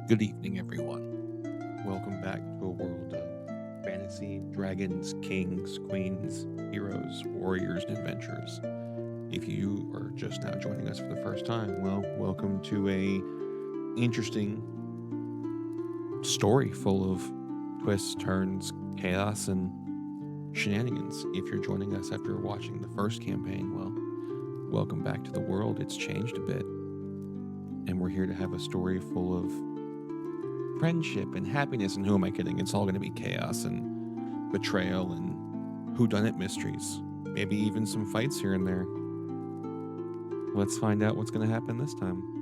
Good evening, everyone. Welcome back to a world of fantasy, dragons, kings, queens, heroes, warriors, and adventures. If you are just now joining us for the first time, well, welcome to a interesting story full of twists, turns, chaos, and shenanigans. If you're joining us after watching the first campaign, well, welcome back to the world. It's changed a bit. And we're here to have a story full of friendship and happiness. And who am I kidding? It's all going to be chaos and betrayal and whodunit mysteries. Maybe even some fights here and there. Let's find out what's going to happen this time.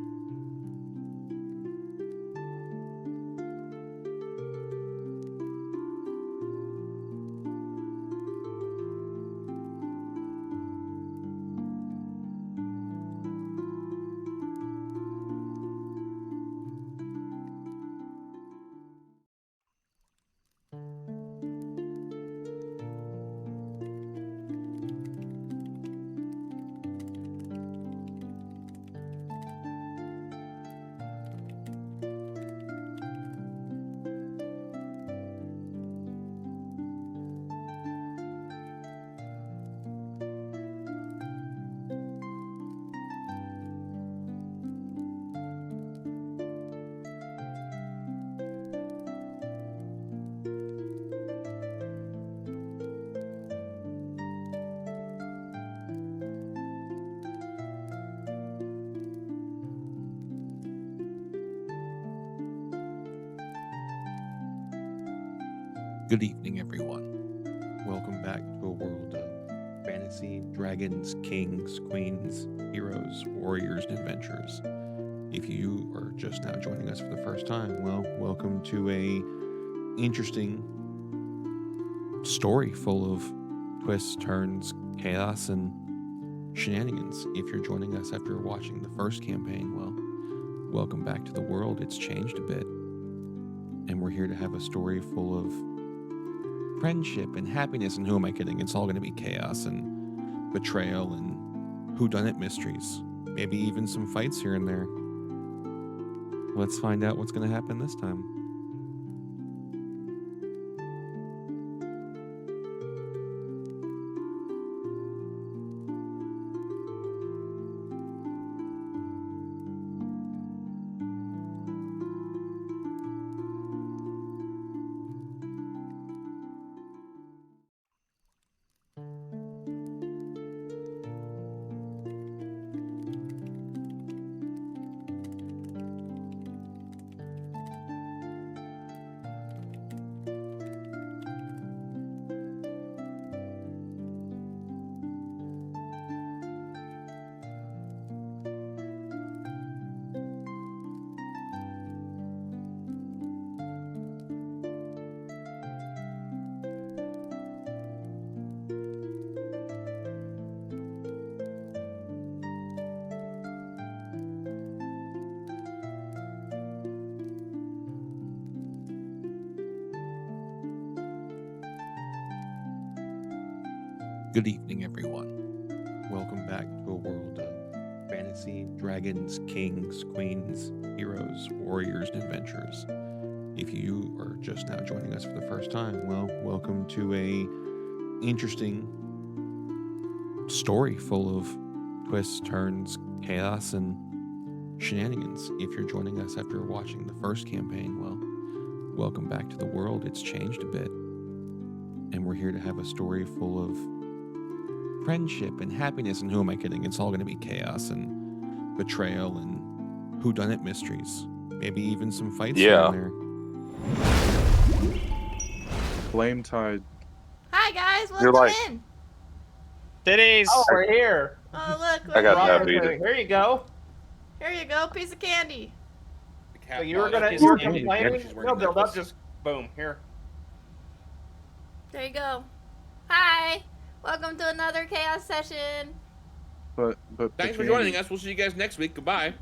Good evening, everyone. Welcome back to a world of fantasy, dragons, kings, queens, heroes, warriors, and adventures. If you are just now joining us for the first time, well, welcome to a interesting story full of twists, turns, chaos, and shenanigans. If you're joining us after watching the first campaign, well, welcome back to the world. It's changed a bit. And we're here to have a story full of friendship and happiness. And who am I kidding? It's all going to be chaos and betrayal and whodunit mysteries. Maybe even some fights here and there. Let's find out what's going to happen this time. Good evening, everyone. Welcome back to a world of fantasy, dragons, kings, queens, heroes, warriors, and adventures. If you are just now joining us for the first time, well, welcome to a interesting story full of twists, turns, chaos, and shenanigans. If you're joining us after watching the first campaign, well, welcome back to the world. It's changed a bit. And we're here to have a story full of friendship and happiness. And who am I kidding? It's all going to be chaos and betrayal and whodunit mysteries. Maybe even some fights here and there. Flame Tide. Hi guys, You're welcome like- in. Titties! Oh, we're here. Oh look, I got we're that here. beat. Here you go. Here you go, piece of candy. So you were complaining? No, build up. Just boom. Here. There you go. Hi, welcome to another chaos session. But Thanks for joining us. We'll see you guys next week. Goodbye.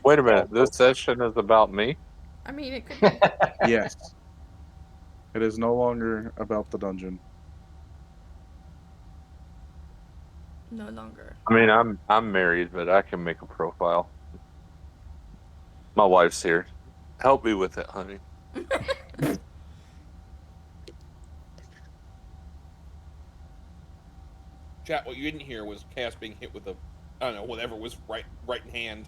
Wait a minute. This session is about me? I mean, it could be. Yes. It is no longer about the dungeon. No longer. I mean, I'm married, but I can make a profile. My wife's here. Help me with it, honey. Chat, what you didn't hear was Chaos being hit with a, I don't know, whatever was right hand.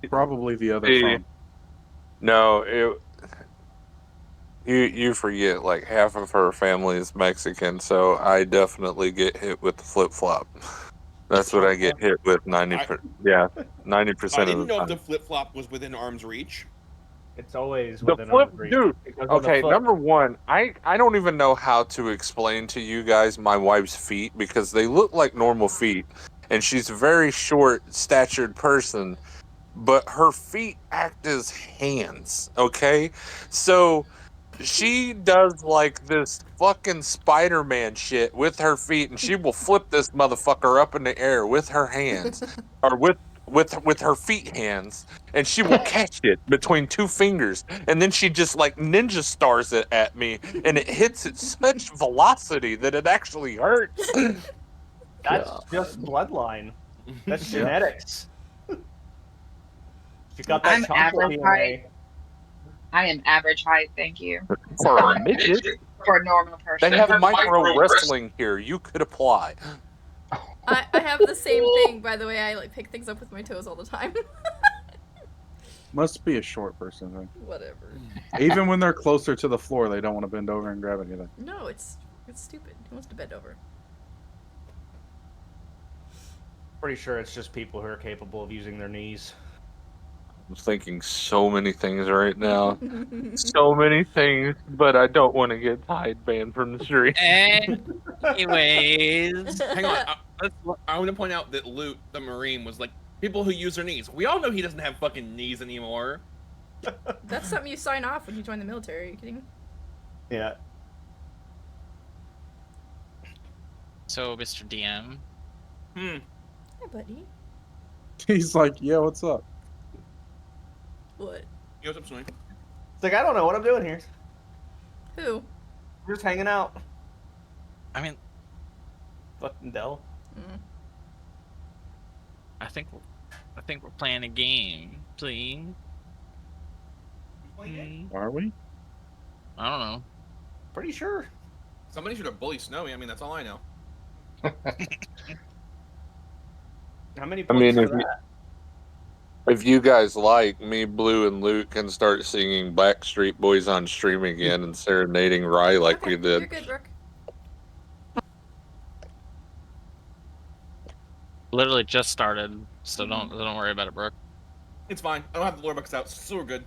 Probably the other Hey. phone. No, you forget, like, half of her family is Mexican, so I definitely get hit with the flip flop. That's what I get hit with 90%. Yeah, 90% I of didn't the know if time. the flip flop was within arm's reach. It's always The within flip, arm's reach. dude. because of the Okay, foot. number one, I don't even know how to explain to you guys my wife's feet because they look like normal feet, and she's a very short statured person, but her feet act as hands. Okay, so she does like this fucking Spider-Man shit with her feet, and she will flip this motherfucker up in the air with her hands, or with her feet hands, and she will catch it between two fingers, and then she just like ninja stars it at me, and it hits at such velocity that it actually hurts. That's just bloodline. That's Yeah. genetics. She got that I'm chocolate average DNA. height. I am average height, thank you. For a midget, For a normal person. they have micro wrestling here. You could apply. I have the same thing, by the way. I like pick things up with my toes all the time. Must be a short person thing. Whatever. Even when they're closer to the floor, they don't want to bend over and grab anything. No, it's stupid. Who wants to bend over? Pretty sure it's just people who are capable of using their knees. I'm thinking so many things right now. So many things, but I don't want to get Tide banned from the stream. Anyways. Hang on, I want to point out that Luke, the Marine, was like, people who use their knees. We all know he doesn't have fucking knees anymore. That's something you sign off when you join the military. Are you kidding? Yeah. So, Mr. DM. Hi, buddy. He's like, yeah, what's up? What? He goes up swing. It's like, I don't know what I'm doing here. Who? I'm just hanging out. I mean, Fucking Dell. Mm. I think we're playing a game, please. Are we? I don't know. Pretty sure. Somebody should have bullied Snowy. I mean, that's all I know. How many I points mean, for if you, that? if you guys like, me, Blue, and Luke can start singing Backstreet Boys on stream again and serenading Rye like Okay, we did. You're good, Rook. Literally just started, so don't worry about it, Brooke. It's fine. I don't have the lore books out, so we're good.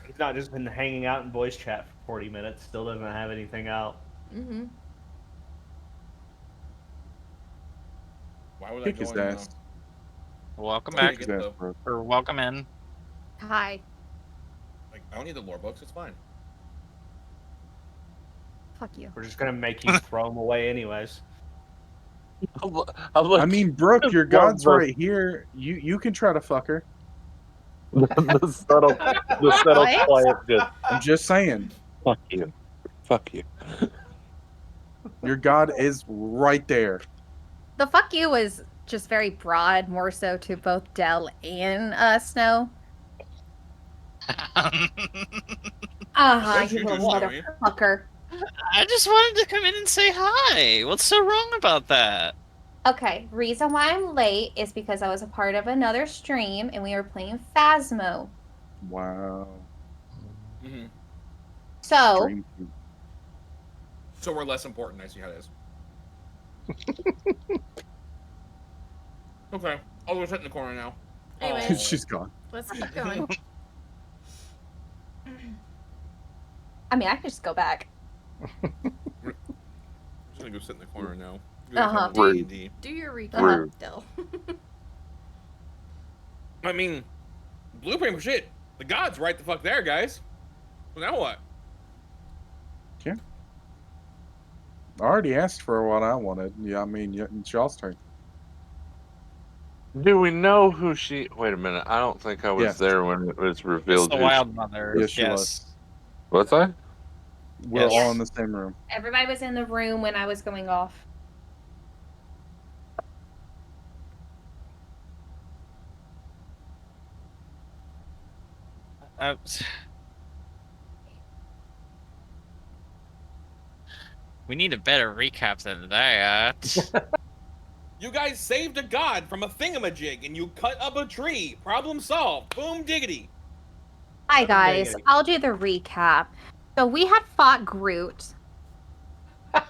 He's not just been hanging out in voice chat for 40 minutes. Still doesn't have anything out. Mm-hmm. Why would Kick I his go in ass. Welcome Kick back, Kick his ass, bro. or welcome in. Hi. Like, I don't need the lore books. It's fine. Fuck you. We're just gonna make you throw them away anyways. I mean, Brooke, your Love god's Brooke. right here. You can try to fuck her. the subtle What? quiet just, I'm just saying. fuck you. Fuck you. Your god is right there. The fuck you was just very broad, more so to both Dell and Snow. Don't You you little do, Snowy. motherfucker. I just wanted to come in and say hi. What's so wrong about that? Okay, reason why I'm late is because I was a part of another stream and we were playing Phasmo. Wow. Mm-hmm. So, Dream team. So we're less important. I see how it is. Okay. I'll go sit in the corner now. Anyway, She's gone. let's keep going. I mean, I could just go back. I'm just gonna go sit in the corner now. Uh-huh. D&D. Do your recap, Rude. Dell. I mean, blueprint for shit. The god's right the fuck there, guys. Well, now what? I already asked for what I wanted. Yeah, I mean, it's y'all's turn. Do we know who she? Wait a minute. I don't think I was Yes. there when it was It's revealed. the who Wild Mother. Yes, she was. What's that? We're Yes. all in the same room. Everybody was in the room when I was going off. We need a better recap than that. You guys saved a god from a thingamajig, and you cut up a tree. Problem solved. Boom diggity. Hi guys, I'll do the recap. So we had fought Groot.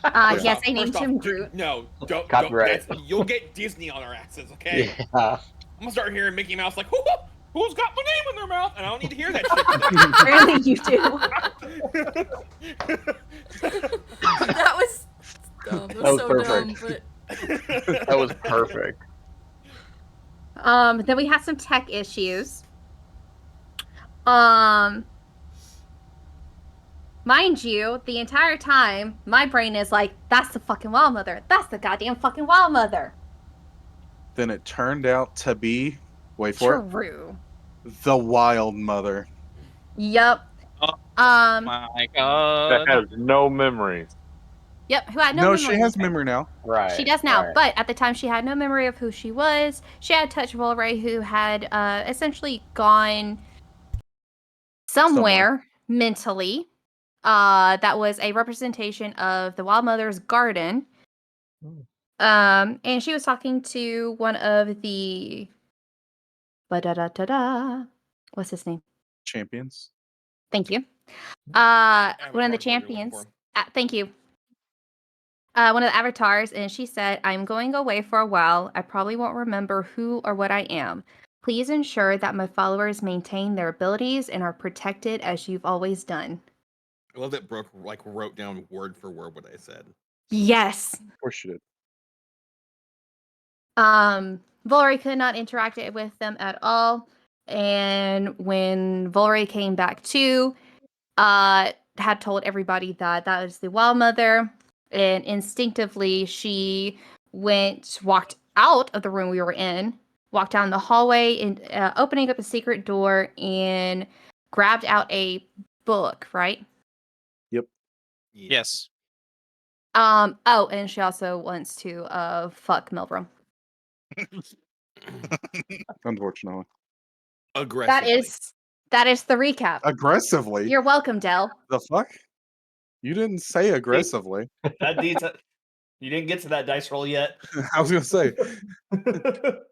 Yes, I named him Groot. No, don't. Copyright. You'll get Disney on our asses, okay? Yeah. I'm gonna start hearing Mickey Mouse like, who's got my name in their mouth? And I don't need to hear that shit. Apparently you do. That was dumb. That was so perfect. dumb, but That was perfect. Then we had some tech issues. Mind you, the entire time, my brain is like, that's the fucking Wild Mother. That's the goddamn fucking Wild Mother. Then it turned out to be, wait for True. it, the Wild Mother. Yep. Oh, Um, My God. That has no memories. yep, who had no No, memory. she has memory now. Right. She does now, right. but at the time she had no memory of who she was. She had touched Volray, who had essentially gone somewhere mentally. That was a representation of the Wild Mother's garden. And she was talking to one of the what's his name? Champions. Thank you. One of the Avatar is what you're looking champions. for. Thank you. One of the avatars, and she said, I'm going away for a while. I probably won't remember who or what I am. Please ensure that my followers maintain their abilities and are protected as you've always done. I love that Brooke wrote down word for word what I said. Yes. Of course she did. Volray could not interact with them at all. And when Volray came back to, had told everybody that that was the Wild Mother. And instinctively, she walked out of the room we were in, walked down the hallway, and opening up a secret door and grabbed out a book, right? Yes. Oh, and she also wants to fuck Milbrum. Unfortunately. Aggressively. That is the recap. Aggressively? You're welcome, Del. The fuck? You didn't say aggressively. You didn't get to that dice roll yet. I was gonna say. I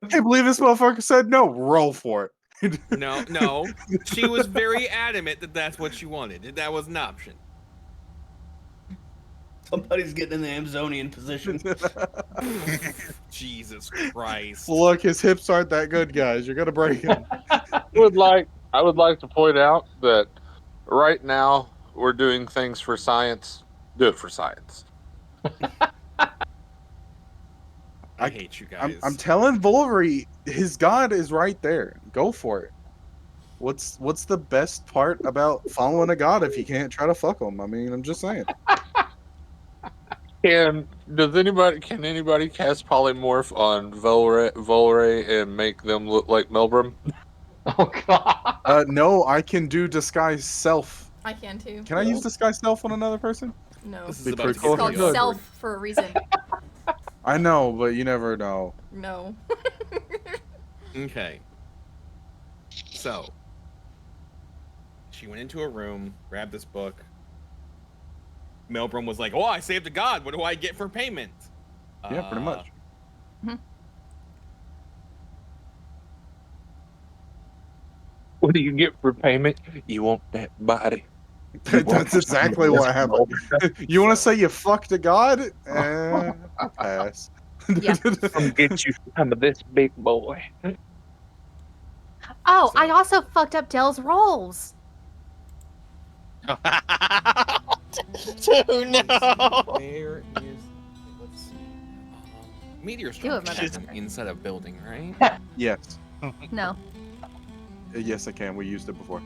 can't believe this motherfucker said no. Roll for it. No. She was very adamant that that's what she wanted. That was an option. Somebody's getting in the Amazonian position. Jesus Christ. Look, his hips aren't that good, guys. You're gonna break him. I would like to point out that right now we're doing things for science. Do it for science. I hate you guys. I'm telling Volry, his god is right there. Go for it. What's the best part about following a god if you can't try to fuck him? I mean, I'm just saying. Can anybody cast polymorph on Volray and make them look like Milbrum? Oh god. No, I can do disguise self. I can too. Can I use disguise self on another person? No. This is Be about pretty to cool get if It's you called could. self for a reason. I know, but you never know. No. Okay. So, she went into a room, grabbed this book. Milbrum was like, "Oh, I saved a god. What do I get for payment?" Yeah, pretty much. What do you get for payment? You want that body. That's exactly what happened. You want to say you fucked a god? Pass. Yeah. Come get you some of this big boy. Oh, So- I also fucked up Del's rolls. Oh no! Where is? Let's see. Meteor Do it, strike mother. is inside a building, right? Yes. No. Yes, I can. We used it before.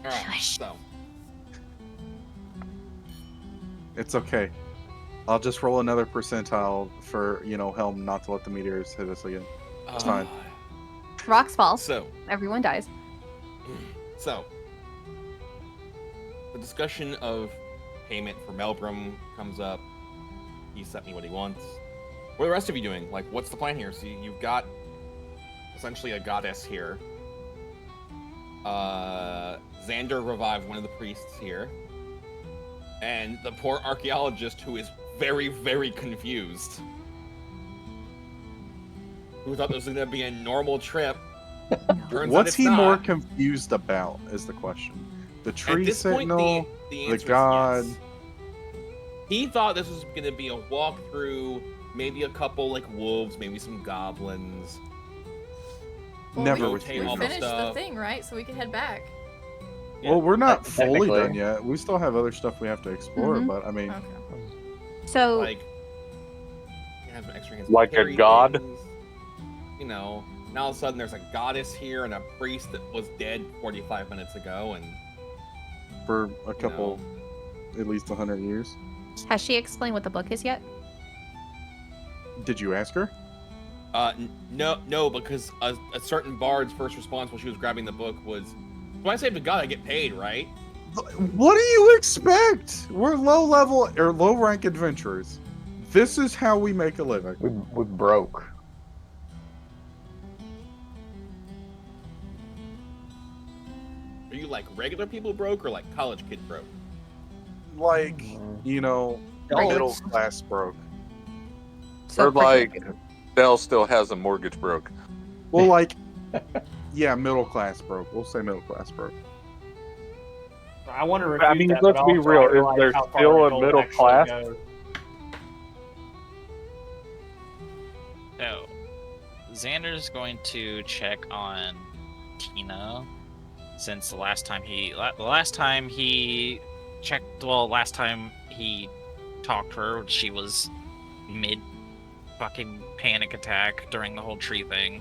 All right. So, It's okay. I'll just roll another percentile for, Helm not to let the meteors hit us again. It's fine. Rocks fall. So, Everyone dies. the discussion of payment for Melbrum comes up. He sent me what he wants. What are the rest of you doing? Like, what's the plan here? So you've got essentially a goddess here. Xander revived one of the priests here. And the poor archaeologist, who is very, very confused, who thought this was going to be a normal trip, turns out What's it's he not. more confused about is the question. The At tree this point, signal, the the answer god. is yes. He thought this was going to be a walkthrough, maybe a couple like wolves, maybe some goblins. Well, Never we, with we you. finished the Stuff. thing, right? So we can head back. Well, we're not fully Technically. done yet. We still have other stuff we have to explore, Mhm. but I mean, Okay. So Like, you have some extra hands to Like a carry god? things. You know, now all of a sudden there's a goddess here and a priest that was dead 45 minutes ago, and for a couple, at least 100 years. has she explained what the book is yet? Did you ask her? no, because a certain bard's first response while she was grabbing the book was, "When I save the god, I get paid, right?" What do you expect? We're low level or low rank adventurers. This is how we make a living. We broke. Are you like regular people broke or like college kid broke? Like, you know, Right. middle class broke. So Or like pretty- Dell still has a mortgage broke. Well, like, yeah, middle class broke. We'll say middle class broke. I want to refute I mean, that, let's but be also real, I is realize there how far still a gold middle actually class? goes. So, Xander's going to check on Tina, since the last time he talked to her, she was mid fucking panic attack during the whole tree thing.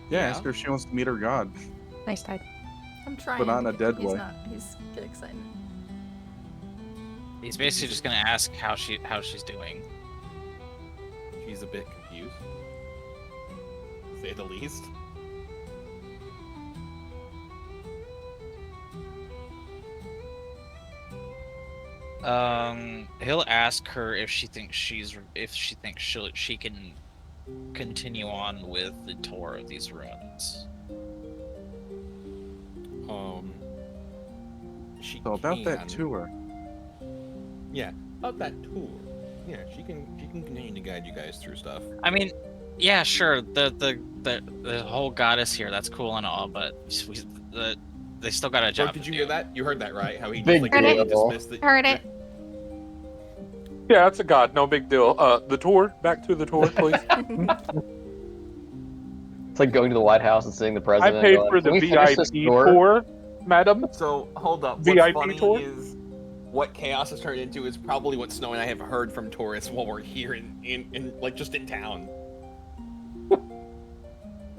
Yeah, Yeah. ask her if she wants to meet her god. Nice tide. I'm trying. not in a dead he's way. Not, he's getting excited. He's basically just gonna ask how she's doing. She's a bit confused, to say the least. He'll ask her if she thinks she can continue on with the tour of these ruins. She So about that can- tour. Yeah, about that tour. Yeah, she can continue to guide you guys through stuff. I mean, yeah, sure. The whole goddess here, that's cool and all, but they still got a job. Joe, did to you do. hear that? You heard that, right? How he Big just like deal. totally dismissed it. Heard it. Yeah, that's a god, no big deal. The tour, back to the tour, please. It's like going to the White House and seeing the I president. paid going, for the "Can we finish this VIP tour?" tour, madam. So hold up. What's VIP funny tour? is what chaos has turned into is probably what Snow and I have heard from tourists while we're here in like just in town.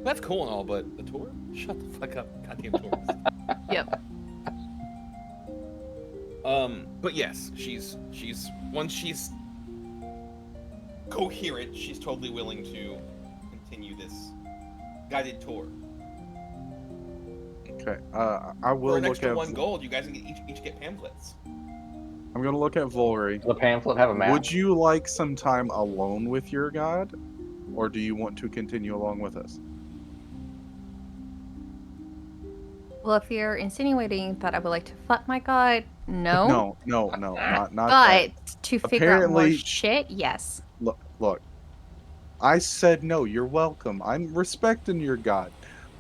That's cool and all, but the tour? Shut the fuck up, goddamn tourist. Yep. But yes, she's once she's coherent, she's totally willing to continue this guided tour. Okay. I will For an look extra at. 1 gold, you guys can each get pamphlets. I'm gonna look at Volry. The pamphlet have a map. Would you like some time alone with your god, or do you want to continue along with us? Well, if you're insinuating that I would like to fuck my god, no. No, not But that. to figure out more Apparently- shit, yes. Look. I said no. You're welcome. I'm respecting your god,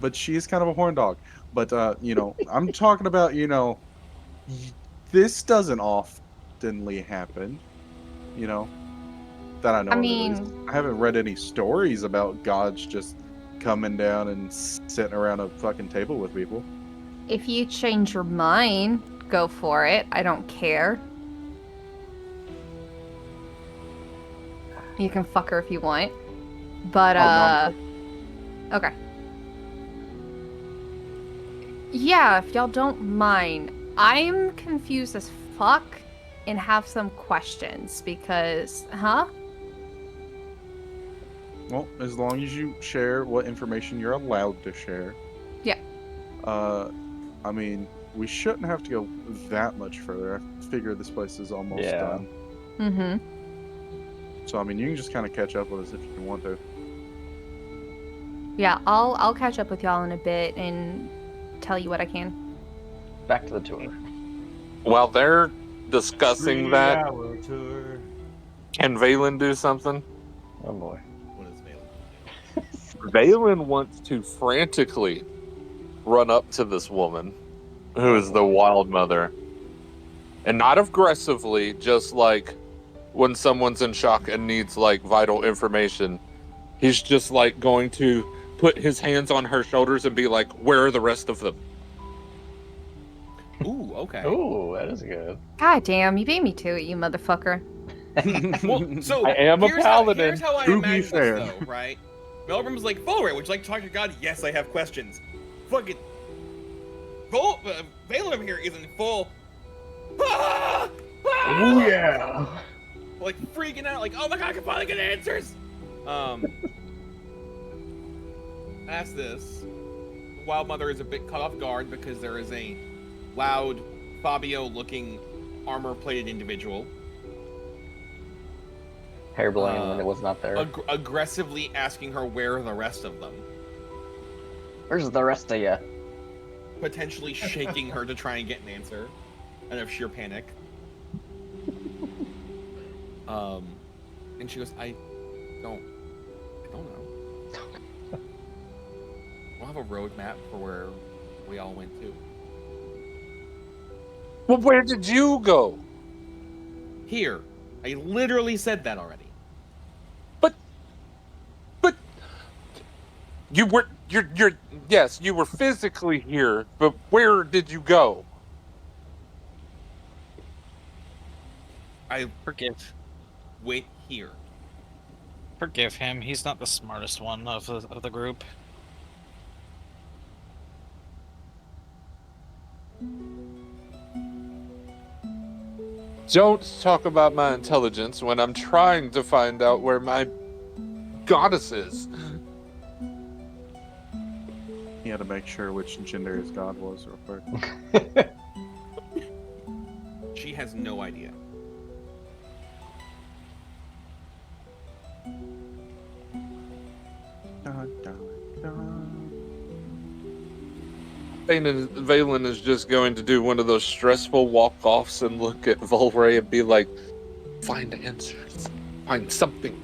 but she is kind of a horn dog. But I'm talking about this doesn't oftenly happen. That I know. I of, at least. mean- I haven't read any stories about gods just coming down and sitting around a fucking table with people. If you change your mind, go for it. I don't care. You can fuck her if you want. But, Oh, okay. Yeah, if y'all don't mind. I'm confused as fuck and have some questions because, Well, as long as you share what information you're allowed to share. Yeah. I mean, we shouldn't have to go that much further. I figure this place is almost Yeah. done. Mm-hmm. So, I mean, you can just kind of catch up with us if you want to. Yeah, I'll catch up with y'all in a bit and tell you what I can. Back to the tour. While they're discussing that, 3-hour tour. can Valen do something? Oh boy. What is Valen? Valen wants to frantically run up to this woman, who is the wild mother. And not aggressively, just like when someone's in shock and needs like vital information. He's just like going to put his hands on her shoulders and be like, "Where are the rest of them?" Ooh, okay. Ooh, that is good. God damn, you beat me to it, you motherfucker. Well, so I am a here's paladin. Here's how I To be imagine this, fair. though, right? Melbrum's like, Volray, would you like to talk to your god? Yes, I have questions. Fucking Valen over here is in full. Ah! Ah! Ooh, yeah. Like freaking out, like, oh my god, I can finally get answers. Ask this. The Wild Mother is a bit caught off guard because there is a loud Fabio-looking armor-plated individual Hairblane when it was not there. aggressively asking her where are the rest of them, Where's the rest of you? potentially shaking her to try and get an answer out of sheer panic. And she goes, I don't know. We'll have a roadmap for where we all went to. Well, where did you go? Here. I literally said that already. But yes, you were physically here, but where did you go? I Forgive. went here. Forgive him. He's not the smartest one of the group. Don't talk about my intelligence when I'm trying to find out where my goddess is. He had to make sure which gender his god was real quick. She has no idea. Dun, dun, dun. Valen is just going to do one of those stressful walk-offs and look at Volray and be like, find answers. Find something.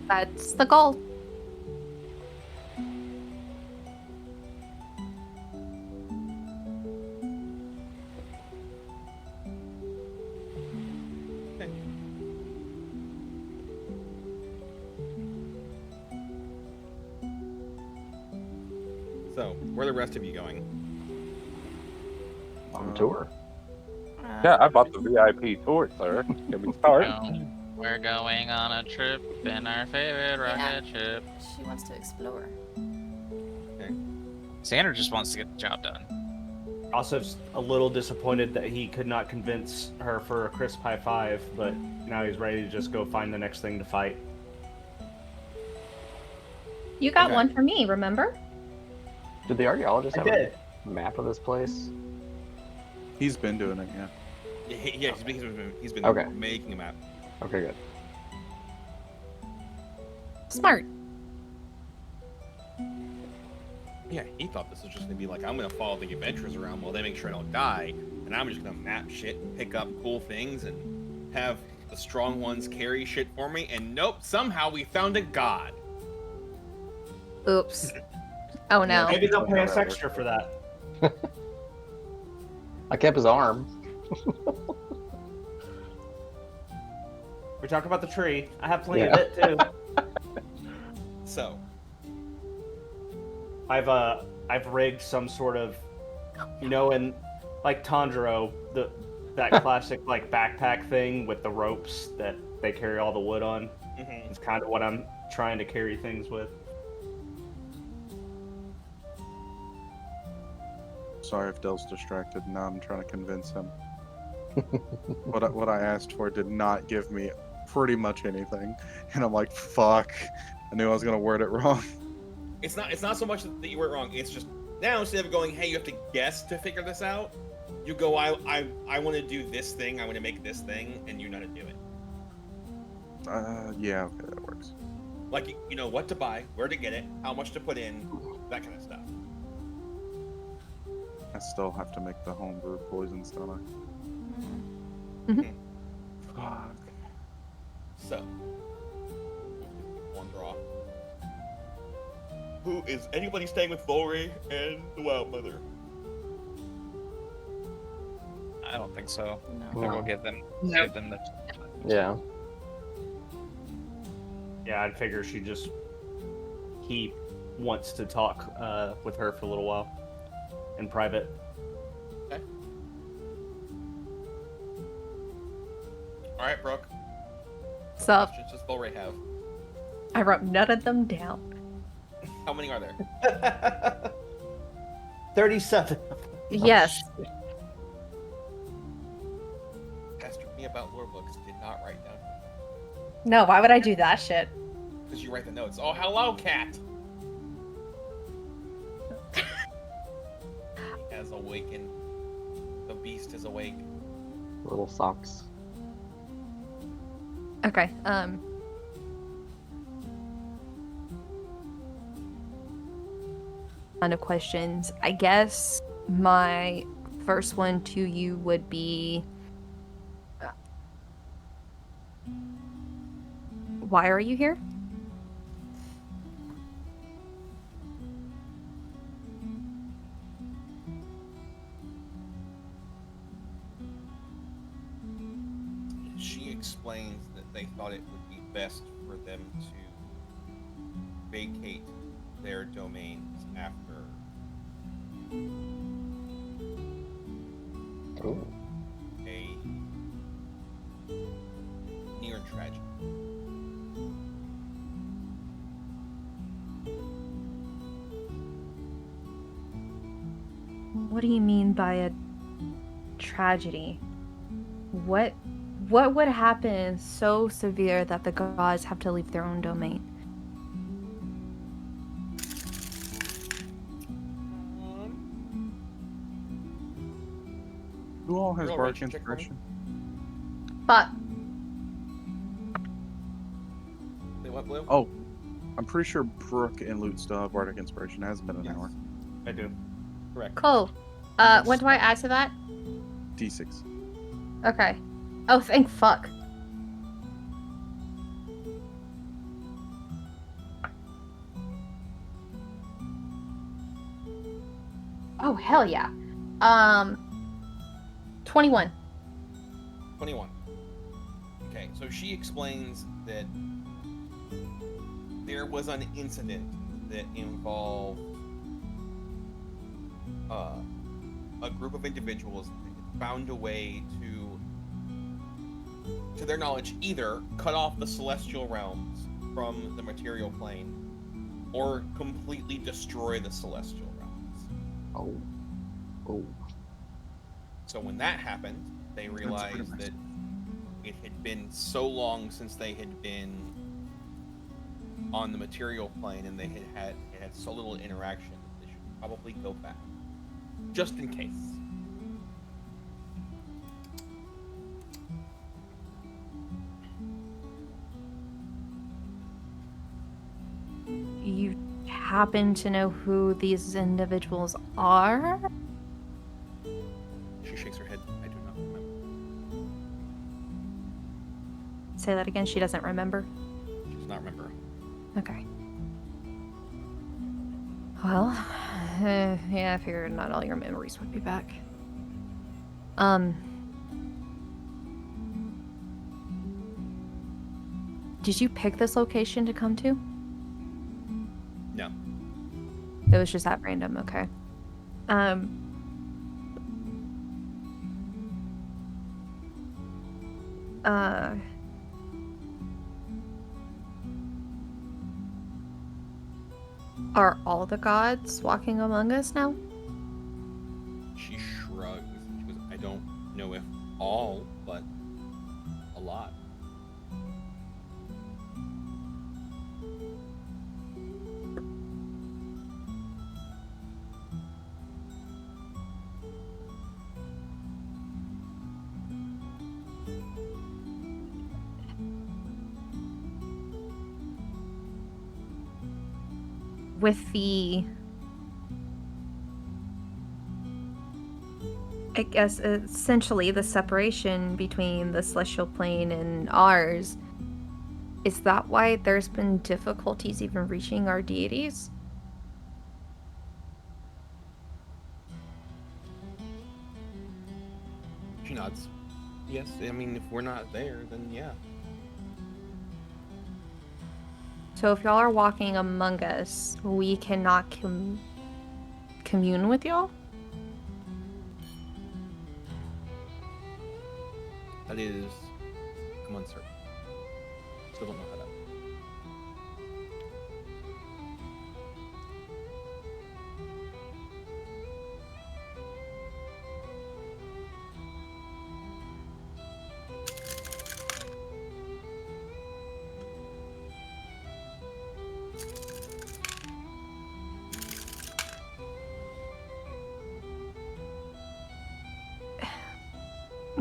That's the goal. So, where are the rest of you going? On tour. Yeah, I bought the VIP tour, sir. Can we start? We're going on a trip in our favorite rocket ship. She wants to explore. Xander just wants to get the job done. Also, a little disappointed that he could not convince her for a crisp high five, but now he's ready to just go find the next thing to fight. You got Okay. one for me, remember? Did the archaeologist I have did. a map of this place? He's been doing it, yeah. Yeah, he's been Okay. making a map. Okay, good. Smart. Yeah, he thought this was just gonna be like, I'm gonna follow the adventurers around while they make sure I don't die, and I'm just gonna map shit and pick up cool things and have the strong ones carry shit for me. And nope, somehow we found a god. Oops. Oh no. Maybe they'll pay us extra for that. I kept his arm. We talk about the tree. I have plenty Yeah. of it too. So, I've rigged some sort of, in like Tanjiro, that classic like backpack thing with the ropes that they carry all the wood on. It's kind of what I'm trying to carry things with. Sorry if Dell's distracted. Now I'm trying to convince him. What I asked for did not give me pretty much anything, and I'm like, fuck. I knew I was gonna word it wrong. it's not so much that you were wrong. It's just now instead of going, hey, you have to guess to figure this out, you go, I want to do this thing. I want to make this thing, and you know how to do it. Yeah, okay, that works. Like you know what to buy, where to get it, how much to put in, that kind of stuff. I still have to make the homebrew poisons, don't I? Mhm. Fuck. So, one draw. Who is anybody staying with Volry and the Wild Mother? I don't think so. No. I think we'll give them the. Yeah. Yeah, I'd figure he wants to talk with her for a little while in private. Okay. All right, Brooke. So Questions does Volry have? I wrote none of them down. How many are there? 37. Yes. Pestered me about lore books. Did not write down. No, why would I do that shit? Because you write the notes. Oh, hello, cat. He has awakened. The beast is awake. Little socks. Okay. Ton of questions. I guess my first one to you would be, why are you here? She explains that they thought it would be best for them to vacate their domains after Ooh. a near tragedy. What do you mean by a tragedy? What would happen so severe that the gods have to leave their own domain? Who all has Roll bardic rage check for me. inspiration? But Say what, Blue? Oh, I'm pretty sure Brooke and Loot still have bardic inspiration. It hasn't been an Yes. hour. I do. Correct. cool. When do I add to that? D6. Okay. Oh, thank fuck. Oh, hell yeah. 21. 21. Okay, so she explains that there was an incident that involved a group of individuals that found a way to their knowledge, either cut off the celestial realms from the material plane or completely destroy the celestial realms. Oh. Oh. So when that happened, they realized that it had been so long since they had been on the material plane and they had so little interaction that they should probably go back. Just in case. You happen to know who these individuals are? She shakes her head. I do not remember. Say that again. She doesn't remember. She does not remember. Okay. Well, yeah, I figured not all your memories would be back. Did you pick this location to come to? No. It was just at random, okay. Are all the gods walking among us now? She shrugs. She goes, I don't know if all, but a lot. With the I guess essentially the separation between the celestial plane and ours. Is that why there's been difficulties even reaching our deities? She nods. Yes, I mean, if we're not there, then yeah. So if y'all are walking among us, we cannot commune with y'all? That is, I'm uncertain. Still don't know how that.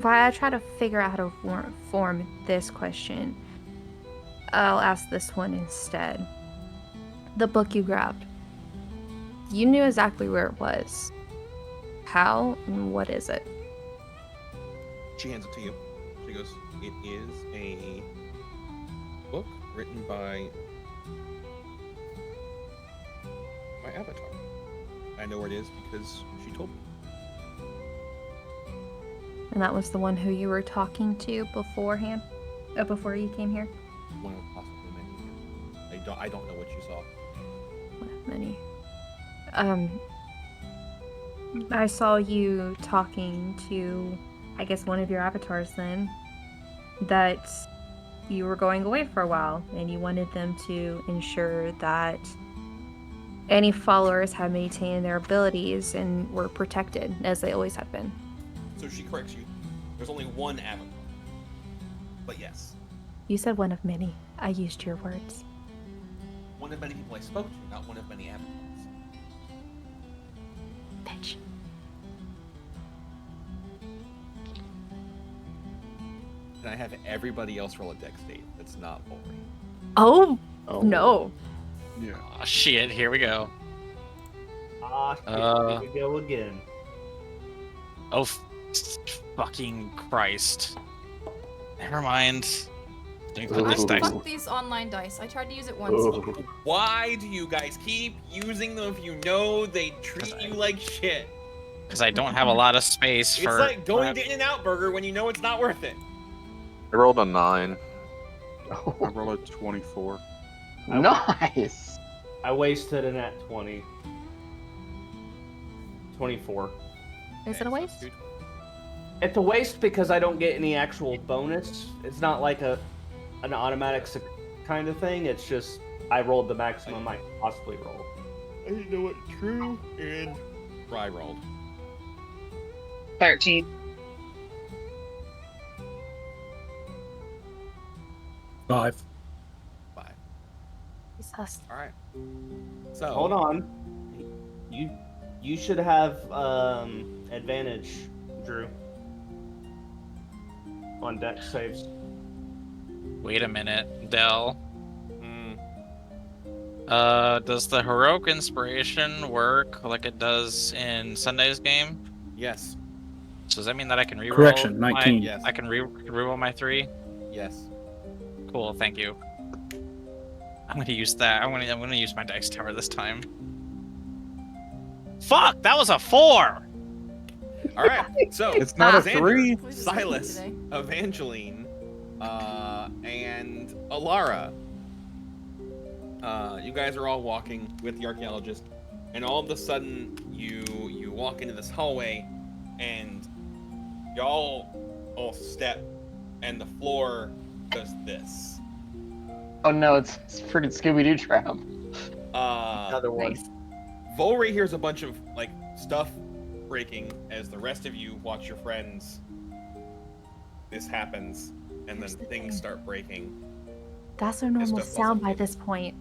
While I try to figure out how to form this question, I'll ask this one instead. The book you grabbed. You knew exactly where it was. How and what is it? She hands it to you. She goes, it is a book written by my avatar. I know where it is because she told me. And that was the one who you were talking to beforehand? Before you came here? One of possibly many. I don't know what you saw. One of many. I saw you talking to, I guess, one of your avatars then, that you were going away for a while, and you wanted them to ensure that any followers had maintained their abilities and were protected, as they always have been. So she corrects you. There's only one avatar. But yes, You said one of many. I used your words. one of many people I spoke to, not one of many avatars. Bitch. And I have everybody else roll a dex save that's not Volry. Oh, Oh. no. Yeah. Oh, shit, here we go. Ah, shit, here we go again. Oh, fucking Christ. Never mind. Let me put this Ooh. dice. Fuck these online dice. I tried to use it once. Oh. Why do you guys keep using them if you know they treat you like shit? Because I don't have a lot of space It's for. like going to In-N-Out Burger when you know it's not worth it. I rolled a 9. I rolled a 24. Nice. I wasted an at 20. 24. Is it a waste? It's a waste because I don't get any actual bonus. It's not like an automatic kind of thing. It's just I rolled the maximum I could possibly roll. I didn't know what true and Rye rolled. 13. 5. 5. Jesus. All right. So Hold on. You should have advantage, Drew, on dex saves. Wait a minute, Dell. Mm, Does the heroic inspiration work like it does in Sunday's game? yes. So does that mean that I can reroll? Correction, 19. Yes. I can reroll my 3. Yes. Cool, thank you. I'm gonna use that. I'm gonna use my dice tower this time. Fuck! That was a 4. All right. So It's not a Xander, 3. Who's Silas, today? Evangeline, and Alara. You guys are all walking with the archaeologist, and all of a sudden you walk into this hallway, and y'all all step, and the floor does this. Oh no, it's freaking Scooby-Doo trap. Another one. Nice. Volry hears a bunch of like stuff breaking as the rest of you watch your friends. This happens, and then Here's the things thing. start breaking. That's our normal stuff sound wasn't by hidden. this point.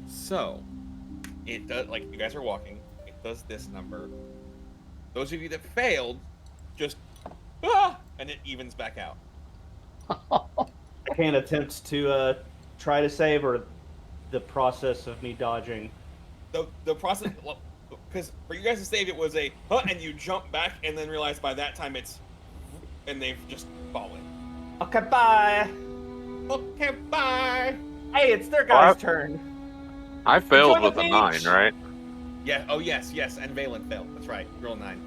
So it does, like, you guys are walking, it does this number. Those of you that failed, just and it evens back out. I can't attempt to try to save or the process of me dodging. The process, because for you guys to save it was a and you jump back and then realize by that time it's and they've just fallen. Okay, bye. Okay, bye. Hey, it's their guy's turn. I failed Enjoy with the a 9, beach. right? Yeah. Oh yes, yes. And Valen failed. That's right. Roll 9.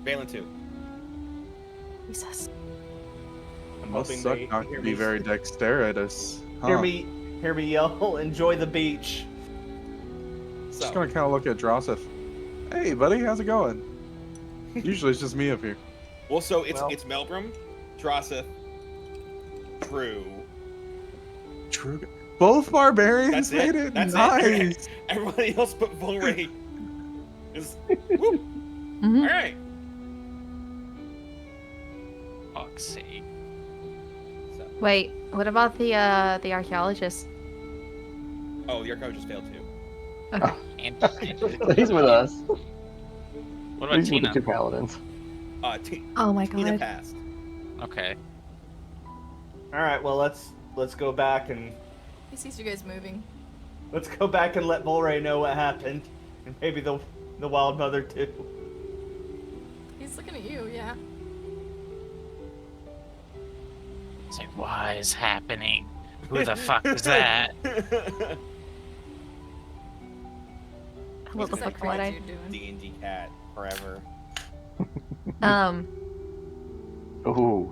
Valen 2. Jesus. I'm Must hoping suck they not hear to be me- very dexterous. Hear Huh. me yell. Enjoy the beach. Just So gonna kind of look at Drossif. Hey, buddy, how's it going? Usually it's just me up here. well, so it's Well- Melbrum, Drossith, Drew. True. Both barbarians That's it. made it. That's nice. it. Everybody else but Volray is. Woo. Mhm. All right. Fuck's sake. So, Wait, what about the archaeologist? oh, the archaeologist failed too. And He's with us. what about He's with the Tina? 2 paladins. Oh my Tina god. passed. Okay. All right, well let's go back and He sees you guys moving. let Volray know what happened, and maybe the Wild Mother too. He's looking at you, yeah. It's like, what is happening? Who the fuck is that? What the What's that fuck would I? dude doing? D&D cat forever. Ooh.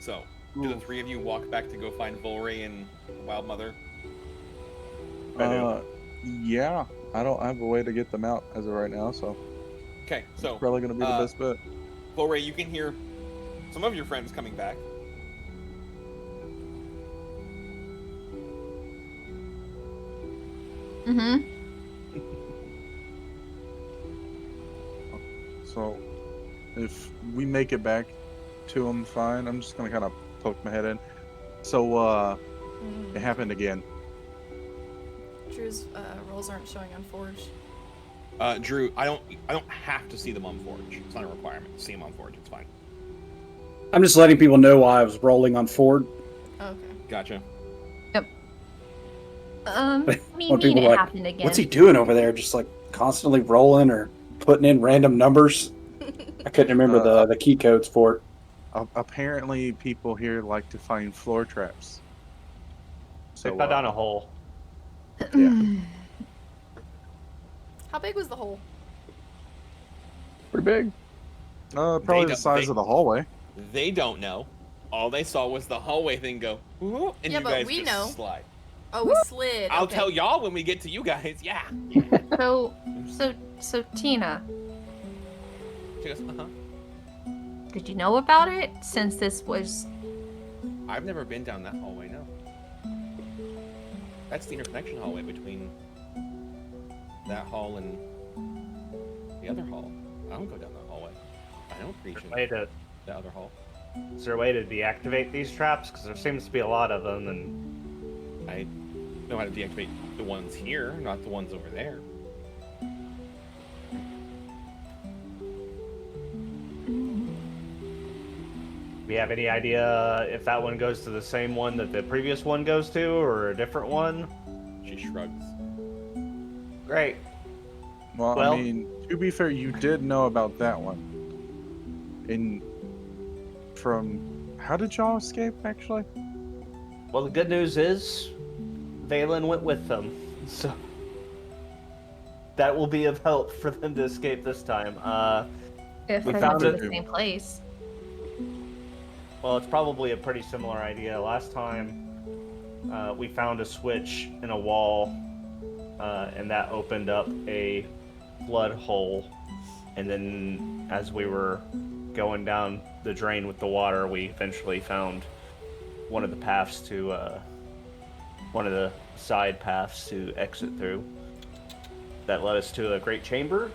So, do the three of you walk back to go find Volray and the Wild Mother? Yeah. I don't have a way to get them out as of right now, so Okay, so probably gonna be the best bet. Volray, you can hear some of your friends coming back. Mm-hmm. So if we make it back to them, fine. I'm just gonna kind of poke my head in. So it happened again. Drew's rolls aren't showing on Forge. Drew, I don't have to see them on Forge. It's not a requirement to see them on Forge. It's fine. I'm just letting people know why I was rolling on Ford. Okay. Gotcha. What do you When mean people it like, happened again? what's he doing over there? Just like constantly rolling or putting in random numbers. I couldn't remember the key codes for it. Apparently, people here like to find floor traps. They So fell down a hole. How big was the hole? Pretty big. probably the don't- size they- of the hallway. They don't know. All they saw was the hallway thing go, "Whoop," and Yeah, you but guys we just know. slide. Oh, we slid. I'll okay. tell y'all when we get to you guys. Yeah. So Tina, She goes, did you know about it since this was? I've never been down that hallway, no. That's the interconnection hallway between that hall and the other hall. I don't go down that hallway. I don't reach in the other hall. Is there a way to deactivate these traps? Because there seems to be a lot of them, and I know how to deactivate the ones here, not the ones over there. do you have any idea if that one goes to the same one that the previous one goes to, or a different one? She shrugs. Great. Well, Well- I mean, to be fair, you did know about that one. How did y'all escape, actually? Well, the good news is, Valen went with them, so that will be of help for them to escape this time. If We they're found not in it. the same place. Well, it's probably a pretty similar idea. Last time, we found a switch in a wall, and that opened up a flood hole. And then, as we were going down the drain with the water, we eventually found one of the paths to, one of the side paths to exit through. That led us to a great chamber,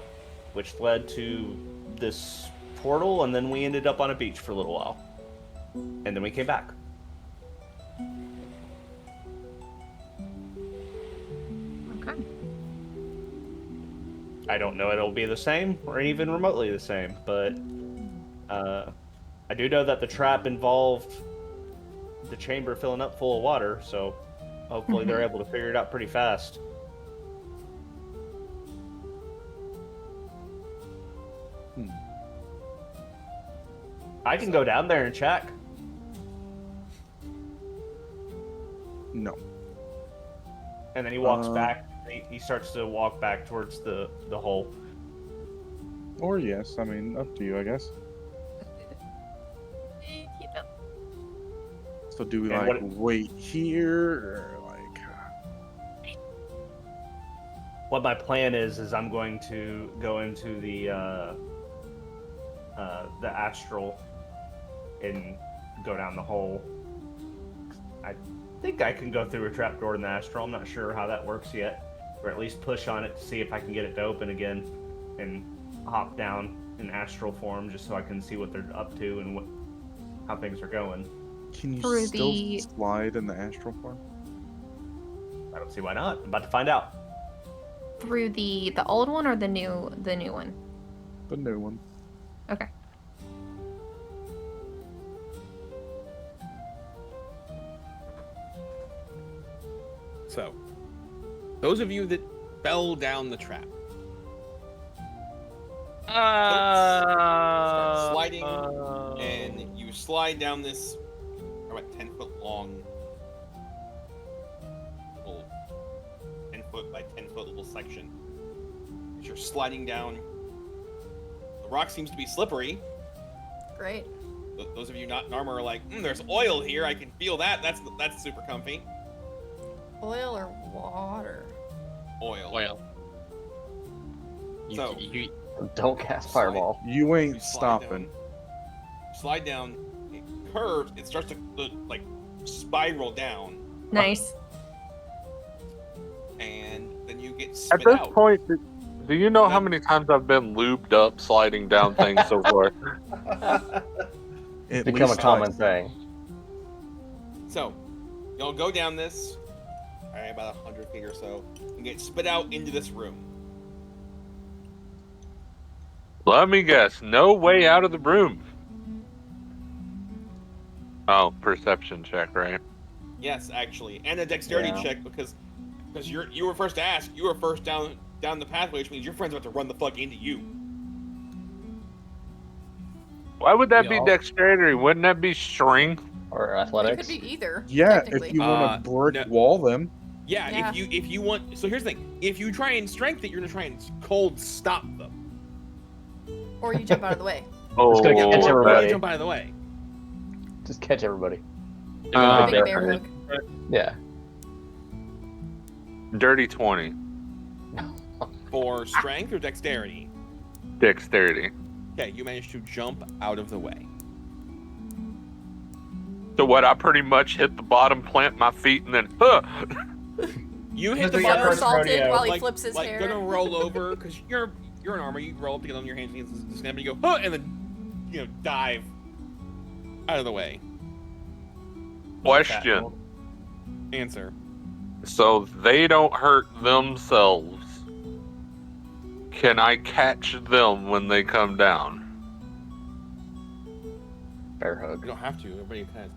which led to this portal, and then we ended up on a beach for a little while. And then we came back. Okay. I don't know it'll be the same or even remotely the same, but I do know that the trap involved the chamber filling up full of water, so hopefully they're able to figure it out pretty fast. I can go down there and check. No. And then he walks back. He starts to walk back towards the hole. Or yes, I mean, up to you, I guess. So do we wait here or What my plan is I'm going to go into the astral and go down the hole. I think I can go through a trapdoor in the astral. I'm not sure how that works yet, or at least push on it to see if I can get it to open again, and hop down in astral form just so I can see what they're up to and how things are going. Can you still slide in the astral form? I don't see why not. I'm about to find out. Through the old one or the new one? The new one. Okay. So, those of you that fell down the trap, start sliding, and you slide down this about 10-foot long, 10-foot by 10-foot little section. As you're sliding down, the rock seems to be slippery. Great. Those of you not in armor are like, there's oil here. I can feel that. That's super comfy. Oil or water? Oil. So you don't cast fireball. You ain't stopping. Slide down. It curves. It starts to like spiral down. Nice. And then you get At spit this out. point, do you know how many times I've been lubed up sliding down things so far? It's become a common thing. So, you'll go down this, about 100 feet or so, and get spit out into this room. Let me guess, no way out of the room. Oh, perception check, right? Yes, actually, and a dexterity check because you were first to ask. You were first down the pathway, which means your friend's about to run the fuck into you. Why would that be dexterity? Wouldn't that be strength or It athletics? could be either. Yeah, technically. if you want to brick wall them. Yeah, if you want. So here's the thing: if you try and strength it, you're gonna try and cold stop them. Or you jump out of the way. Just gonna catch Or everybody. you jump out of the way. Just catch everybody. Big bear hook. Yeah. Dirty 20. For strength or dexterity? Dexterity. Okay, you managed to jump out of the way. So what? I pretty much hit the bottom, plant my feet, and then You hit the He bottom. somersaulted while he flips his hair. Gonna roll over because you're in armor. You roll up to get on your hands and knees, and you go, and then dive out of the way. Question. Answer. So they don't hurt themselves. Can I catch them when they come down? Bear hug. You don't have to. Everybody kind of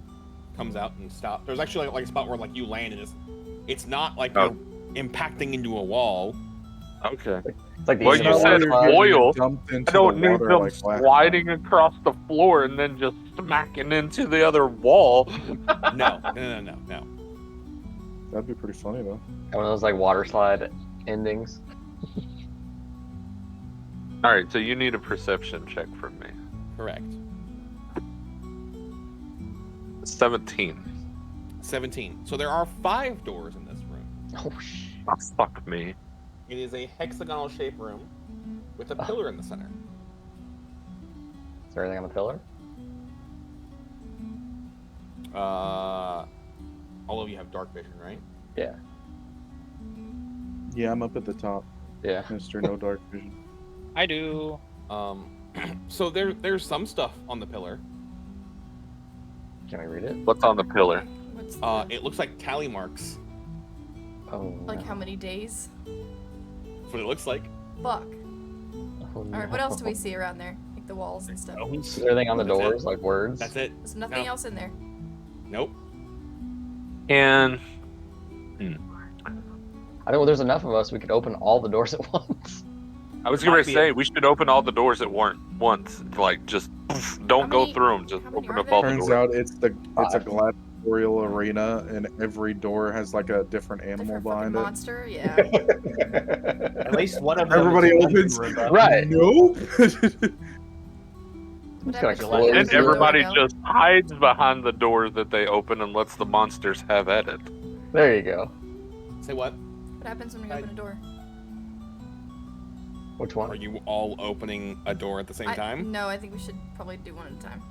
comes out and stops. There's actually like a spot where you land and it's not like you're impacting into a wall. Okay. It's like Well, you said oil. I don't need them sliding across the floor and then just smacking into the other wall. No. That'd be pretty funny though. One of those like water slide endings. All right, so you need a perception check from me. Correct. 17. 17. So there are 5 doors in this room. Oh shit. Oh, fuck me. It is a hexagonal shaped room with a pillar in the center. Is there anything on the pillar? All of you have dark vision, right? Yeah. Yeah, I'm up at the top. Yeah. Mr. No Dark Vision. I do. So there's some stuff on the pillar. Can I read it? What's on the pillar? What's It looks like tally marks. Oh. like how many days? That's what it looks like. Fuck. Oh, Alright, what else do we see around there? Like the walls and stuff. Is there anything on the That's it. doors, like words? That's it. There's nothing else in there. Nope. And I know there's enough of us, we could open all the doors at once. I was Might going to be say we should open all the doors at once. Like just don't go many- through them. Just how many open are up all the Turns doors. out it's a Five. gladiatorial arena, and every door has like a different animal Different fucking behind it. monster, yeah. At least one of them. Everybody is a opens. Roomba. Right. Nope. gonna Whatever, close let And the door everybody go. just hides behind the door that they open and lets the monsters have at it. There you go. Say what? What happens when we open a door? Which Are one? you all opening a door at the same time? No, I think we should probably do one at a time.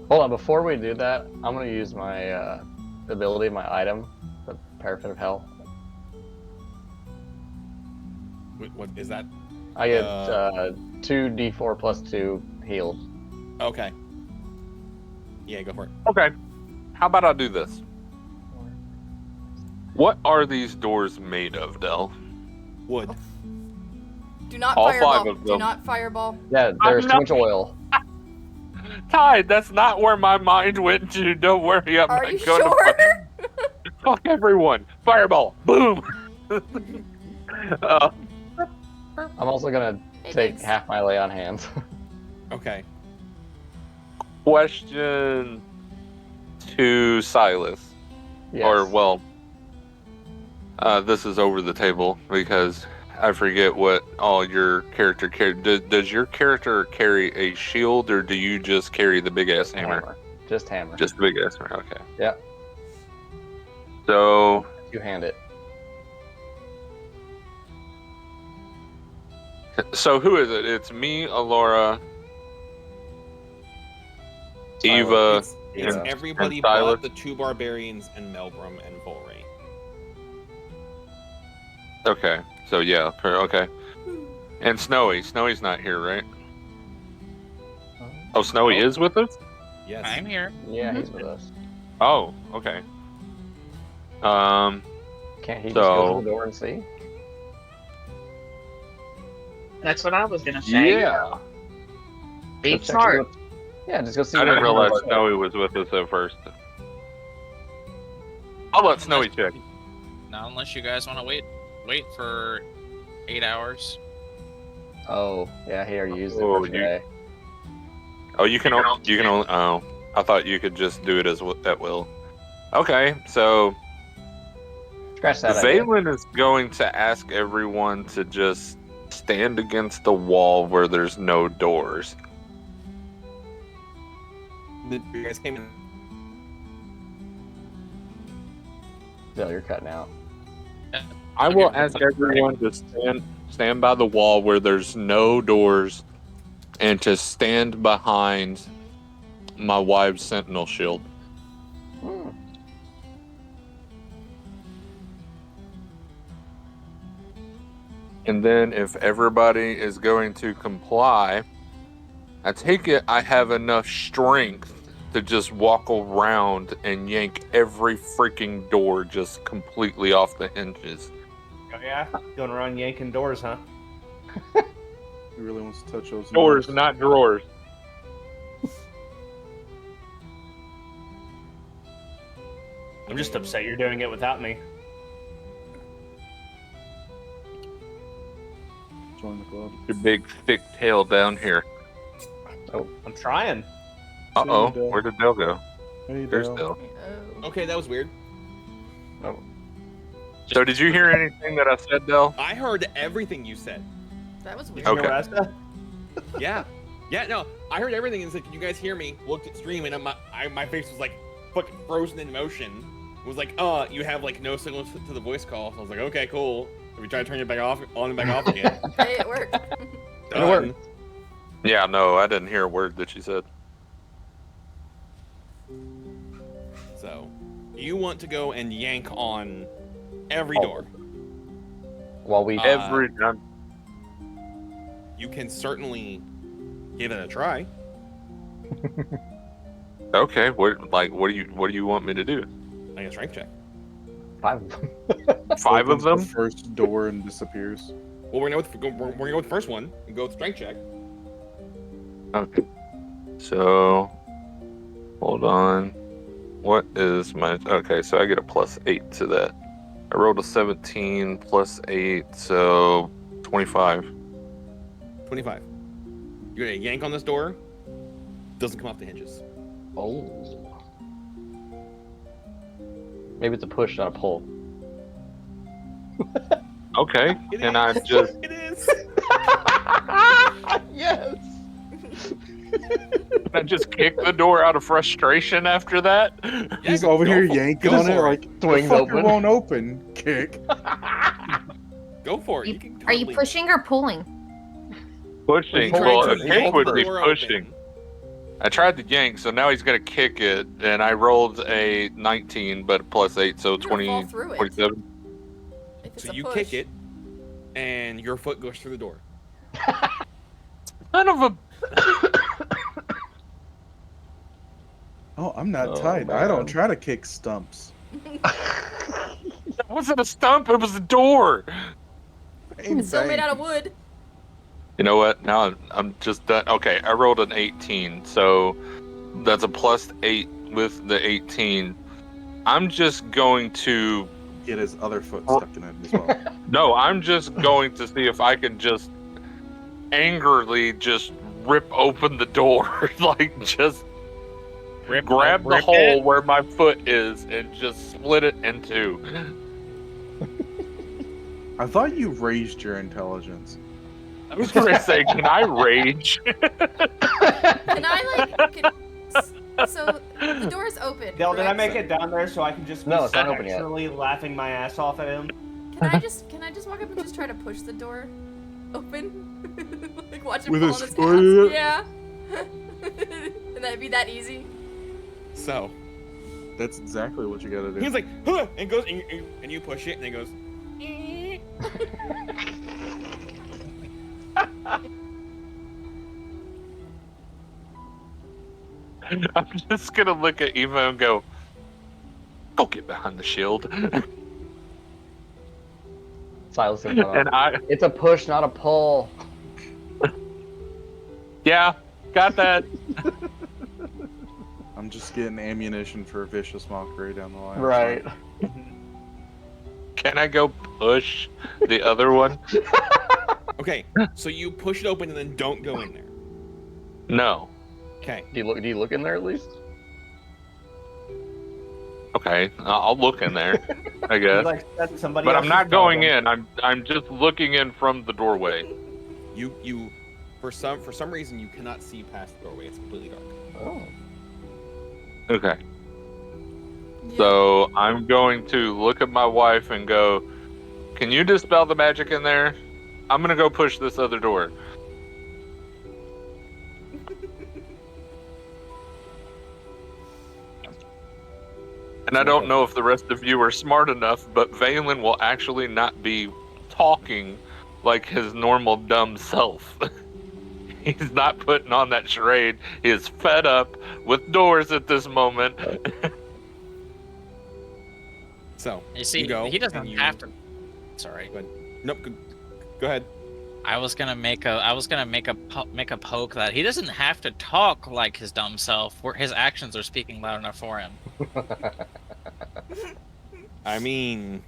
Hold on, before we do that, I'm gonna use my ability, my item, the Paraffin of Hell. What is that? I get 2d4 plus 2 healed. Okay. Yeah, go for it. Okay. How about I do this? What are these doors made of, Del? Wood. Do not All fireball. five of Do them. not fireball. Yeah, there's too not- much oil. Tide, that's not where my mind went to. Don't worry, I'm Are not you going sure? to fuck everyone. Fireball. Boom. I'm also gonna Hey, take thanks. half my lay on hands. Okay. Question to Silas. Yes. Or, well, this is over the table because I forget what all your character carry. Does your character carry a shield or do you just carry the big ass hammer? Just hammer. Just the big ass hammer, okay. Yeah. So, You hand it. who is it? It's me, Alora, Eva, It's Yeah. everybody And but Silas. the two barbarians and Melbrum and Volray. okay. So, yeah, okay. And Snowy. Snowy's not here, right? Oh, Snowy is with us? Yes. I'm here. Yeah, he's with us. Oh, okay. Can't he just go to the door and see? That's what I was gonna say. Yeah. Be Go check smart. it out. Yeah, just go see. I what didn't the realize door is. Snowy was with us at first. I'll let Snowy check. Not unless you guys want to wait for 8 hours. Oh, yeah, he already used it Oh, for you- today. Oh, you can only. Oh, I thought you could just do it at will. Okay, so Scratch that idea. Valen is going to ask everyone to just stand against the wall where there's no doors. You guys came in. No, you're cutting out. I will Okay. ask everyone to stand by the wall where there's no doors, and to stand behind my wife's sentinel shield. Hmm. And then if everybody is going to comply, I take it I have enough strength to just walk around and yank every freaking door just completely off the hinges. Oh yeah, going around yanking doors, huh? He really wants to touch those Doors, not drawers. I'm just upset you're doing it without me. Join the club. Your big thick tail down here. I'm trying. Uh-oh, Dale. where did Dale go? Hey, There's Dale. Dale. Oh. Okay, that was weird. So did you hear anything that I said, Dale? I heard everything you said. That was weird. Did you Okay. hear Rasta? Yeah. Yeah, no, I heard everything and said, "Can you guys hear me?" Looked at stream and my face was like fucking frozen in motion. It was like, you have like no signal to the voice call. So I was like, okay, cool. If we try to turn it back off, on and back off again. Hey, it worked. Done. Yeah, no, I didn't hear a word that she said. So, you want to go and yank on every door. While we Every time. You can certainly give it a try. Okay, what do you want me to do? Like a strength check. 5 of them. 5 of Opens the them? first door and disappears. Well, we're gonna go with the first one and go with strength check. Okay. So, hold on. What is my... Okay, so I get a +8 to that. I rolled a 17 plus 8, so 25. 25. You're gonna yank on this door. Doesn't come off the hinges. Oh. Maybe it's a push, not a pull. Okay, It and is. I just It is. Yes. I just kick the door out of frustration after that. He's go- over go here for- yanking go on it for like Swings the fucker open. won't open. Kick. Go for it. You can Are you totally- pushing or pulling? Pushing. Pull Well, it. a kick would be Door open. pushing. I tried to yank, so now he's gonna kick it, and I rolled a 19, but plus 8, so You're gonna 20, fall through it. 27. If it's So a you push. kick it, and your foot goes through the door. Son of a. Oh, I'm not Oh, tied. I don't man. try to kick stumps. That wasn't a stump, it was a door. Same It's still thing. made out of wood. You know what? Now I'm just done. Okay, I rolled an 18, so that's a plus 8 with the 18. I'm just going to. Get his other foot stuck in it as well. No, I'm just going to see if I can just angrily just rip open the door. Like, just grab the rip hole it? where my foot is and just split it in two. I thought you raised your intelligence. I was going to say, can I rage? Can I so the door's open. Dale, did I correct? make it down there so I can just be No, it's not open yet. actually laughing my ass off at him? Can I just walk up and just try to push the door open? Like watch him With fall his on his foot in it? ass. Yeah. And that'd be that easy. So That's exactly what you gotta do. he's like, huh, and goes, and you push it, and it goes. I'm just going to look at Eva and go, go get behind the shield. Silas is And It's a push, not a pull. yeah, got that. I'm just getting ammunition for a vicious mockery down the line. Right. Can I go push the other one? Okay, so you push it open and then don't go in there. No. Okay. Do you look in there at least? Okay, I'll look in there, I guess. Like, that's somebody But I'm else's not going problem. in. I'm just looking in from the doorway. You for some reason you cannot see past the doorway. It's completely dark. Oh. Okay. Yeah. So I'm going to look at my wife and go, can you dispel the magic in there? I'm going to go push this other door. And I don't know if the rest of you are smart enough, but Valen will actually not be talking like his normal dumb self. He's not putting on that charade. He is fed up with doors at this moment. So You see, you go, he doesn't and you- have to. Sorry, Nope. Go ahead. I was gonna make a poke that he doesn't have to talk like his dumb self. Where his actions are speaking loud enough for him. I mean,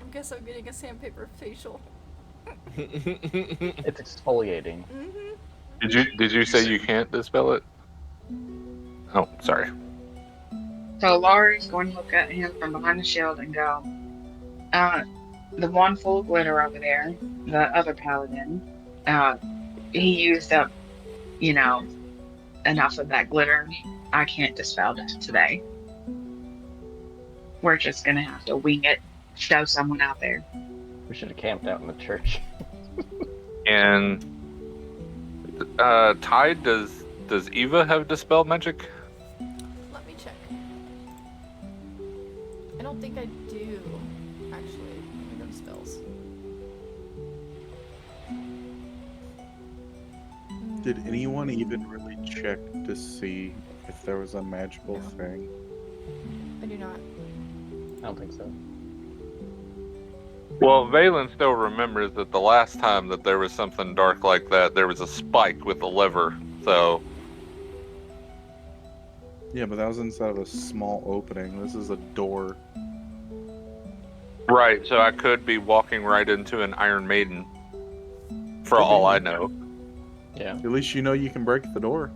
I guess I'm getting a sandpaper facial. It's exfoliating. Did you say you can't dispel it? Oh, sorry. So Laurie's going to look at him from behind the shield and go, the one full of glitter over there, the other paladin, he used up, enough of that glitter. I can't dispel it today. We're just going to have to wing it, show someone out there. We should have camped out in the church. And Ty, does Eva have dispel magic? Let me check. I don't think I do, actually. Let me go to spells. Did anyone even really check to see if there was a magical thing? I do not. I don't think so. Well, Valen still remembers that the last time that there was something dark like that, there was a spike with a lever. So Yeah, but that was inside of a small opening. This is a door. Right, so I could be walking right into an Iron Maiden. For Could all be. I know. Yeah. At least you know you can break the door.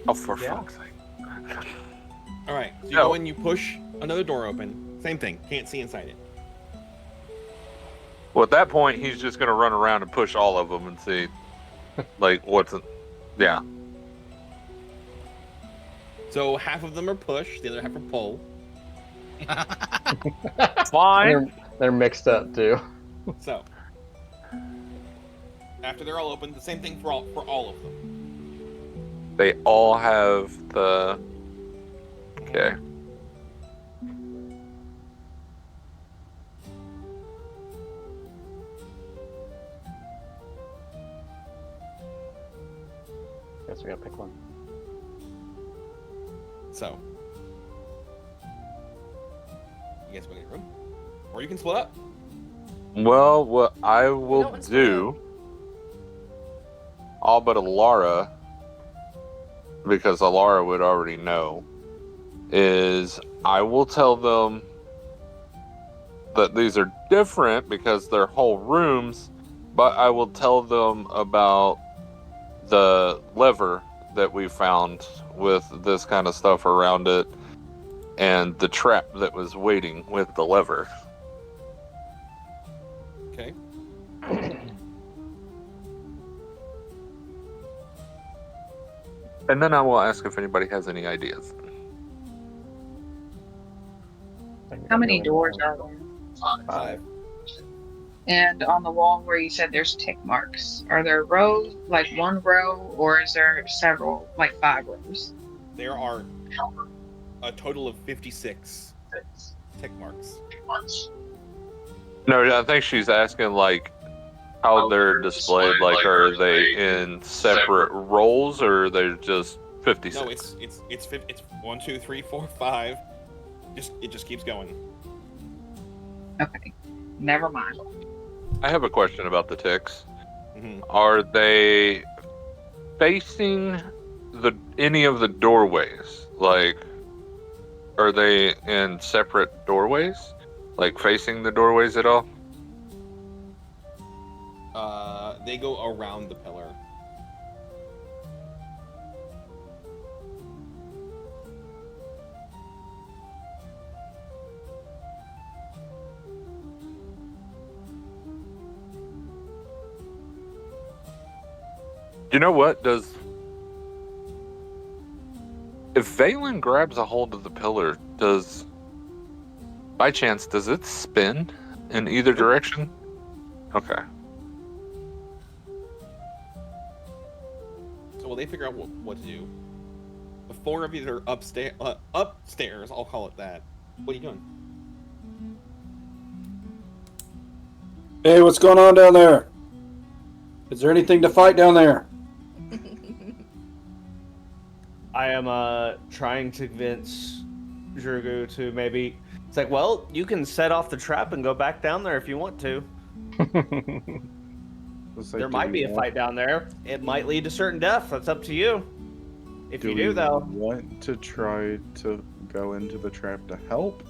Oh, for Yeah. fuck's sake. All right, so you No. go in, you push another door open. Same thing. Can't see inside it. Well, at that point, he's just going to run around and push all of them and see, like, what's... Yeah. So half of them are push, the other half are pull. Fine. They're mixed up too. So after they're all open, the same thing for all of them. They all have the... Okay. Guess we gotta pick one. So you guys go in your room, or you can split up. Well, what I No will one's do, all but Alara, because Alara would already know, is I will tell them that these are different because they're whole rooms, but I will tell them about the lever that we found with this kind of stuff around it and the trap that was waiting with the lever. Okay. And then I will ask if anybody has any ideas. How many doors are there? 5. And on the wall where you said there's tick marks, are there rows, like one row, or is there several, like 5 rows? There are a total of 56 tick marks. No, I think she's asking like how they're displayed. Like, are they in separate roles or are they just 56? No, it's 1, 2, 3, 4, 5. It just keeps going. Okay, never mind. I have a question about the ticks. Mm-hmm. Are they facing any of the doorways? Like, are they in separate doorways? Like facing the doorways at all? They go around the pillar. You know what? If Valen grabs a hold of the pillar, by chance, does it spin in either direction? Okay. So while they figure out what to do, the 4 of you that are upstairs, I'll call it that. What are you doing? Hey, what's going on down there? Is there anything to fight down there? I am trying to convince Jurgu to maybe. It's like, well, you can set off the trap and go back down there if you want to. There might be a fight down there. It might lead to certain death. That's up to you. If you do, though. Want to try to go into the trap to help?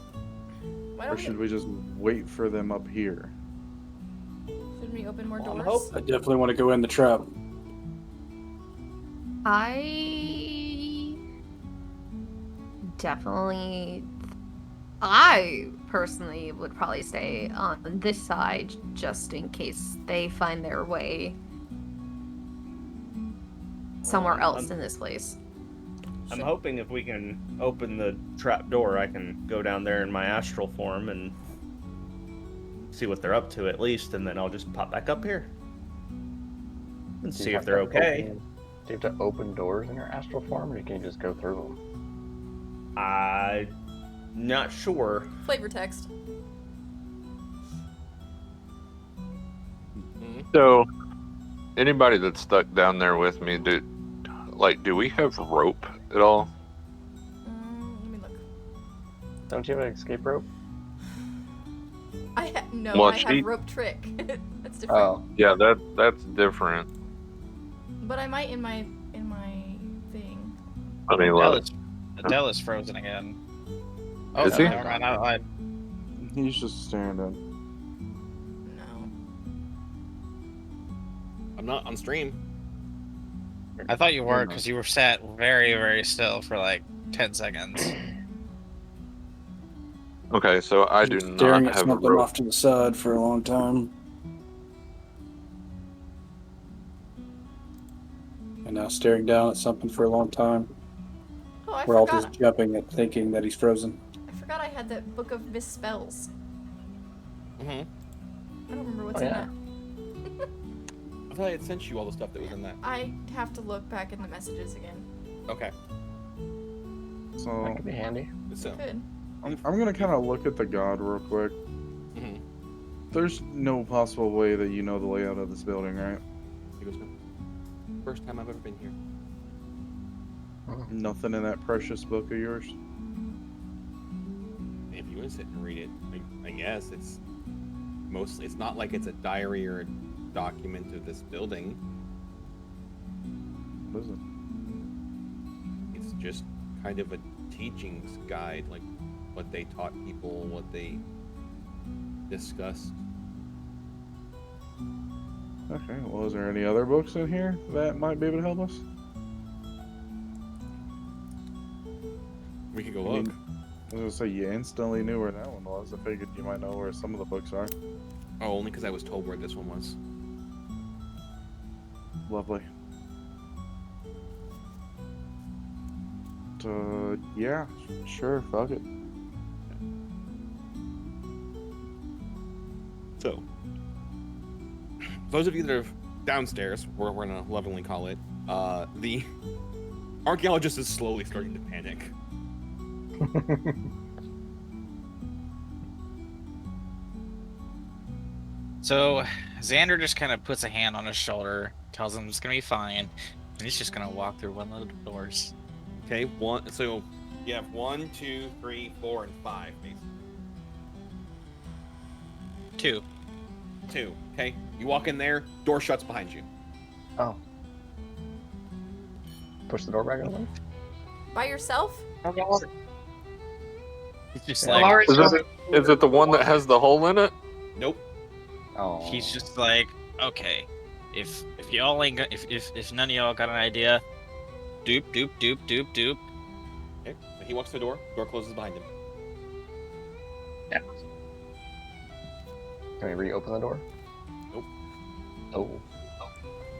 Why Or don't should we just wait for them up here? Should we open more I'm doors? hoping. I definitely want to go in the trap. I personally would probably stay on this side just in case they find their way somewhere else in this place. I'm hoping if we can open the trap door, I can go down there in my astral form and see what they're up to at least, and then I'll just pop back up here and Do you see if have they're to okay. Do you have to open doors in your astral form, or can you just go through them? I'm not sure. Flavor text. So, anybody that's stuck down there with me, do we have rope at all? Let me look. Don't you have an escape rope? I Well, have rope trick. That's different. Oh, Yeah, that's different. But I might in my thing. I mean, Adela's frozen again. Oh, Is he? never mind. I lied. He's just standing. No. I'm not on stream. I thought you were because you were sat very, very still for like 10 seconds. Okay, so I do Staring not at have a something rope. off to the side for a long time. And now staring down at something for a long time. Oh, I We're all forgot. just jumping at thinking that he's frozen. I forgot I had that book of misspells. Mm-hmm. I don't remember what's Oh, in yeah. that. I thought I had sent you all the stuff that was in that. I have to look back in the messages again. Okay. So That could be handy. So. Good. I'm gonna kind of look at the god real quick. Mm-hmm. There's no possible way that you know the layout of this building, right? He goes, first time I've ever been here. Nothing in that precious book of yours. If you want to sit and read it, I guess it's mostly. It's not like it's a diary or a document of this building. What is it? It's just kind of a teachings guide, like what they taught people, what they discussed. Okay, well, is there any other books in here that might be able to help us? We could go I look. mean, I was gonna say you instantly knew where that one was. I figured you might know where some of the books are. Oh, only because I was told where this one was. Lovely. Yeah, sure, fuck it. So, those of you that are downstairs, where we're gonna lovingly call it, the archaeologist is slowly starting to panic. So Xander just kind of puts a hand on his shoulder, tells him it's gonna be fine, and he's just gonna walk through one of the doors. Okay, one. So you have 1, 2, 3, 4, and 5, basically. 2. 2. Okay, you walk in there, door shuts behind you. Oh. Push the door back open? By yourself? He's just Yeah. like, Is it the one that has the hole in it? Nope. Oh. he's just like, okay, if y'all ain't got, if none of y'all got an idea, doop doop doop doop doop. Okay, so he walks to the door closes behind him. Can we reopen the door? Nope. Oh.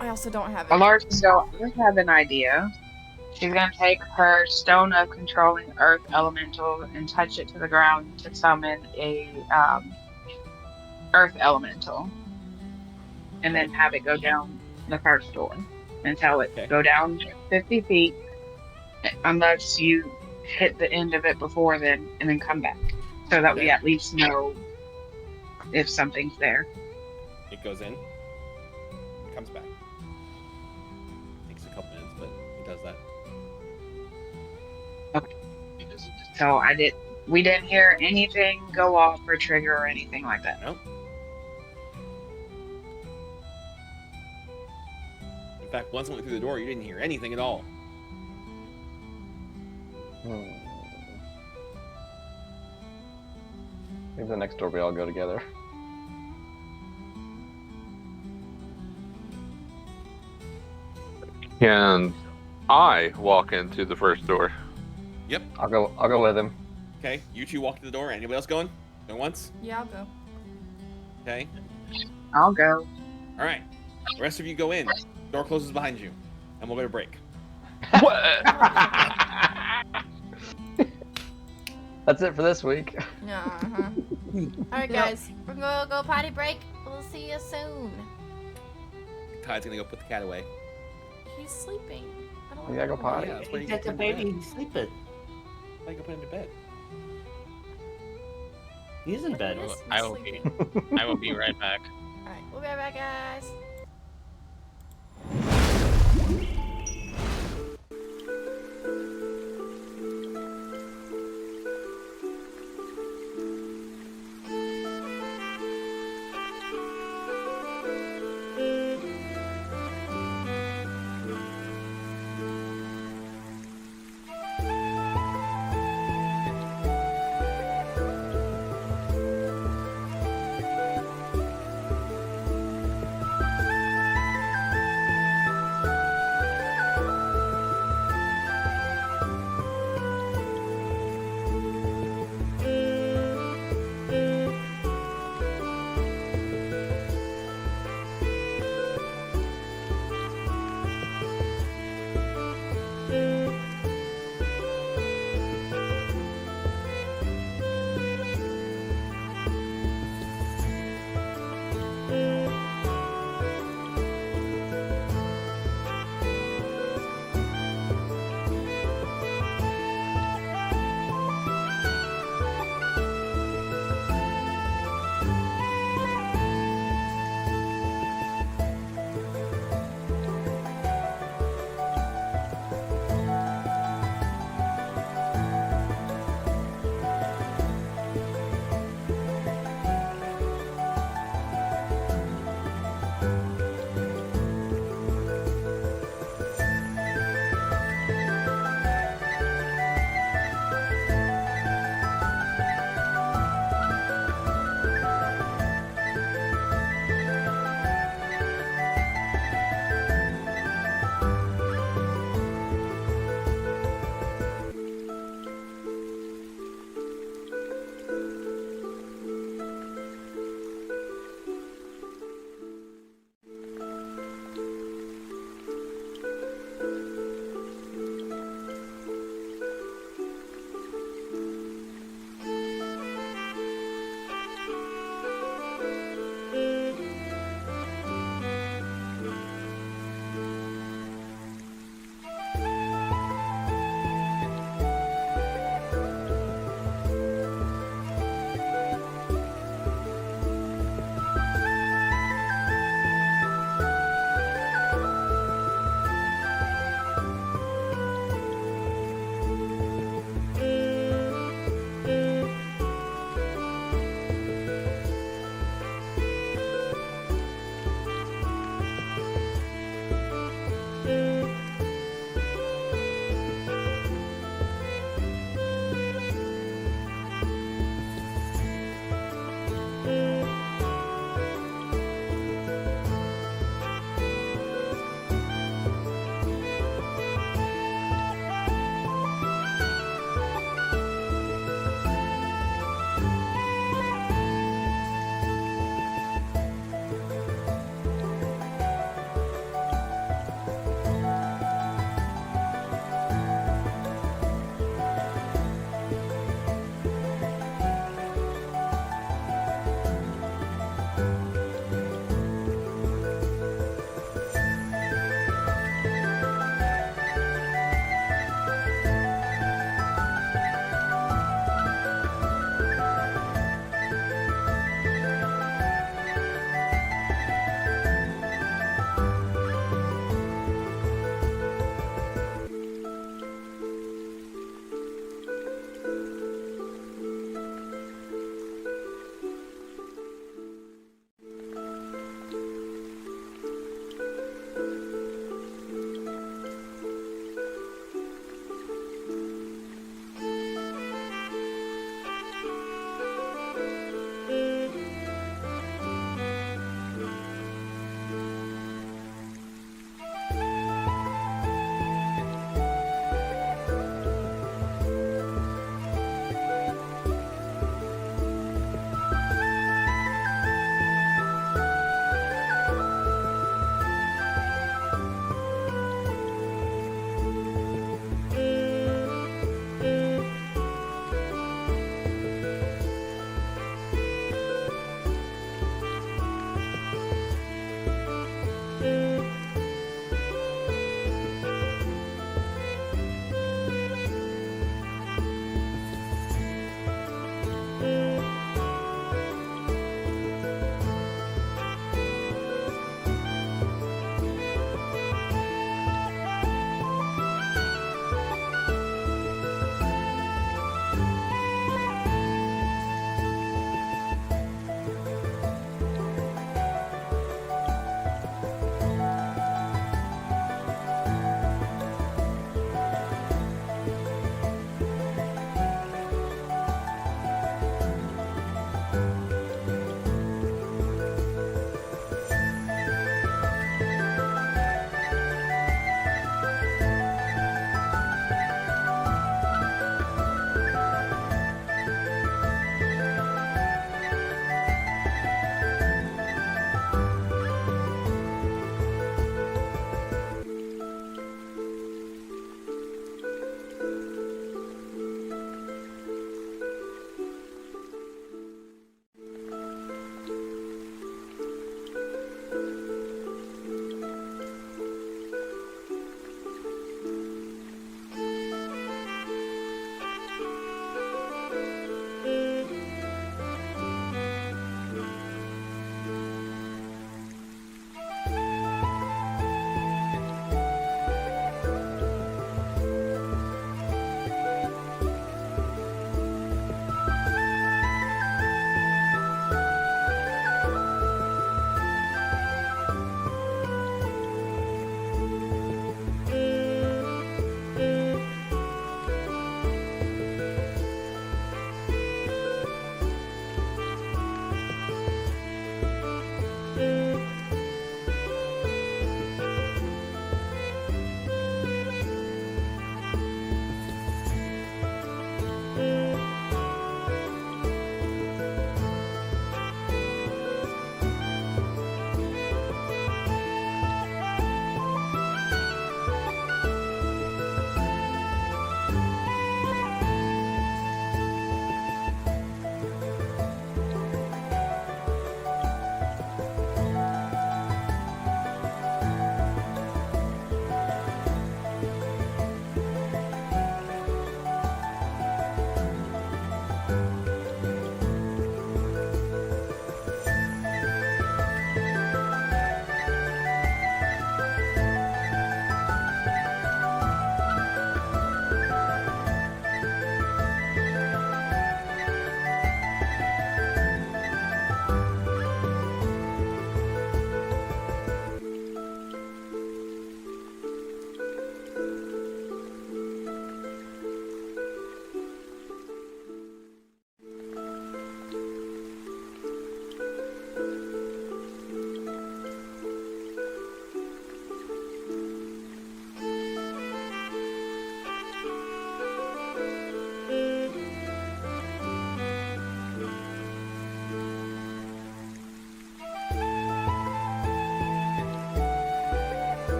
I also don't have it. Alarge, so I have an idea. She's gonna take her stone of controlling earth elemental and touch it to the ground to summon a earth elemental, and then have it go down the first door and tell it Okay. go down 50 feet, unless you hit the end of it before then, and then come back, so that we Okay. at least know if something's there. It goes in. It comes back. Takes a couple minutes, but it does that. So we didn't hear anything go off or trigger or anything like that. Nope. In fact, once I went through the door, you didn't hear anything at all. Maybe the next door we all go together. Can I walk into the first door? Yep. I'll go with him. Okay, you two walk to the door. Anybody else going? Going once? Yeah, I'll go. Okay. I'll go. All right. The rest of you go in. Door closes behind you, and we'll go to break. That's it for this week. Uh-huh. Alright, guys. We're gonna go potty break. We'll see you soon. Ty's gonna go put the cat away. He's sleeping. I don't You gotta go know. potty. Yeah, that's why you That's go a put him to baby. bed. He's sleeping. Why you go put him to bed? He's in bed. Yes, I he's will be. sleeping. I will be right back. Alright, we'll be right back, guys.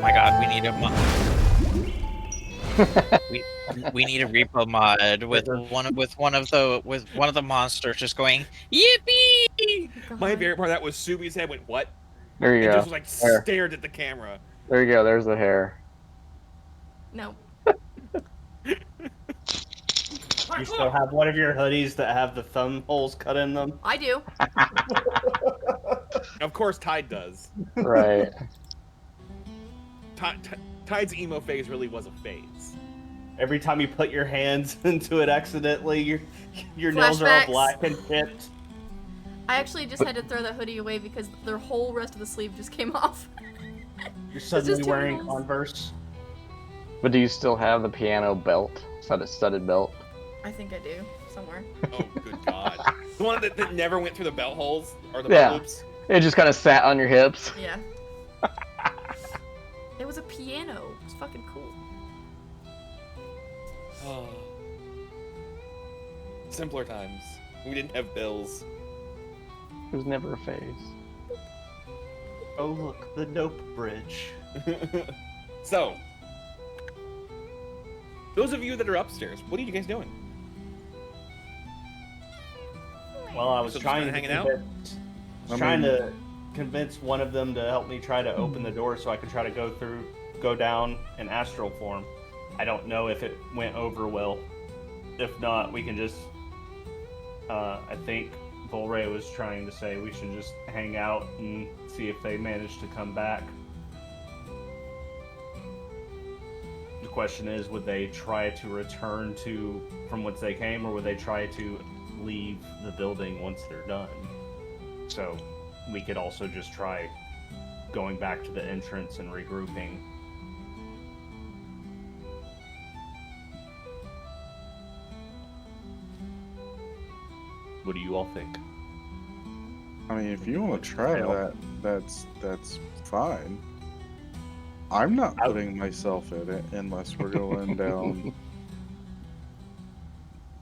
my god, we need a we need a repo mod with one of the monsters just going yippee. My favorite part of that was Subi's head went what? There you And go. just was like There. stared at the camera. There you go. There's the hair. No. You still have one of your hoodies that have the thumb holes cut in them? I do. Of course, Tide does. Right. Tide's emo phase really was a phase. Every time you put your hands into it accidentally, your nails are all Flashbacks. black and chipped. I actually just had to throw that hoodie away because the whole rest of the sleeve just came off. You're suddenly just two wearing holes. Converse. But do you still have the piano belt? Studded belt? I think I do somewhere. Oh, good God. The one that never went through the belt holes or the Yeah. belt loops. It just kind of sat on your hips. Yeah. It was a piano. It was fucking cool. Oh. Simpler times. We didn't have bills. It was never a phase. Oh look, the Nope Bridge. So, those of you that are upstairs, what are you guys doing? Well, I was So just trying kinda to hanging out? trying to convince one of them to help me try to open the door so I could try to go down in astral form. I don't know if it went over well. If not, we can just. I think Volray was trying to say we should just hang out and see if they manage to come back. The question is, would they try to return from whence they came, or would they try to leave the building once they're done? So we could also just try going back to the entrance and regrouping. What do you all think? I mean, if you want to try Fail. that, that's fine. I'm not putting myself in it unless we're going down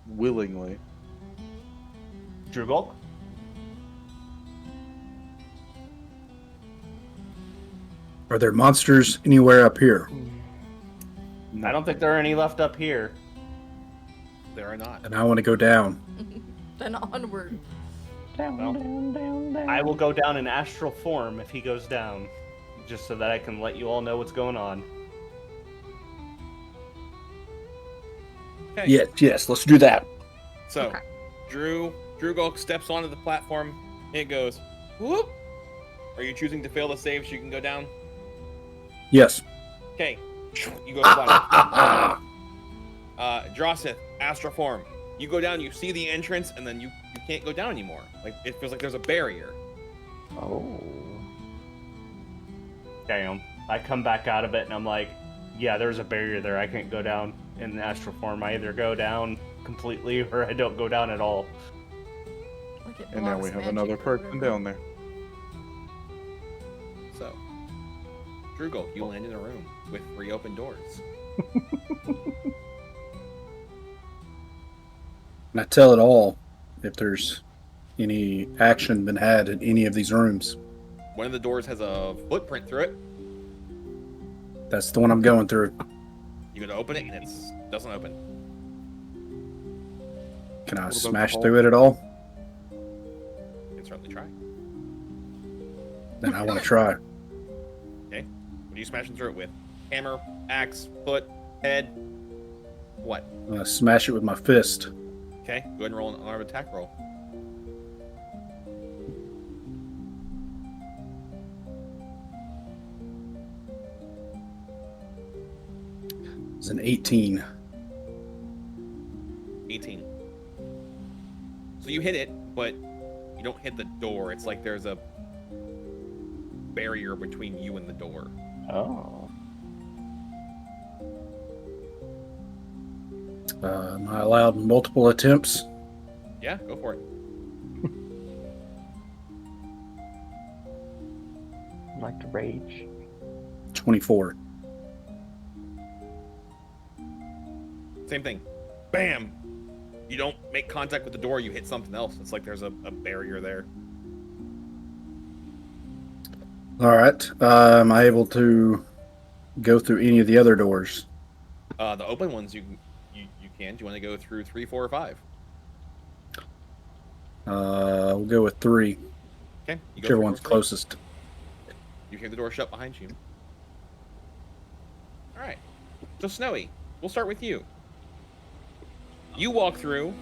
willingly. Drugulk? Are there monsters anywhere up here? I don't think there are any left up here. There are not. And I want to go down. Then onward. I will go down in astral form if he goes down, just so that I can let you all know what's going on. Okay. Yes, let's do that. So, Okay. Drew Gulk steps onto the platform. It goes, whoop. Are you choosing to fail the save so you can go down? Yes. Okay. You go down. Drossith, astral form. You go down, you see the entrance, and then you can't go down anymore. Like, it feels like there's a barrier. Oh. Damn. I come back out of it and I'm like, yeah, there's a barrier there. I can't go down in the astral form. I either go down completely or I don't go down at all. Like it And now blocks we have magic another or person whatever. down there. So, Drew Gulk, you land in a room with 3 open doors. And I tell it all if there's any action been had in any of these rooms. One of the doors has a footprint through it. That's the one I'm going through. You go to open it, and it doesn't open. Can I about the smash hole? through it at all? You can certainly try. Then I want to try. Okay. What are you smashing through it with? Hammer, axe, foot, head? What? I'm gonna smash it with my fist. Okay. Go ahead and roll an arm attack roll. It's an 18. 18. So you hit it, but you don't hit the door. It's like there's a barrier between you and the door. Oh. Am I allowed multiple attempts? Yeah, go for it. Like to rage. 24. Same thing. Bam! You don't make contact with the door, you hit something else. It's like there's a barrier there. All right. Am I able to go through any of the other doors? The open ones you can. Do you want to go through 3, 4, or 5? We'll go with 3. Okay. You go Whichever through one's door 3. closest. You hear the door shut behind you. All right. So Snowy, we'll start with you. You walk through,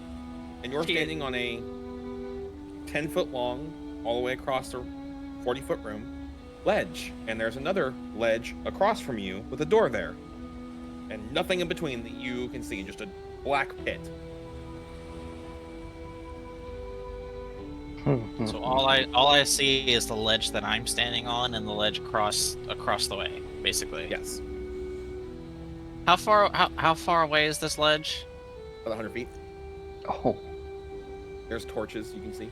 and you're standing on a 10-foot long, all the way across the 40-foot room ledge, and there's another ledge across from you with a door there, and nothing in between that you can see, just a black pit. So all I see is the ledge that I'm standing on and the ledge across the way, basically. Yes. How far away is this ledge? About 100 feet. Oh. There's torches you can see.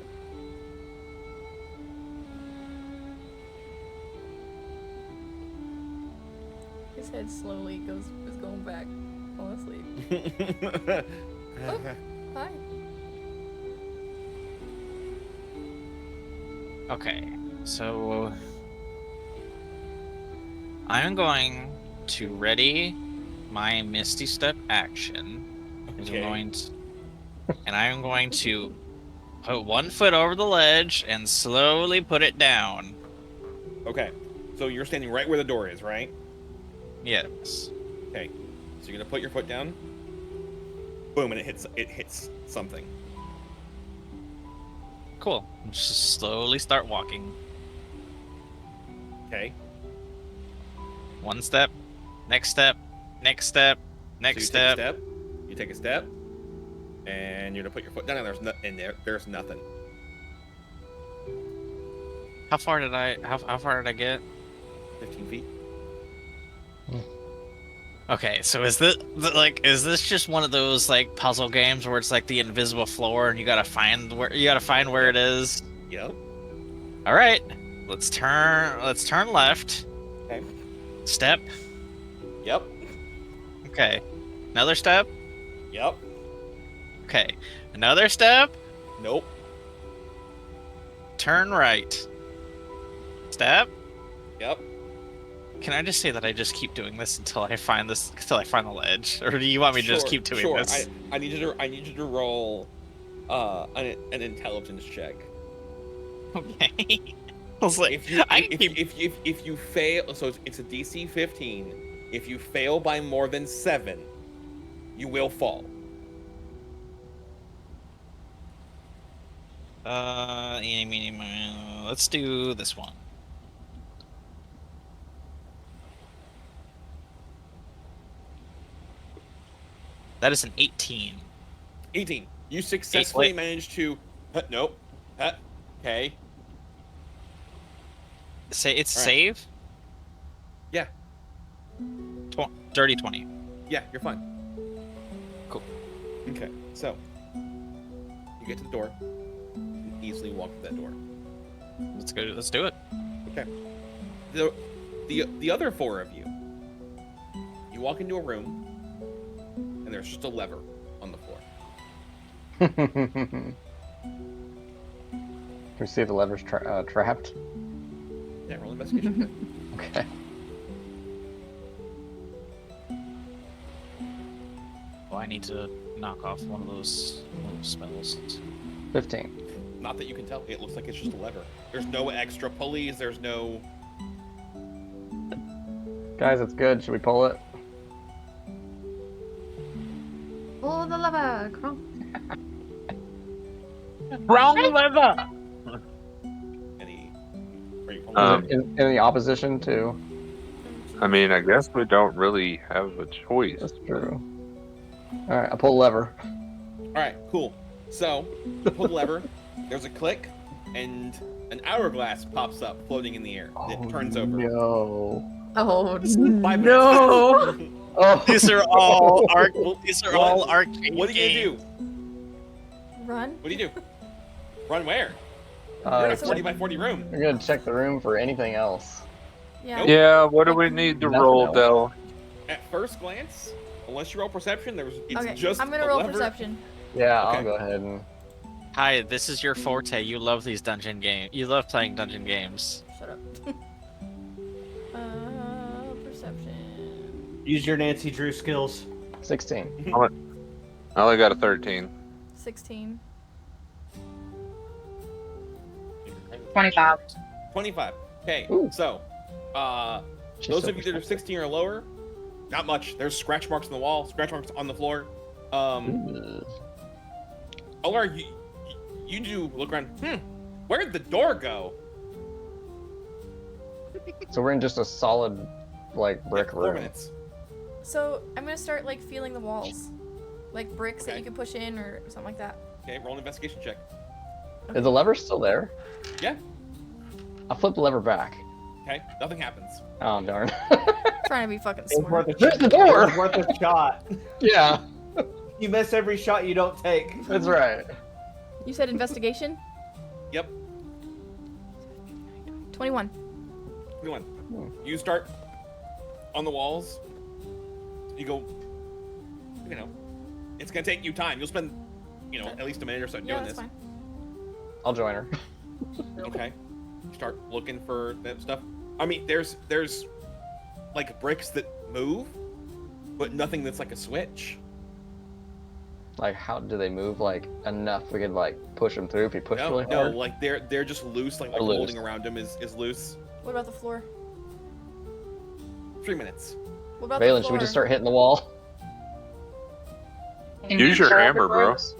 His head slowly is going back, falling asleep. Oh, hi. Okay, so I'm going to ready my Misty Step action. Okay. And I'm going to put 1 foot over the ledge and slowly put it down. Okay. So you're standing right where the door is, right? Yes. Okay. So you're gonna put your foot down. Boom, and it hits something. Cool. Just slowly start walking. Okay. 1 step, next step, next step, next step. You take a step, and you're gonna put your foot down, and there's nothing. How far did I get? 15 feet. Okay, so is this just one of those like puzzle games where it's like the invisible floor and you gotta find where it is? Yep. All right, let's turn left. Okay. Step. Yep. Okay. Another step. Yep. Okay. Another step. Nope. Turn right. Step. Yep. Can I just say that I just keep doing this until I find the ledge, or do you want me to just keep doing this? I need you to roll an intelligence check. Okay. I was like, if you fail, so it's a DC 15. If you fail by more than 7, you will fall. Let's do this one. That is an 18. 18. You successfully managed to. Nope. Okay. Say it's All right. save. Yeah. Dirty 20. Yeah, you're fine. Cool. Okay, so you get to the door. You can easily walk through that door. Let's go. Let's do it. Okay. The other 4 of you. You walk into a room, and there's just a lever on the floor. Can we see if the lever's trapped? Yeah, roll investigation. Okay. Oh, I need to knock off one of those spells. 15. Not that you can tell. It looks like it's just a lever. There's no extra pulleys. There's no. Guys, it's good. Should we pull it? Pull the lever. Come on. Wrong lever. Any. Are you pulling In the opposition to. I mean, I guess we don't really have a choice. That's true. All right, I pull the lever. All right, cool. So, you pull the lever. There's a click, and an hourglass pops up, floating in the air. It turns over. No. Oh 5 minutes. no! Oh. These are all arcane. What do you do? Run. What do you do? Run where? You're in a 40 by 40 room. We're gonna check the room for anything else. Yeah. Nope. Yeah, what do we need to Nothing roll, else. Del? At first glance, unless you roll perception, it's Okay, just I'm gonna a roll lever. perception. Yeah, Okay. I'll go ahead and. Hi, this is your forte. You love these dungeon games. You love playing dungeon games. Shut up. Perception. Use your Nancy Drew skills. 16. I only got a 13. 16. 25. 25. Okay, Ooh. so, She's those so of you that are perceptive. 16 or lower, not much. There's scratch marks on the wall, scratch marks on the floor. Ooh. Olar, you do look around. Where'd the door go? So we're in just a solid, like, brick 4 room. minutes. So I'm gonna start like feeling the walls, like bricks that Okay. you can push in or something like that. Okay, roll an investigation check. Is the lever still there? Yeah. I'll flip the lever back. Okay, nothing happens. Oh, darn. Trying to be fucking It's worth smart. a There's the door! It's worth a shot. Yeah, You miss every shot you don't take. that's right. You said investigation? Yep. 21. Good one. You start on the walls. You go. You know, it's gonna take you time. You'll spend, at least a minute or so Yeah, doing that's this. fine. I'll join her. Okay. You start looking for that stuff. I mean, there's like bricks that move, but nothing that's like a switch. Like, how do they move? Like, enough we could, like, push them through if you push No, really no, hard? like they're just loose. Like the Loose. holding around them is loose. What about the floor? 3 minutes. What about Valen, the should floor? we just start hitting the wall? Can Use you your pull the hammer, bro. bricks?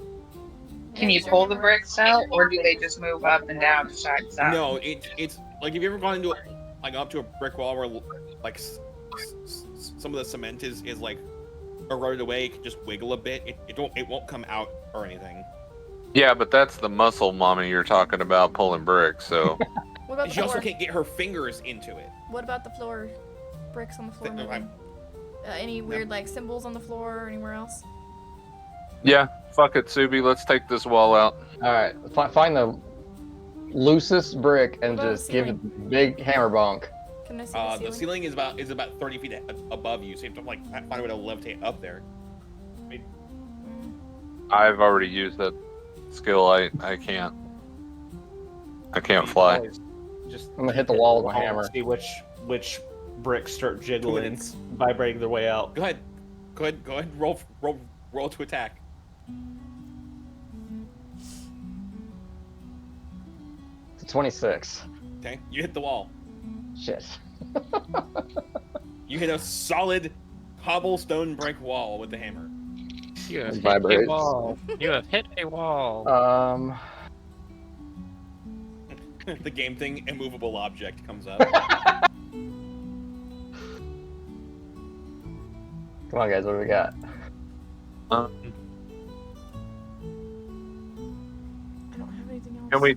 Can you pull the bricks out, or do they just move up and down side to side? No, it's like, have you ever gone into like up to a brick wall where like some of the cement is like eroded away? It can just wiggle a bit. It won't come out or anything. Yeah, but that's the muscle mommy you're talking about pulling bricks. So What about And the she also floor? can't get her fingers into it. What about the floor? Bricks on the floor. Th- moving? Any weird like symbols on the floor or anywhere else? yeah, fuck it, Subi. Let's take this wall out. Alright, find the loosest brick and What about just the give it a big hammer bonk. Can I see The ceiling is about 30 feet above you, so you have to like find a way to levitate up there. I've already used that skill. I can't fly. Just I'm gonna hit the wall with my and hammer. See which bricks start 2 jiggling, minutes. vibrating their way out. Go ahead. Roll to attack. It's 26. Okay, you hit the wall. Shit. You hit a solid cobblestone brick wall with the hammer. You have It hit a vibrates. wall. You have hit a wall. The game thing, immovable object, comes up. Come on, guys, what do we got? I don't have anything else.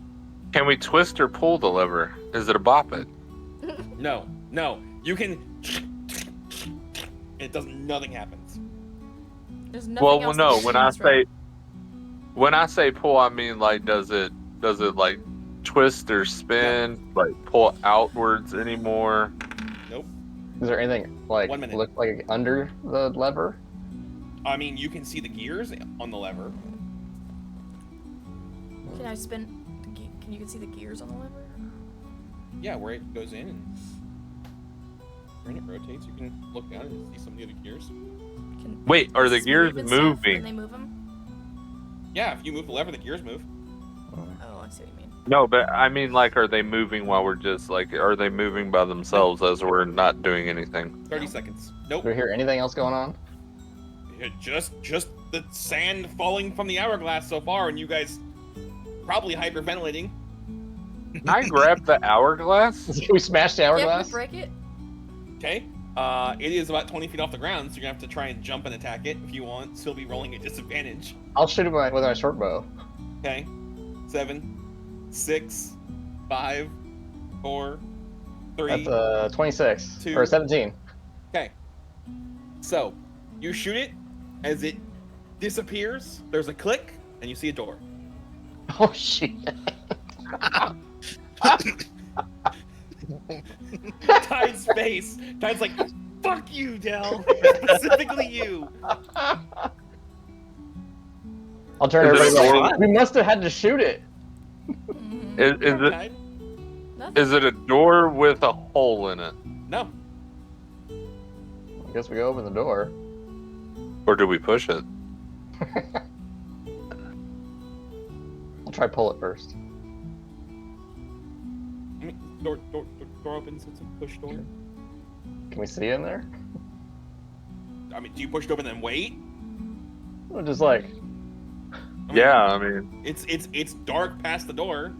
Can we twist or pull the lever? Is it a bop it? No. You can. It doesn't. Nothing happens. There's nothing Well, else no. to When do in I this room. say pull, I mean like does it like twist or spin, like pull outwards anymore? Nope. Is there anything, like, 1 minute. look like under the lever? I mean, you can see the gears on the lever. Can I spin? Can you see the gears on the lever? Yeah, where it goes in and when it rotates, you can look down and see some of the other gears. Can, Wait, are does the this gears move and stuff moving? When they move them? Yeah, if you move the lever, the gears move. Oh, I see what you mean. No, but I mean like, are they moving while we're just like, are they moving by themselves as we're not doing anything? 30 seconds. Do Nope. we hear anything else going on? Just the sand falling from the hourglass so far, and you guys probably hyperventilating. Can I grab the hourglass? we smashed the Yeah, hourglass? we break it. Okay. It is about 20 feet off the ground, so you're gonna have to try and jump and attack it if you want. Still be rolling at disadvantage. I'll shoot it with my short bow. Okay. 7, 6, 5, 4, 3. That's 26. 2. Or 17. Okay. So, you shoot it. As it disappears, there's a click, and you see a door. Oh, shit. Tide's face. Tide's like, fuck you, Del. Specifically you. I'll turn Is it everybody a like, door? we must have had to shoot it. Mhm. Is Nothing. it a door with a hole in it? No. I guess we go open the door. Or do we push it? I'll try pull it first. I mean, door opens. It's a push door. Can we see in there? I mean, do you push it open and wait? Or just like, I mean, Yeah, I mean, It's dark past the door.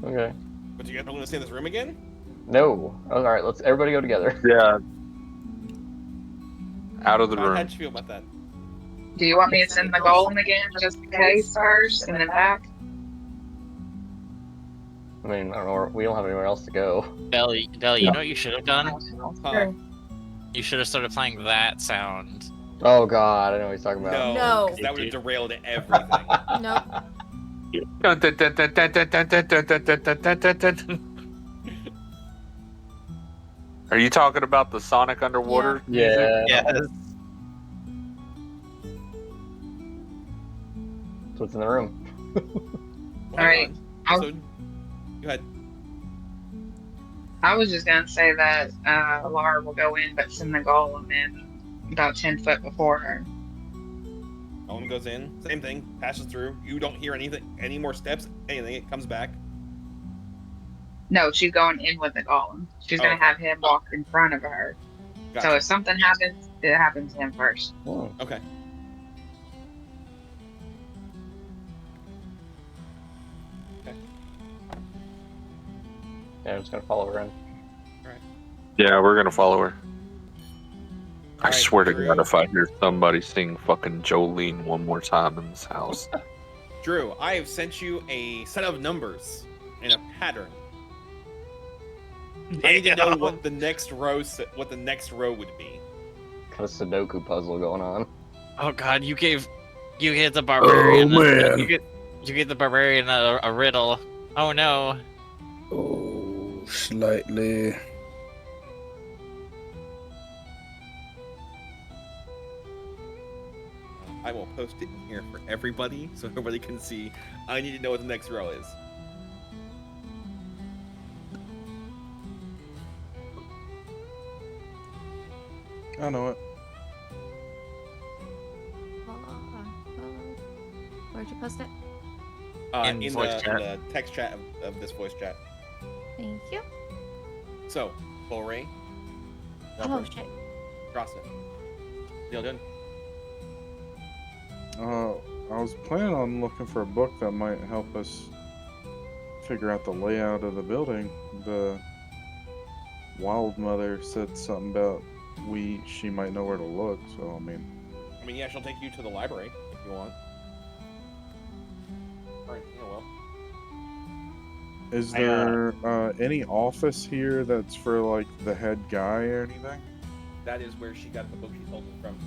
okay. But do you guys want to stay in this room again? No. All right, let's everybody go together. yeah. Out of the How'd room. you feel about that? Do you want me to send the golem again just in case first and then back? I mean, I don't know. We don't have anywhere else to go. Del, you know what you should have done? Huh? You should have started playing that sound. Oh God, I know what he's talking about. No. 'cause that would have derailed everything. Nope. Are you talking about the Sonic underwater? Yeah. Yes. That's what's in the room. Well, Alright, hold I'll- on. So, go ahead. I was just gonna say that Laura will go in, but send the golem in about 10 foot before her. Golem goes in. Same thing. Passes through. You don't hear anything. Any more steps? Anything? It comes back. No, she's going in with the golem. She's gonna Okay. have him walk in front of her. Gotcha. So if something happens, it happens to him first. Hmm. Okay. Yeah, I'm just gonna follow her in. Yeah, we're gonna follow her. I Alright, swear to Drew. God, if I hear somebody sing fucking Jolene one more time in this house. Drew, I have sent you a set of numbers and a pattern. I need to know what the next row would be. Kind of Sudoku puzzle going on. Oh God, you gave the barbarian. man. You gave the barbarian a riddle. Oh no. Oh, slightly. I will post it in here for everybody so everybody can see. I need to know what the next row is. I know it. Where'd you post it? In In voice the chat. text chat of this voice chat. Thank you. So, Bullray. Oh shit. Cross it. Deal done. I was planning on looking for a book that might help us figure out the layout of the building. The Wild Mother said something about she might know where to look, so I mean, Yeah, she'll take you to the library if you want. Alright, yeah, well. is there any office here that's for like the head guy or anything? That is where she got the book she's holding from.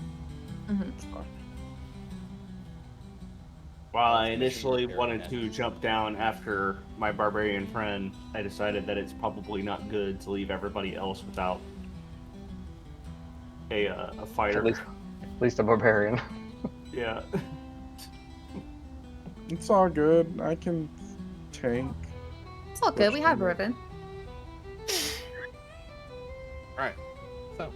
While I initially wanted to jump down after my barbarian friend, I decided that it's probably not good to leave everybody else without a fighter. At least a barbarian. Yeah. It's all good. I can tank. It's all good. We have Riven. Alright. So,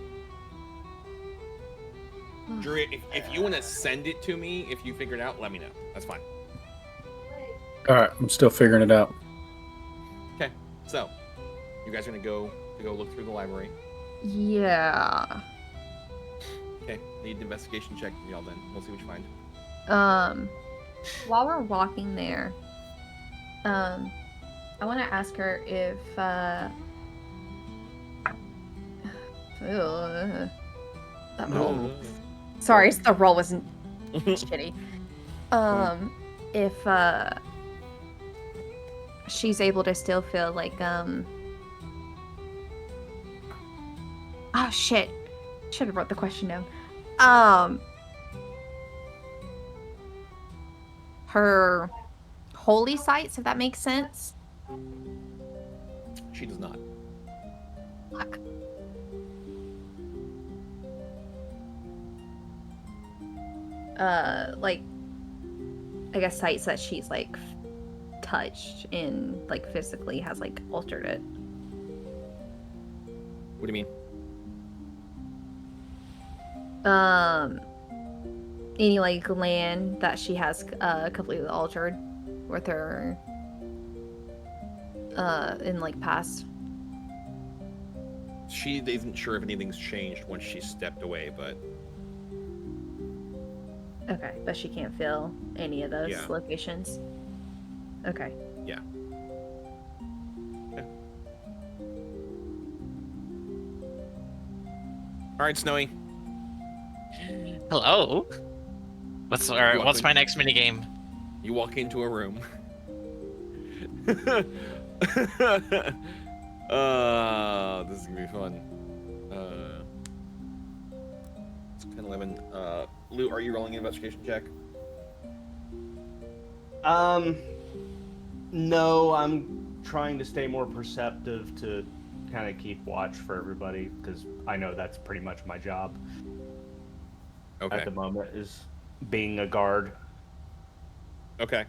Drew, if you want to send it to me, if you figure it out, let me know. That's fine. All right, I'm still figuring it out. Okay. So, you guys are gonna go look through the library. Yeah. Okay. Need an investigation check from y'all then. We'll see what you find. While we're walking there, I want to ask her if that roll. Sorry, the roll wasn't shitty. If she's able to still feel like oh shit, should have wrote the question down. Her holy sites, if that makes sense. She does not. Fuck. Like, I guess sites that she's like touched and like physically has like altered it. What do you mean? any like land that she has completely altered with her in like past. She isn't sure if anything's changed once she stepped away, but Okay, but she can't feel any of those Yeah. locations. Okay. yeah. All right, Snowy. Hello. What's Welcome. my next mini game? You walk into a room. This is gonna be fun. It's 10-11. Lou, are you rolling an investigation check? No, I'm trying to stay more perceptive to kind of keep watch for everybody because I know that's pretty much my job Okay. at the moment is being a guard. Okay.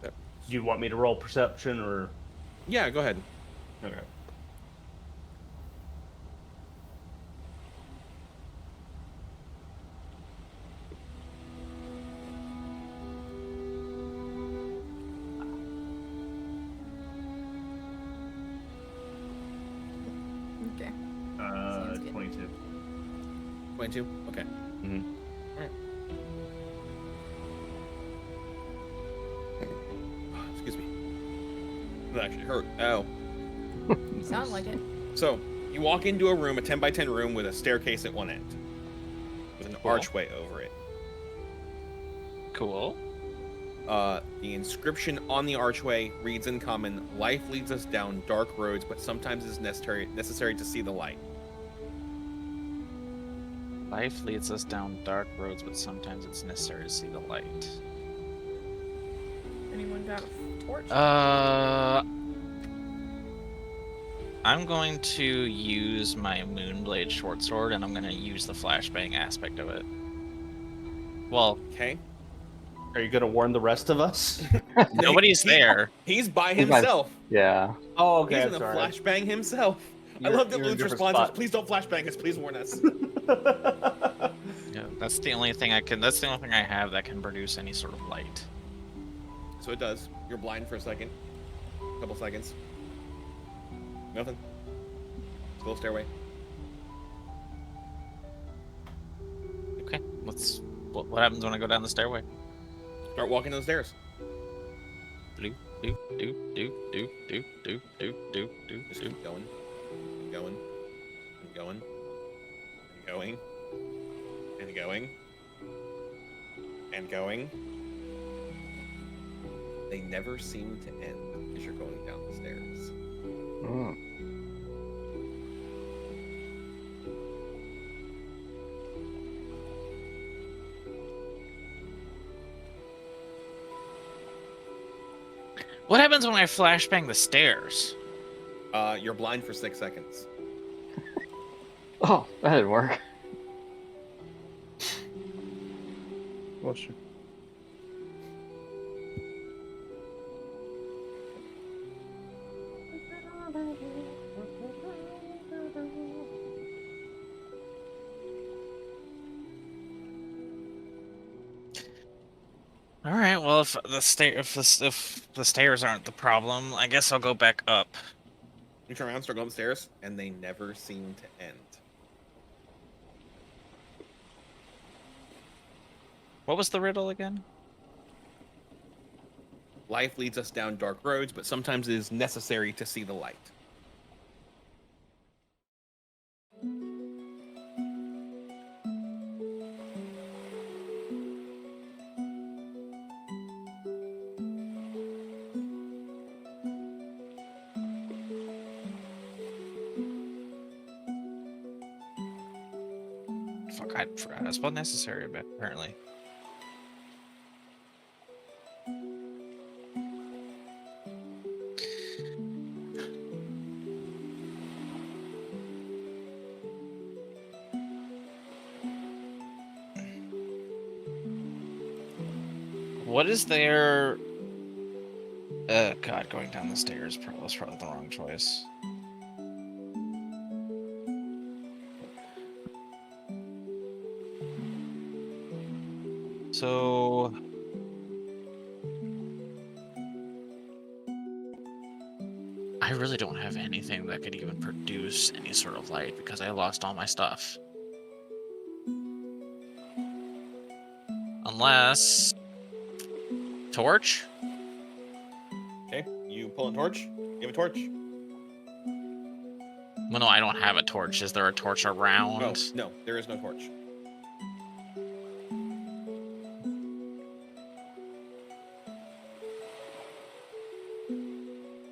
Do you want me to roll perception or? Yeah, go ahead. Okay. Okay. Sounds good. 22. 22? Okay. Mhm. Alright. Excuse me. That actually hurt. Ow. You sound like it. So, you walk into a room, a 10 by 10 room with a staircase at one end. With an Cool. archway over it. Cool. The inscription on the archway reads in common, "Life leads us down dark roads, but sometimes it's necessary to see the light." Life leads us down dark roads, but sometimes it's necessary to see the light. Anyone got a torch? I'm going to use my Moonblade short sword, and I'm going to use the flashbang aspect of it. Well, Okay. Are you gonna warn the rest of us? nobody's there. He's by He's by- himself. Yeah. Oh, He's okay. in I'm a sorry. flashbang himself. I You're- love that you're in a Luke's different response was, spot. "Please don't flashbang us. Please warn us." Yeah, that's the only thing I can. That's the only thing I have that can produce any sort of light. So it does. You're blind for a second. Couple seconds. Nothing. Still a stairway. Okay, let's. What happens when I go down the stairway? Start walking down the stairs. Do do do do do do do do do do Just do. keep going. Keep going. Keep going. And going. And going. And going. They never seem to end as you're going down the stairs. Mm. What happens when I flashbang the stairs? You're blind for 6 seconds. Oh, that didn't work. What's your... All right. Well, if the stairs aren't the problem, I guess I'll go back up. You turn around, start going up the stairs, and they never seem to end. What was the riddle again? Life leads us down dark roads, but sometimes it is necessary to see the light. Fuck, I forgot. I spelled necessary a bit, apparently. What is there? God, going down the stairs was probably the wrong choice. So I really don't have anything that could even produce any sort of light because I lost all my stuff. Unless torch? Okay, you pull a torch. You have a torch? Well, no, I don't have a torch. Is there a torch around? No, there is no torch.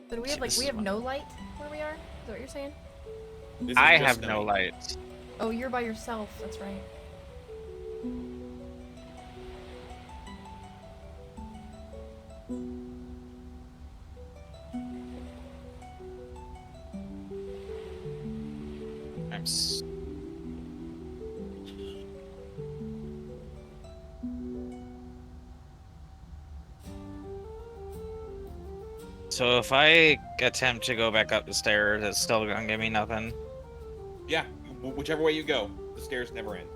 So do we have we have no light where we are? Is that what you're saying? This is I just have no snowy. lights. Oh, you're by yourself. That's right. So if I attempt to go back up the stairs, it's still gonna give me nothing. Yeah, whichever way you go, the stairs never end.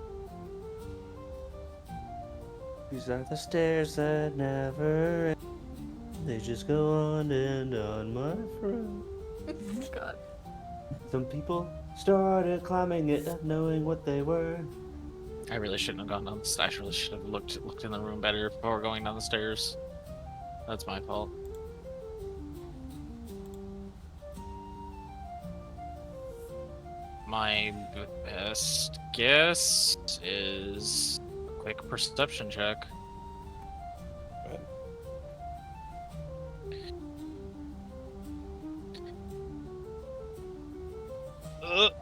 These are the stairs that never end. They just go on and on, my friend. God. Some people started climbing it, not knowing what they were. I really shouldn't have gone down. I really should have looked in the room better before going down the stairs. That's my fault. My best guess is a quick perception check. Go ahead.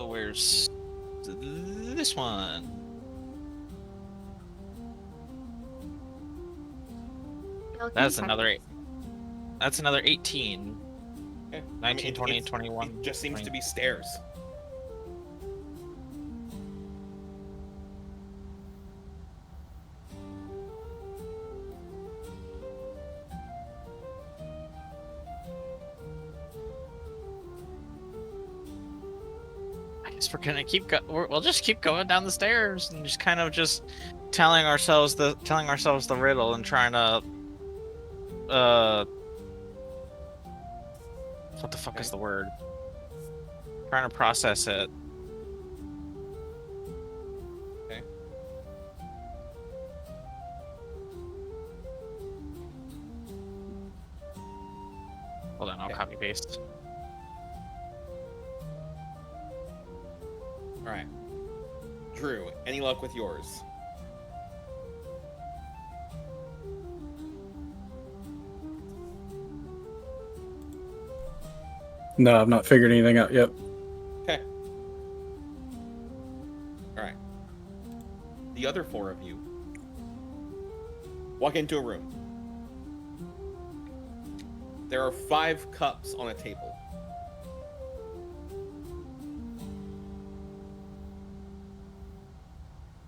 Where's this one? That's another 18. Okay. 19, 20, 21. It just seems 20. to be stairs. I guess we're gonna we'll just keep going down the stairs and just kind of just telling ourselves the riddle and trying to what the fuck is the word? Trying to process it. Okay. Hold on, I'll Okay. copy paste. All right. Drew, any luck with yours? No, I've not figured anything out yet. Okay. All right. The other four of you walk into a room. There are 5 cups on a table.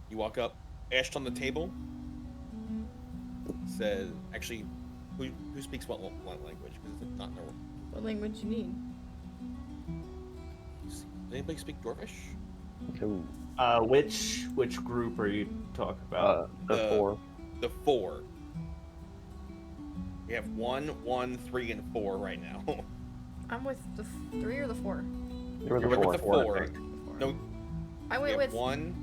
You walk up, etched on the table says, actually, who speaks what language? Because it's not normal. What language you need? Does anybody speak Dwarvish? Which group are you talking about? The 4. The 4. We have 1, 1, 3, and 4 right now. I'm with the 3 or the 4. You're with You're the with 4. the 4. No, I we went have with 1.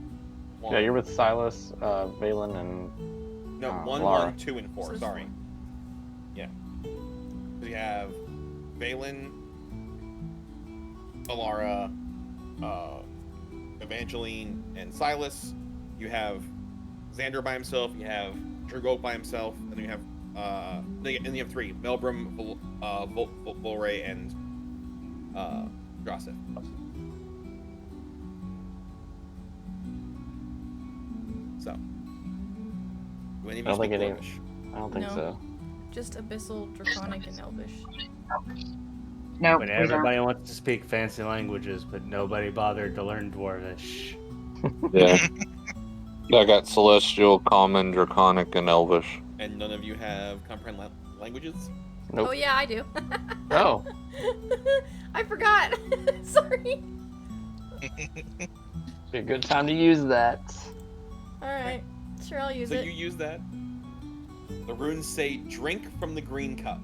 Yeah, you're with Silas, Valen, and No, 1, Lara. 1, 2, and 4. So Sorry. it's Yeah. We have Valen, Alara, Evangeline, and Silas. You have Xander by himself. You have Drugok by himself, and then you have and you have 3: Melbrum, Volray, and Joseph. So, do any of you I don't speak think any- Dwarvish? I don't think No. so. Just Abyssal, Draconic, and Elvish. No, But we don't. everybody wants to speak fancy languages, but nobody bothered to learn Dwarvish. Yeah. I got Celestial, Common, Draconic, and Elvish. And none of you have comprehend languages? Nope. Oh yeah, I do. Oh. I forgot. Sorry. Be a good time to use that. All right. Sure, I'll use So it. you use that. The runes say, "Drink from the green cup."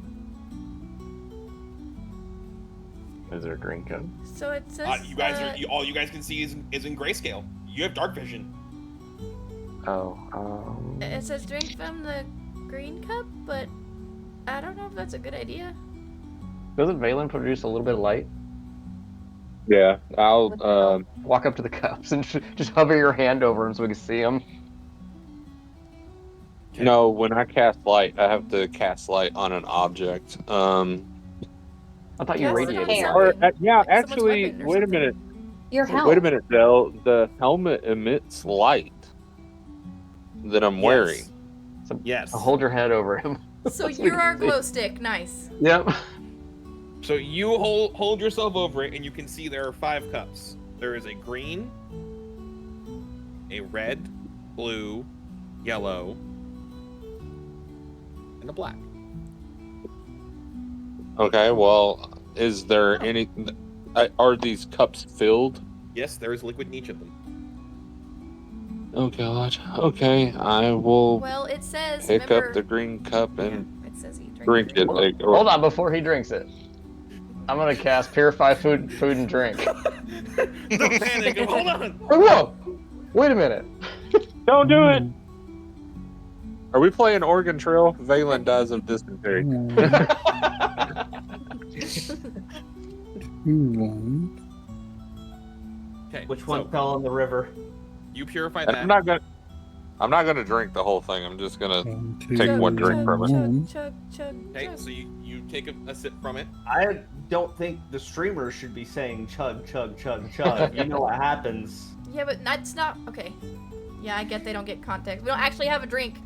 Is there a green cup? So it says. You guys are all you guys can see is in grayscale. You have dark vision. Oh, It says drink from the green cup, but I don't know if that's a good idea. doesn't Valen produce a little bit of light? Yeah, I'll Walk up to the cups and just hover your hand over them so we can see them. no. When I cast light, I have to cast light on an object. I thought you Cast it on radiated. something. Or, yeah, Like someone's actually, weapon or wait a something. minute. Your health. Wait a minute, Del. The helmet emits light that I'm wearing. So Yes. hold your head over him. So So we you're can our see. glow stick. Nice. Yep. So you hold yourself over it, and you can see there are 5 cups. There is a green, a red, blue, yellow, and a black. Okay, well, is there any? Are these cups filled? Yes, there is liquid in each of them. Oh God. Okay, I will Well, it says. pick remember, up the green cup Yeah, and it says you drink it. Hold Like, Hold on, before he drinks it, I'm gonna cast Purify Food and Drink. Don't panic. Hold on. Oh, whoa! Wait a minute. don't do it. Are we playing Oregon Trail? Valen dies of dysentery. Okay. Which one so fell in the river? you purify And that. I'm not gonna drink the whole thing. I'm just gonna take Chug, one drink chug, from it. chug, chug, chug, Okay, chug. so you take a sip from it. I don't think the streamers should be saying chug, chug, chug, chug. You know what happens. Yeah, but that's not okay. Yeah, I get they don't get context. We don't actually have a drink.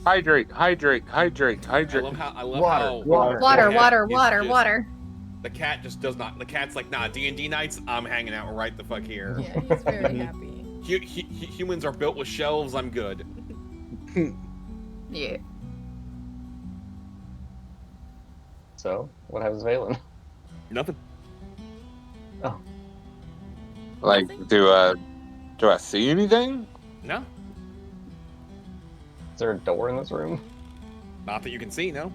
Hydrate, hydrate, hydrate, I hydrate. love how Water, how water. Water, the cat water, is water, just- water. The cat just does not. The cat's like, nah. D&D nights, I'm hanging out right the fuck here. Yeah, he's very happy. Humans are built with shelves. I'm good. Yeah. So, what happens, Valen? Nothing. Like, do I see anything? No, Is there a door in this room? not that you can see. No.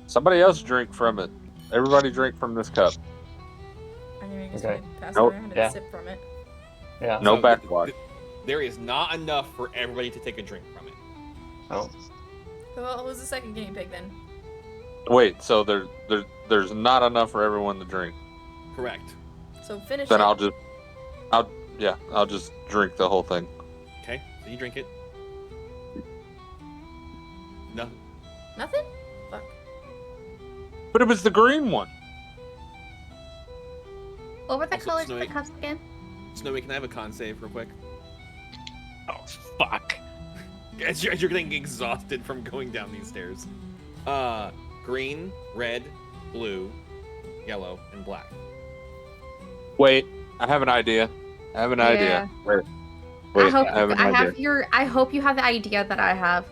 Somebody else drink from it. Everybody drink from this cup. I mean, I guess Okay. we could pass Nope. around and Yeah. sip from it. Yeah. No So backwash. There is not enough for everybody to take a drink from it. Oh. Well, it was the second guinea pig then. Wait, so there's not enough for everyone to drink. Correct. So finish Then it. I'll just drink the whole thing. Okay, so you drink it. No. Nothing? Fuck. But it was the green one. What were the Also, colors of the Snowy- cups again? Snowy, can I have a con save real quick? Oh fuck. As you're getting exhausted from going down these stairs. Green, red, blue, yellow, and black. Wait, I have an idea. I have an idea. Wait, I hope I have an I idea. have your. I hope you have the idea that I have.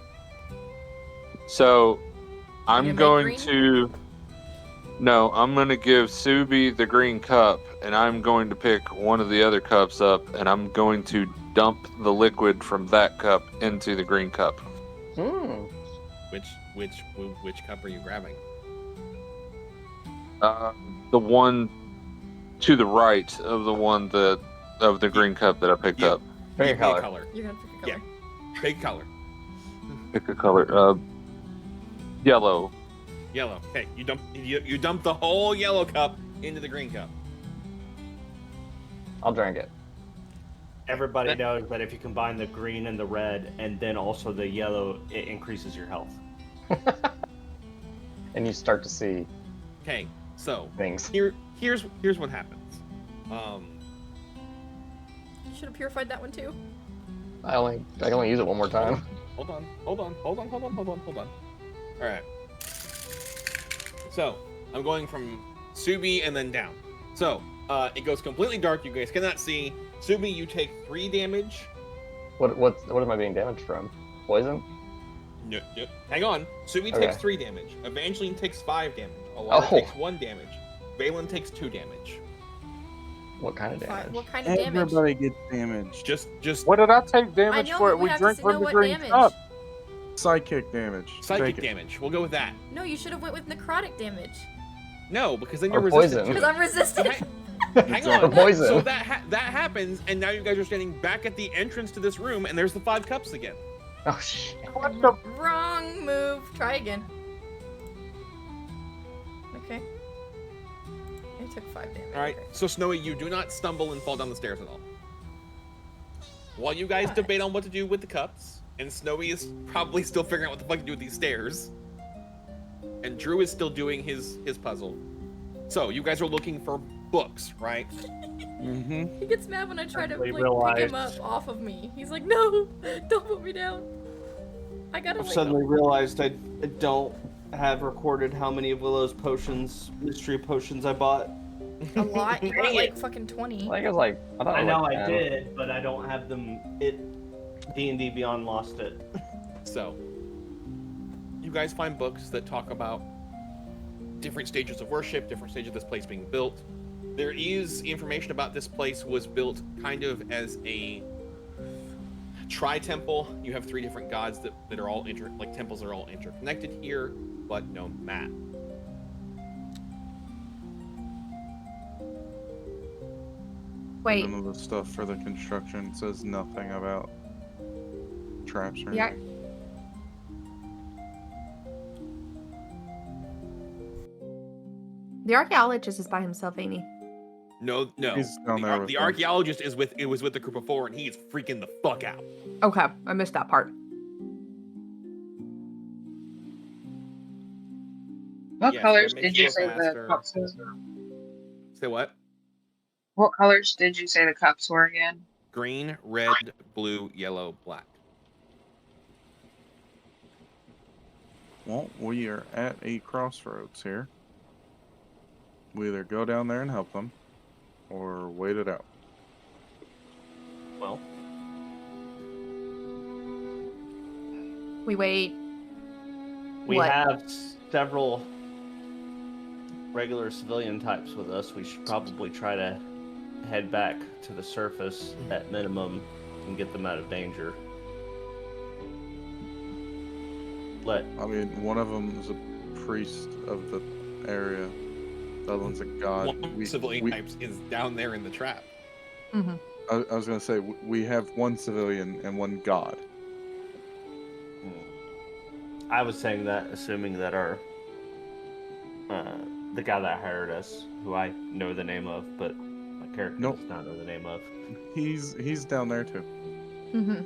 So, I'm make going green? to. No, I'm going to give Subi the green cup, and I'm going to pick one of the other cups up, and I'm going to dump the liquid from that cup into the green cup. Hmm. Which cup are you grabbing? The one to the right of the green cup that I picked Yeah. up. Pick a Pick color. a color. You're gonna pick a color. Pick color. Pick a color. Yellow. Yellow. Okay, you dump the whole yellow cup into the green cup. I'll drink it. Everybody knows that if you combine the green and the red, and then also the yellow, it increases your health. And you start to see Okay, so things. here's what happens. You should have purified that one too. I can only use it one more time. Hold on. All right. So I'm going from Subi and then down. So it goes completely dark. You guys cannot see. Subi, you take 3 damage. What am I being damaged from? Poison? No, hang on. Subi Okay. takes 3 damage. Evangeline takes 5 damage. Alara Oh. takes 1 damage. Valen takes 2 damage. What kind of damage? What kind of damage? Everybody gets damaged. Just What did I take I damage know, for? but we We have drink to know from the what green damage. cup. Psychic damage. psychic Take it. damage. We'll go with that. No, you should have went with necrotic damage. No, because then Or you're resistant poison. to Because it. I'm resistant. Hang on. Or poison. So that happens, and now you guys are standing back at the entrance to this room, and there's the 5 cups again. Oh shit. What the? Wrong move. Try again. Okay. It took 5 damage. All right. Okay. So Snowy, you do not stumble and fall down the stairs at all. While you guys debate on what to do with the cups, and Snowy is probably still figuring out what the fuck to do with these stairs, and Drew is still doing his puzzle. So you guys are looking for books, right? Mm-hmm. He gets mad when I try to Suddenly like, pick him realized- up off of me. He's like, no, don't put me down. I gotta I've like, suddenly realized I don't have recorded how many of Willow's potions, mystery potions, I bought. a lot. You bought Dang like it. fucking 20. I think it was like I thought I it was know like I 10. did, but I don't have them. D&D Beyond lost it. So you guys find books that talk about different stages of worship, different stages of this place being built. There is information about this place was built kind of as a tri-temple. You have 3 different gods that are all temples that are all interconnected here, but no map. Wait, None of the stuff for the construction says nothing about traps or Yeah. anything. the archaeologist is by himself, ain't he? No. He's down there with The them. archaeologist is with the group of 4, and he is freaking the fuck out. Okay, I missed that part. What Yes, colors that did makes you you say faster. the cups were? Say what? What colors did you say the cups were again? Green, red, blue, yellow, black. Well, we are at a crossroads here. We either go down there and help them, or wait it out. Well, We wait. we What? have several regular civilian types with us. We should probably try to head back to the surface at minimum and get them out of danger. I mean, one of them is a priest of the area. The other one's a god. One civilian types is down there in the trap. Mm-hmm. I was gonna say we have one civilian and one god. I was saying that assuming that our the guy that hired us, who I know the name of, but my character Nope. does not know the name of. He's down there too. Mm-hmm.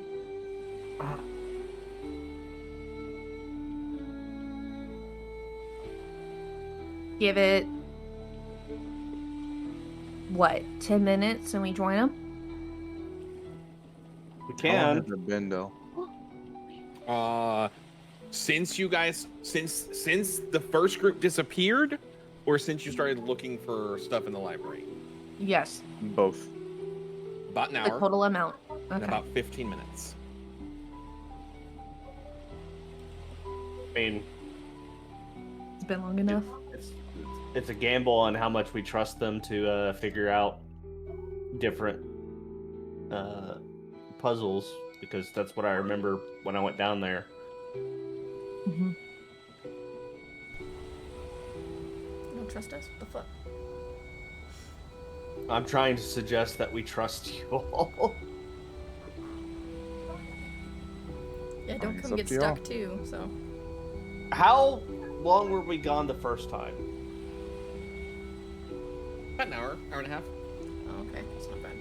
Give it what, 10 minutes and we join them? We How long can. has it been, though? Since you guys, since the first group disappeared, or since you started looking for stuff in the library? Yes. Both. About an The hour total amount. and Okay. about 15 minutes. I mean, It's been long enough. it's a gamble on how much we trust them to figure out different puzzles, because that's what I remember when I went down there. Mm-hmm. You don't trust us? What the fuck? I'm trying to suggest that we trust you all. Yeah, don't It's come up get to y'all. stuck too. So How long were we gone the first time? About an hour, hour and a half. oh, okay, that's not bad.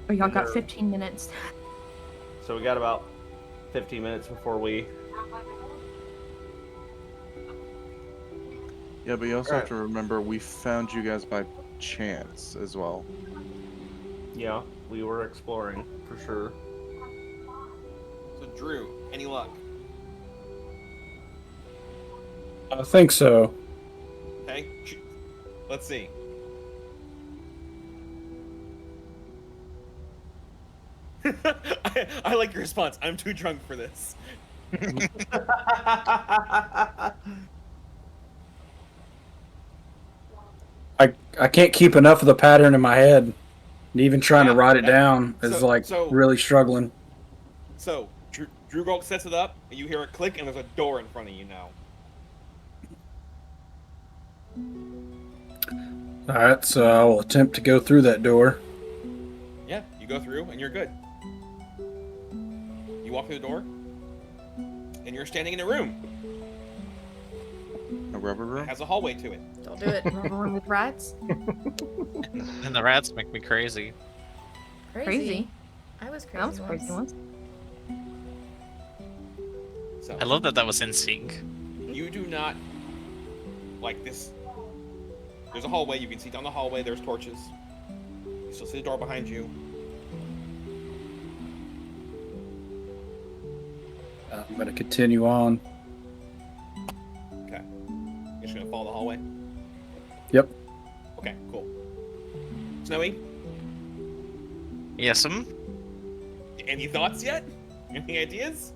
Oh, y'all And got they're- 15 minutes. So we got about 15 minutes before we. Yeah, but you also have to remember we found you guys by chance as well. Yeah, we were exploring for sure. So Drew, any luck? I think so. Okay, let's see. I like your response. I'm too drunk for this. I can't keep enough of the pattern in my head. And even trying to write it down is really struggling. So, Drugulk sets it up, and you hear a click, and there's a door in front of you now. Alright, so I will attempt to go through that door. Yeah, you go through, and you're good. You walk through the door, and you're standing in a room. A rubber room? It has a hallway to it. Don't do it. Rubber room with rats. And the rats make me crazy. Crazy. I was crazy. That was crazy once. So, I love that was in sync. you do not like this. There's a hallway. You can see down the hallway. There's torches. You still see the door behind you. I'm going to continue on. Okay. You're just gonna follow the hallway. Yep. Okay. Cool. Snowy, Yes, any thoughts yet? Any ideas?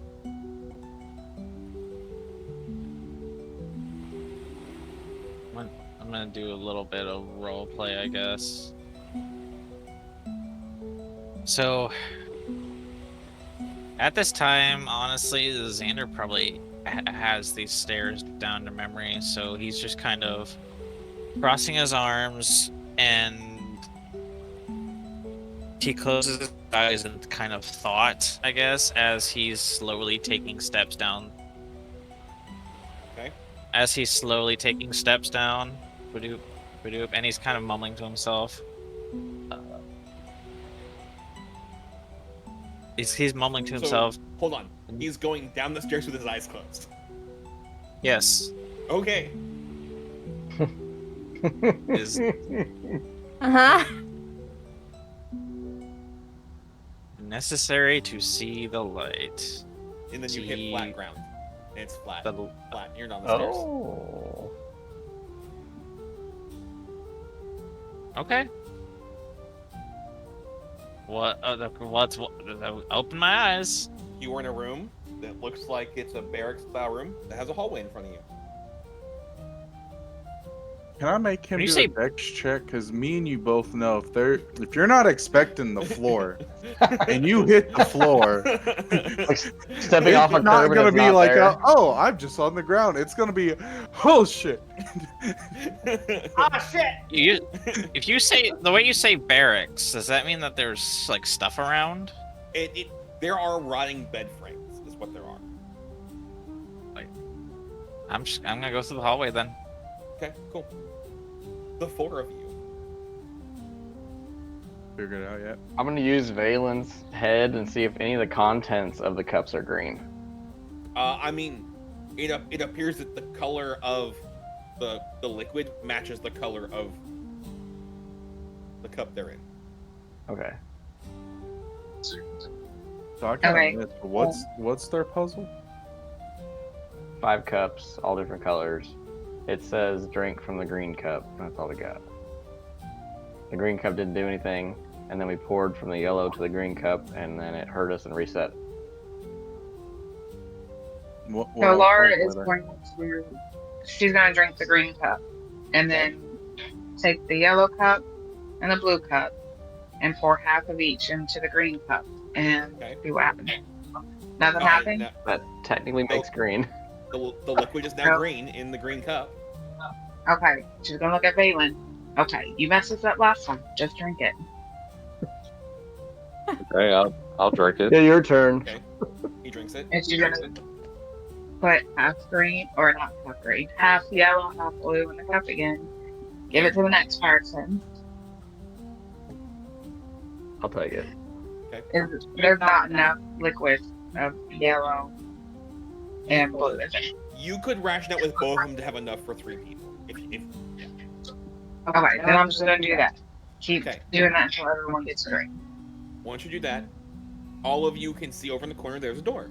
I'm gonna do a little bit of role play, I guess. So, at this time, honestly, Xander probably has these stairs down to memory, so he's just kind of crossing his arms and he closes his eyes in kind of thought, I guess, as he's slowly taking steps down. Okay. As he's slowly taking steps down, badoop, badoop, and he's kind of mumbling to himself. He's mumbling to himself. So, hold on. He's going down the stairs with his eyes closed. Yes. Okay. Is Uh-huh. necessary to see the light. And then you hit flat ground. And it's flat. The- Flat. You're not on the stairs. Oh. Okay. Open my eyes. You are in a room that looks like it's a barracks style room that has a hallway in front of you. Can I make him When you do say- a dex check? Because me and you both know if you're not expecting the floor and you hit the floor, Like stepping off a it's not curb and gonna it's be not like, there. oh, I'm just on the ground. It's gonna be, oh shit. Ah, shit! If you say the way you say barracks, does that mean that there's like stuff around? There are rotting bed frames, is what there are. I'm gonna go through the hallway then. Okay, cool. The four of you. Figured it out yet? I'm gonna use Valen's head and see if any of the contents of the cups are green. I mean, it appears that the color of the liquid matches the color of the cup they're in. Okay. So I kind Okay. of missed. What's their puzzle? 5 cups, all different colors. It says drink from the green cup. That's all we got. The green cup didn't do anything, and then we poured from the yellow to the green cup, and then it hurt us and reset. What So Laura else is was going to. She's going to drink the green cup, and then take the yellow cup and the blue cup, and pour half of each into the green cup, and see what happens. Nothing happened. That technically makes green. The liquid is now green in the green cup. Okay, she's gonna look at Valen. Okay, you messed us up last time. Just drink it. Okay, I'll drink it. Yeah, your turn. Okay. He drinks it. And she's gonna put half green, or not half green, half yellow, half blue in the cup again. Give it to the next person. I'll take it. Okay. There's not enough liquid of yellow and blue. Is it? You could ration it with both of them to have enough for 3 people. If yeah. Okay, then I'm just gonna do that. Keep Okay. doing that until everyone gets a drink. Once you do that, all of you can see over in the corner there's a door.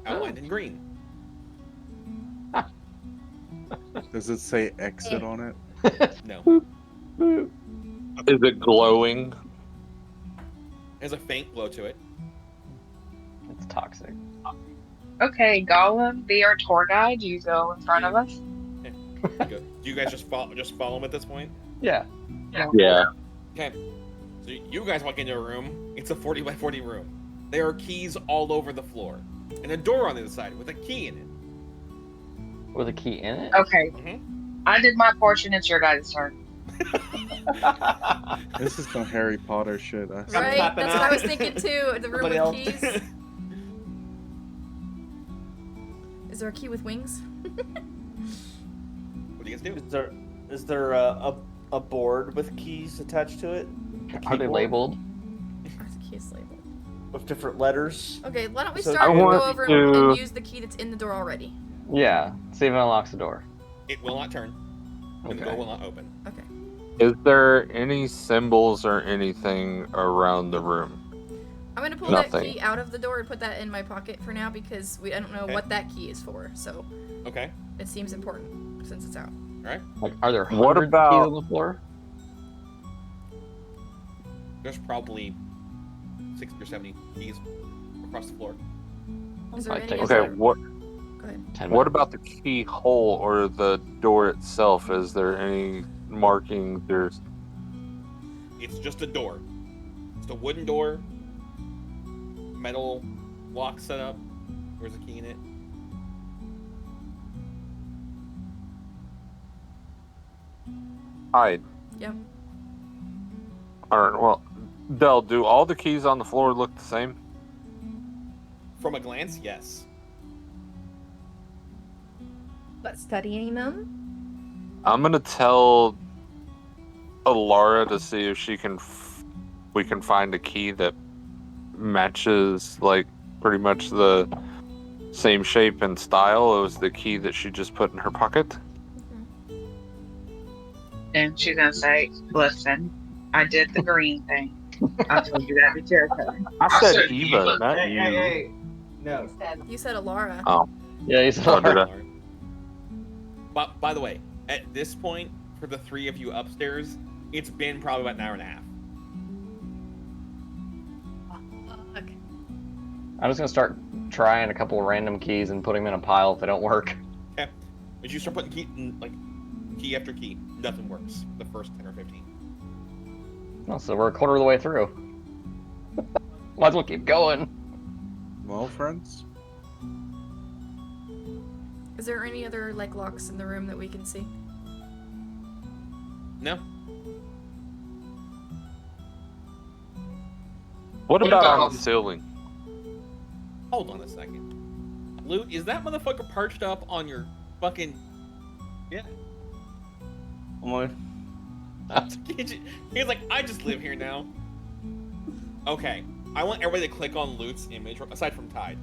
Outlined in green. Does it say exit on it? No. Is it glowing? There's a faint glow to it. It's toxic. Okay, Gollum, be our tour guide. You go in front of us. Do you guys just follow him at this point? Yeah. Yeah. Okay. So you guys walk into a room. It's a 40 by 40 room. There are keys all over the floor, and a door on the other side with a key in it. With a key in it? Okay. Mm-hmm. I did my portion. It's your guys' turn. This is some Harry Potter shit. Right? tapping That's what out. I was thinking too. The room Everybody else. with keys. Is there a key with wings? What do you guys do? Is there a board with keys attached to it? Are they labeled? Or the key is labeled. With different letters? Okay, why don't we So- start I and go want over to- and use the key that's in the door already? Yeah. See if it unlocks the door. It will not turn, and the Okay. door will not open. Okay. Is there any symbols or anything around the room? I'm gonna pull that Nothing. key out of the door and put that in my pocket for now because I don't know Okay. what that key is for. So Okay. it seems important since it's out. All right. Like, are there What hundreds of about- keys on the floor? There's probably 60 or 70 keys across the floor. Is there Might any take a Okay, other- what Go ahead. 10 what minutes. about the keyhole or the door itself? Is there any marking? There's It's just a door. It's a wooden door, metal lock set up. Where's the key in it? hide. Yep. Alright, well, Del, do all the keys on the floor look the same? From a glance, yes. But studying them? I'm gonna tell Alara to see if she can we can find a key that matches like pretty much the same shape and style as the key that she just put in her pocket. And she's gonna say, "Listen, I did the green thing. I told you that to Jericho." I said Eva, not Hey, you. hey, hey. No. You said Alara. Oh, Yeah, he's oh, did I? But by the way, at this point, for the three of you upstairs, it's been probably about an hour and a half. Fuck. I'm just gonna start trying a couple of random keys and put them in a pile if they don't work. Okay. As you start putting key after key, nothing works. The first 10 or 15. Oh, so we're a quarter of the way through. Might as well keep going. Well, friends, Is there any other like locks in the room that we can see? No. What about on the ceiling? Hold on a second. Loot, is that motherfucker perched up on your fucking... Yeah. He's like, I just live here now. Okay. I want everybody to click on Loot's image, aside from Tide.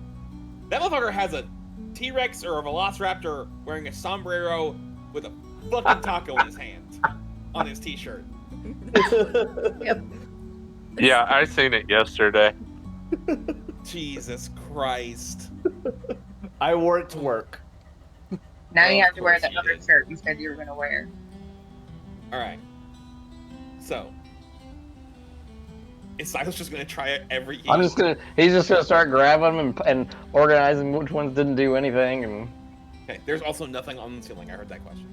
That motherfucker has a T-Rex or a Velociraptor wearing a sombrero with a fucking taco in his hand on his t-shirt. Yeah, I seen it yesterday. Jesus Christ. I wore it to work. Now you Of have to wear course the you other did. shirt you said you were gonna wear. Alright. So. Is Silas just gonna try it every He's just gonna start grabbing them and organizing which ones didn't do anything. And Okay, there's also nothing on the ceiling. I heard that question.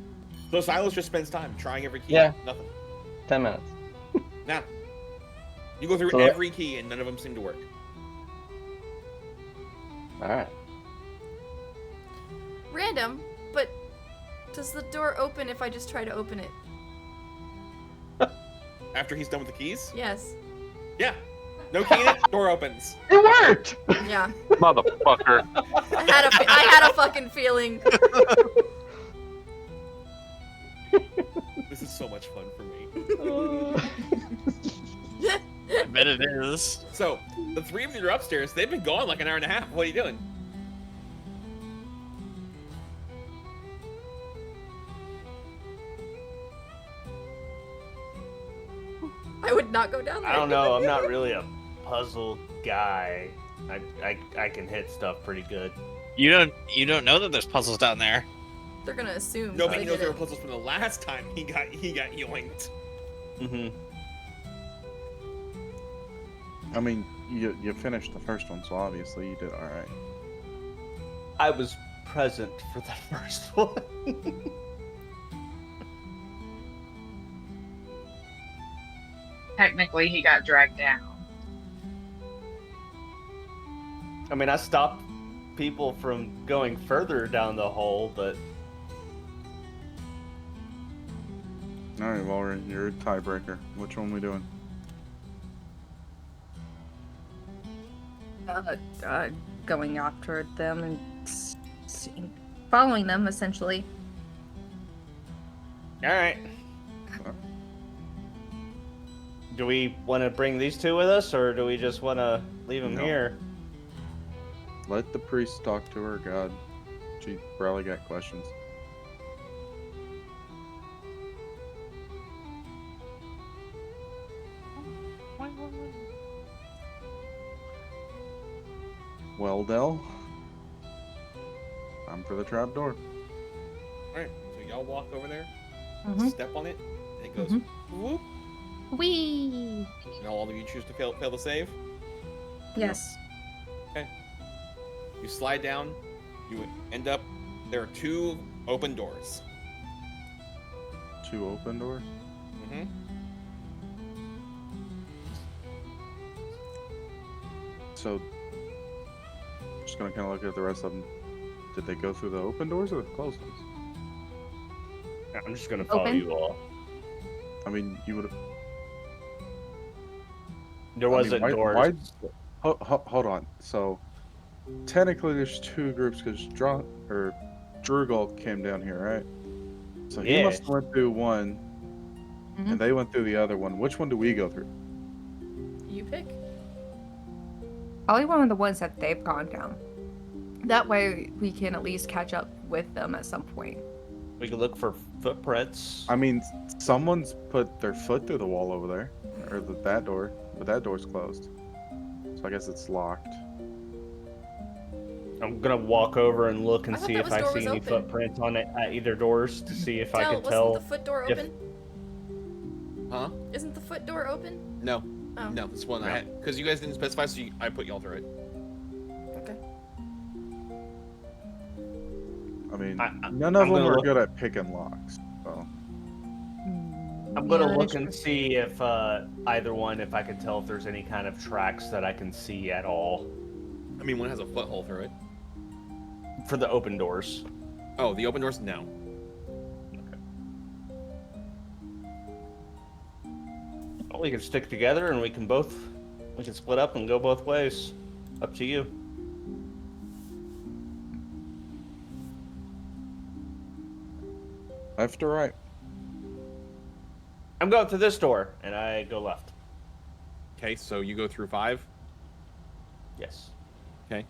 So Silas just spends time trying every key. Yeah. Nothing. 10 minutes. Now, you go through So- every key and none of them seem to work. All right. Random, but does the door open if I just try to open it? After he's done with the keys? Yes. Yeah. No key in it, door opens. It worked! Yeah. Motherfucker. I had a fucking feeling. This is so much fun for me. I bet it is. So, the three of you are upstairs. They've been gone like an hour and a half. What are you doing? I would not go down there. I don't know. I'm not really a puzzle guy. I can hit stuff pretty good. You don't know that there's puzzles down there. They're gonna assume. Nobody they knows did there were it. puzzles from the last time he got yoinked. Mm-hmm. I mean, you finished the first one, so obviously you did all right. I was present for the first one. technically he got dragged down. I mean, I stopped people from going further down the hole, but All right, Valry, you're a tiebreaker. Which one we doing? Going after them and following them, essentially. all right. Do we want to bring these two with us, or do we just want to leave them No. here? Let the priest talk to her god. She probably got questions. Well, Del, I'm for the trap door. Alright, so y'all walk over there, Mhm. step on it, and it goes Mhm. whoop. Whee! And all of you choose to fail the save. Yes. You slide down, you end up, there are 2 open doors. 2 open door. Mm-hmm. So, just gonna kind of look at the rest of them. Did they go through the open doors or the closed ones? I'm just gonna follow Open? you all. I mean, you would have. There wasn't doors. Hold on. So, technically, there's 2 groups because Drugald came down here, right? So he Yeah. must have went through one, Mhm. and they went through the other one. Which one do we go through? You pick. Probably one of the ones that they've gone down. That way we can at least catch up with them at some point. We could look for footprints. I mean, someone's put their foot through the wall over there, or that door, but that door's closed. So I guess it's locked. I'm gonna walk over and look and I thought see that if was I door see was any open. footprints on it at either doors to see if I Del, can wasn't tell. the foot door if- open? Huh? Isn't the foot door open? No. Oh. No, this one No. I had because you guys didn't specify, so I put y'all through it. Okay. I mean, I- none of I'm them gonna are look- good at picking locks. So I'm gonna Yeah, look that's and true. see if either one, if I can tell if there's any kind of tracks that I can see at all I mean, one has a foot hole through it. for the open doors. Oh, the open doors? No. Well, we can stick together and we can split up and go both ways. Up to you. left or right? I'm going to this door, and I go left. Okay, so you go through 5. Yes. Okay.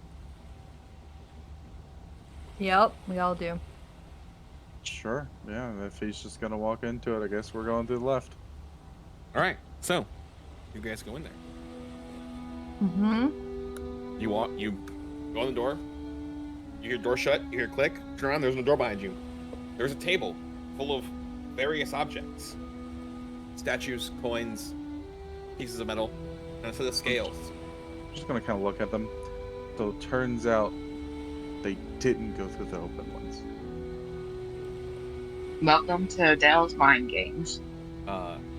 Yep, we all do. Sure. Yeah. If he's just gonna walk into it, I guess we're going to the left. All right. So, you guys go in there. Mm-hmm. You go on the door. You hear the door shut. You hear a click. Turn around. There's no door behind you. There's a table full of various objects: statues, coins, pieces of metal, and a set of scales. Just gonna kind of look at them. So it turns out they didn't go through the open ones. Welcome to Dell's Mind Games.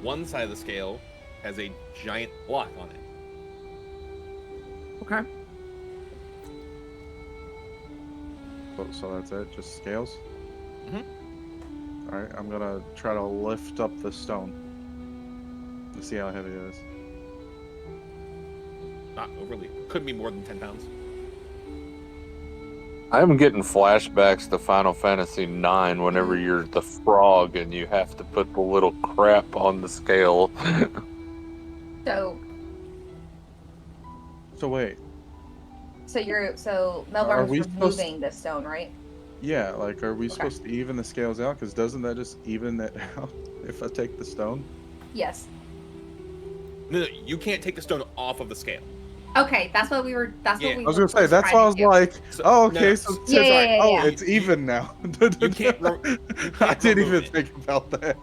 One side of the scale has a giant block on it. Okay. So that's it. Just scales. Mhm. All right. I'm gonna try to lift up the stone to see how heavy it is. Not overly. Could be more than 10 pounds. I'm getting flashbacks to Final Fantasy IX whenever you're the frog and you have to put the little crap on the scale. So wait. Melbourne Are we was supposed- removing the stone, right? Yeah. Like, are we supposed to even the scales out? Because doesn't that just even it out if I take the stone? Yes. No, you can't take the stone off of the scale. Okay, that's what we were. That's Yeah. what we. I was were gonna say that's trying why I to was do. like, So- oh, no, okay, no. so Yeah, it's like, yeah, oh, yeah. it's even now. You can't I didn't remove even it. think about that.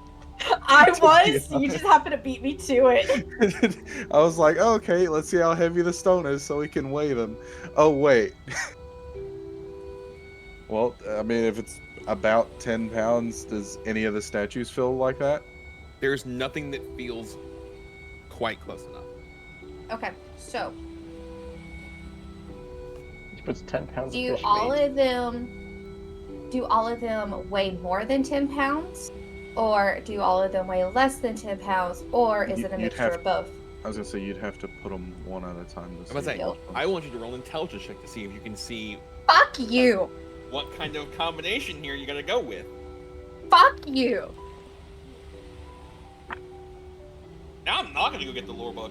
I To be was. You honest. just happened to beat me to it. I was like, oh, okay, let's see how heavy the stone is so we can weigh them. Oh wait. Well, I mean, if it's about 10 pounds, does any of the statues feel like that? There's nothing that feels quite close enough. Okay, so She puts 10 pounds do of fish all bait. of them weigh more than 10 pounds? Or do all of them weigh less than 10 pounds? Or is it a You'd mixture have- of both? I was gonna say you'd have to put them one at a time. To I'm gonna say, see which I ones- want you to roll an intelligence check to see if you can see Fuck you! what kind of combination here you're gonna go with. Fuck you! Now I'm not gonna go get the lore book.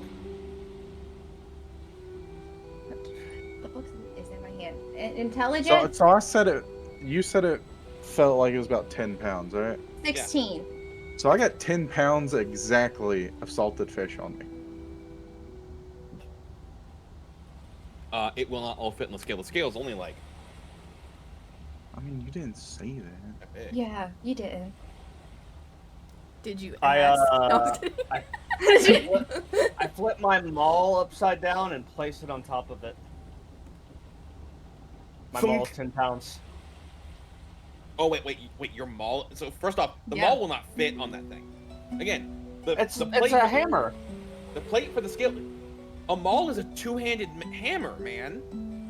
The book is in my hand. Intelligence? So I said it. You said it felt like it was about 10 pounds, right? 16. So I got 10 pounds exactly of salted fish on me. It will not all fit in the scale. The scale is only like I mean, you didn't say that. that big. Yeah, you didn't. Did you I ask? No, I was kidding. I flip my maul upside down and place it on top of it. My maul is 10 pounds. Oh wait, your maul. So first off, the Yeah. maul will not fit on that thing. Again, It's the plate a hammer. The plate for the scale. A maul is a two-handed hammer, man.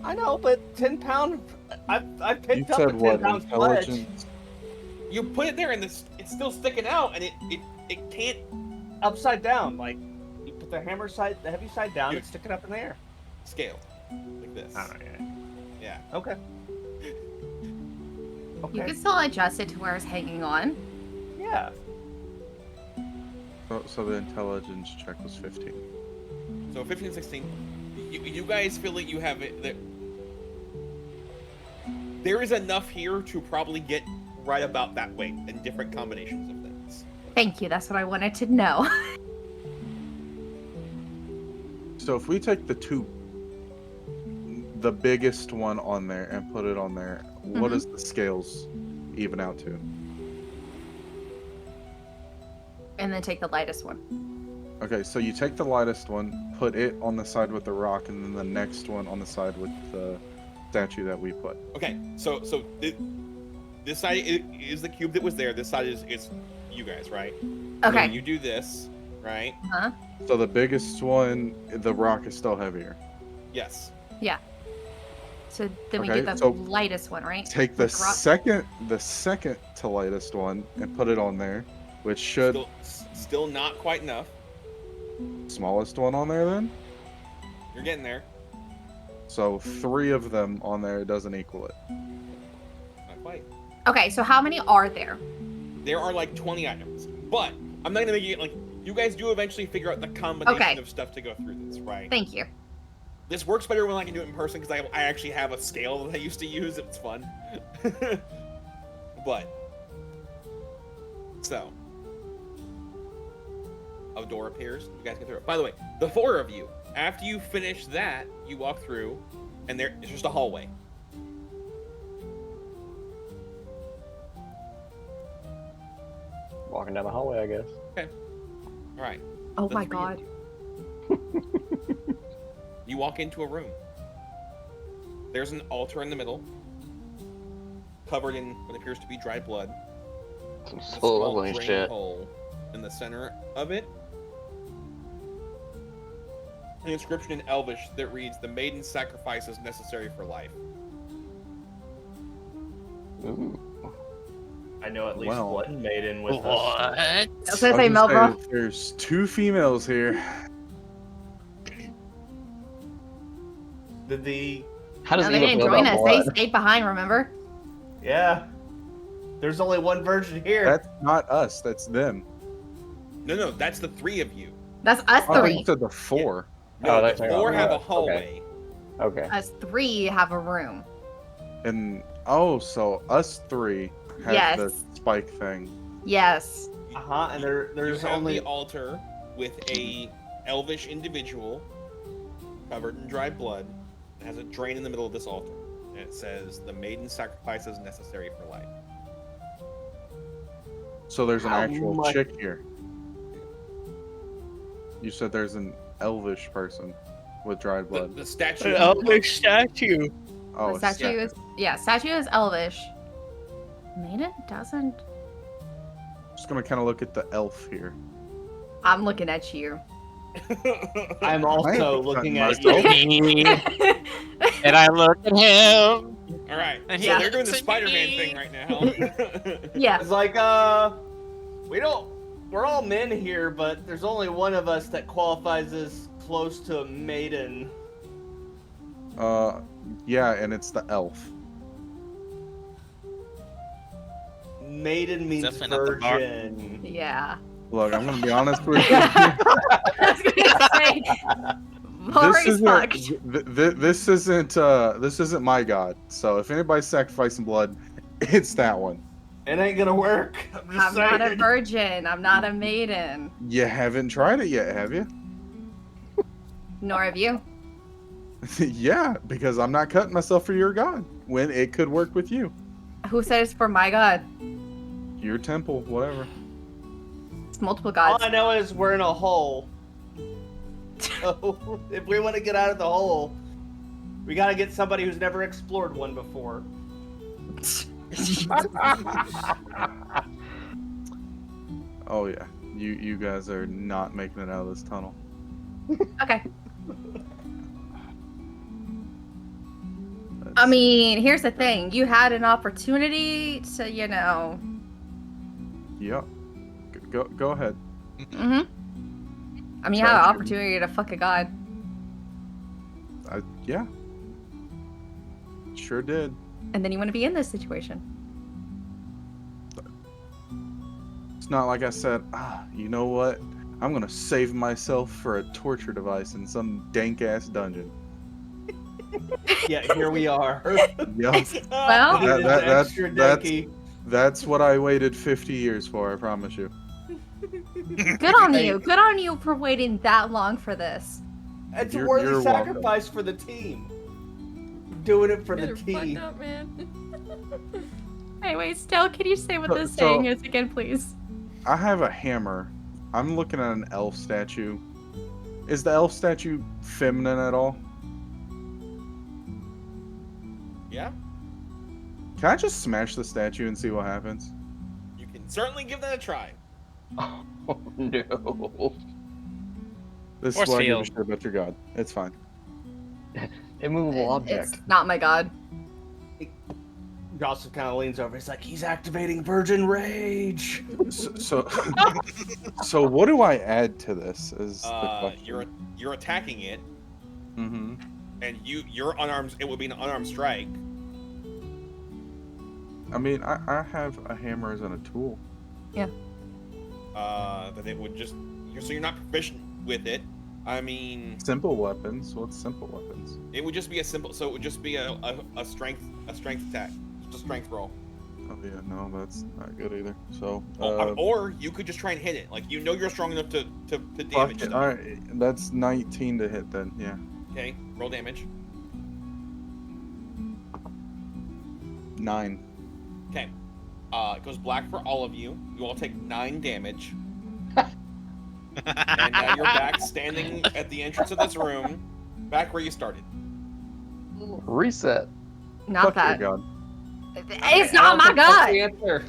I know, but 10 pound. I You picked up a said 10 what? pound sledge. Intelligence? You put it there, and it's still sticking out, and it can't. Upside down, like you put the hammer side, the heavy side down, Dude. and stick it up in the air. Scale like this. Oh, Yeah. Okay. You Okay. can still adjust it to where it's hanging on. Yeah. So the intelligence check was 15. So 15 and 16. You guys feel like you have it. There is enough here to probably get right about that weight in different combinations of things. Thank you, that's what I wanted to know. So if we take the biggest one on there and put it on there, what Mhm. does the scales even out to? And then take the lightest one. Okay, so you take the lightest one, put it on the side with the rock, and then the next one on the side with the statue that we put. Okay, so this side is the cube that was there. This side is you guys, right? So Okay. you do this, right? Huh? So the biggest one, the rock is still heavier. Yes. Yeah. So then we Okay, get the so lightest one, right? Take the With rock- second to lightest one and put it on there, which should Still not quite enough. smallest one on there then. You're getting there. So 3 of them on there doesn't equal it. Not quite. Okay, so how many are there? There are like 20 items, but I'm not gonna make it like you guys do eventually figure out the combination Okay. of stuff to go through this, right? Thank you. This works better when I can do it in person because I actually have a scale that I used to use. It's fun. But so a door appears. You guys get through it. By the way, the 4 of you, after you finish that, you walk through, and it's just a hallway. Walking down the hallway, I guess. Okay. All right. Oh The my 3 of god. you. You walk into a room. There's an altar in the middle, covered in what appears to be dried blood. Some A slow small leveling drain shit. hole in the center of it. An inscription in Elvish that reads, "The maiden sacrifice is necessary for life." Ooh. I know at least Well. one maiden with us. What? I was gonna say, I was gonna Melbro. say, there's 2 females here. Did the How does No, he they even didn't know join about us. They blood? stayed behind, remember? yeah? There's only one virgin here. That's not us. That's them. No, that's the 3 of you. That's us I thought you three. said the 4. No, Oh, the that's right. 4 have a Okay. hallway. Okay. Us 3 have a room. And so us 3 have Yes. the spike thing. Yes. And there's you have only the altar with a Elvish individual covered in dried blood. It has a drain in the middle of this altar. And it says, "The maiden sacrifice is necessary for life." So there's an How actual much- chick here. You said there's an elvish person with dried blood. The statue. statue. Oh, The statue is statue is Elvish. Maiden doesn't. Just gonna kind of look at the elf here. I'm looking at you. I'm also looking at myself. you. And I look at him. All right. So Yeah. they're doing the To Spider-Man me. thing right now. Yeah. It's like, we're all men here, but there's only one of us that qualifies as close to a maiden. Yeah, and it's the elf. Maiden means Definitely not the bar. virgin. Yeah. Look, I'm gonna be honest with you. I was gonna say, Maury's fucked. This isn't my god. So if anybody's sacrificing blood, it's that one. It ain't gonna work. I'm just I'm not a saying. virgin. I'm not a maiden. You haven't tried it yet, have you? Nor have you. Yeah, because I'm not cutting myself for your god when it could work with you. Who said it's for my god? Your temple, whatever. It's multiple All gods. I know is we're in a hole. So if we want to get out of the hole, we gotta get somebody who's never explored one before. Oh yeah, you guys are not making it out of this tunnel. Okay. I mean, here's the thing. You had an opportunity to, Yep. Go ahead. Mm-hmm. I mean, you had an opportunity to fuck a god. Yeah. Sure did. And then you want to be in this situation. It's not like I said, you know what? I'm gonna save myself for a torture device in some dank ass dungeon. Yeah, here we are. Yep. Well, That's what I waited 50 years for, I promise you. good on you. Good on you for waiting that long for this. It's a You're worthy welcome. sacrifice for the team. Doing it for the You're fucked team. up, man. Hey, wait, Stell, can you say what So- this so- saying is again, please? I have a hammer. I'm looking at an elf statue. Is the elf statue feminine at all? Yeah, Can I just smash the statue and see what happens? you can certainly give that a try. Oh no. This Force is why I give a field. shit about your god. It's fine. Immovable object. It's not my god. Gossip kind of leans over. He's like, he's activating Virgin Rage. So what do I add to this? Is the question. You're attacking it, Mm-hmm. and you're unarmed. It would be an unarmed strike. I mean, I have a hammer as a tool. Yeah. That it would just. So you're not proficient with it. I mean, Simple weapons. What's simple weapons? it would just be a simple. So it would just be a strength attack, just a strength roll. Oh yeah, no, that's not good either. So. Or you could just try and hit it. Like you're strong enough to Fuck damage it. it. All right, that's 19 to hit then. Yeah. Okay, roll damage. 9. Okay. It goes black for all of you. You all take 9 damage. And now you're back standing at the entrance of this room, back where you started. Reset. Not Fuck that. your god. It's not my god. The answer.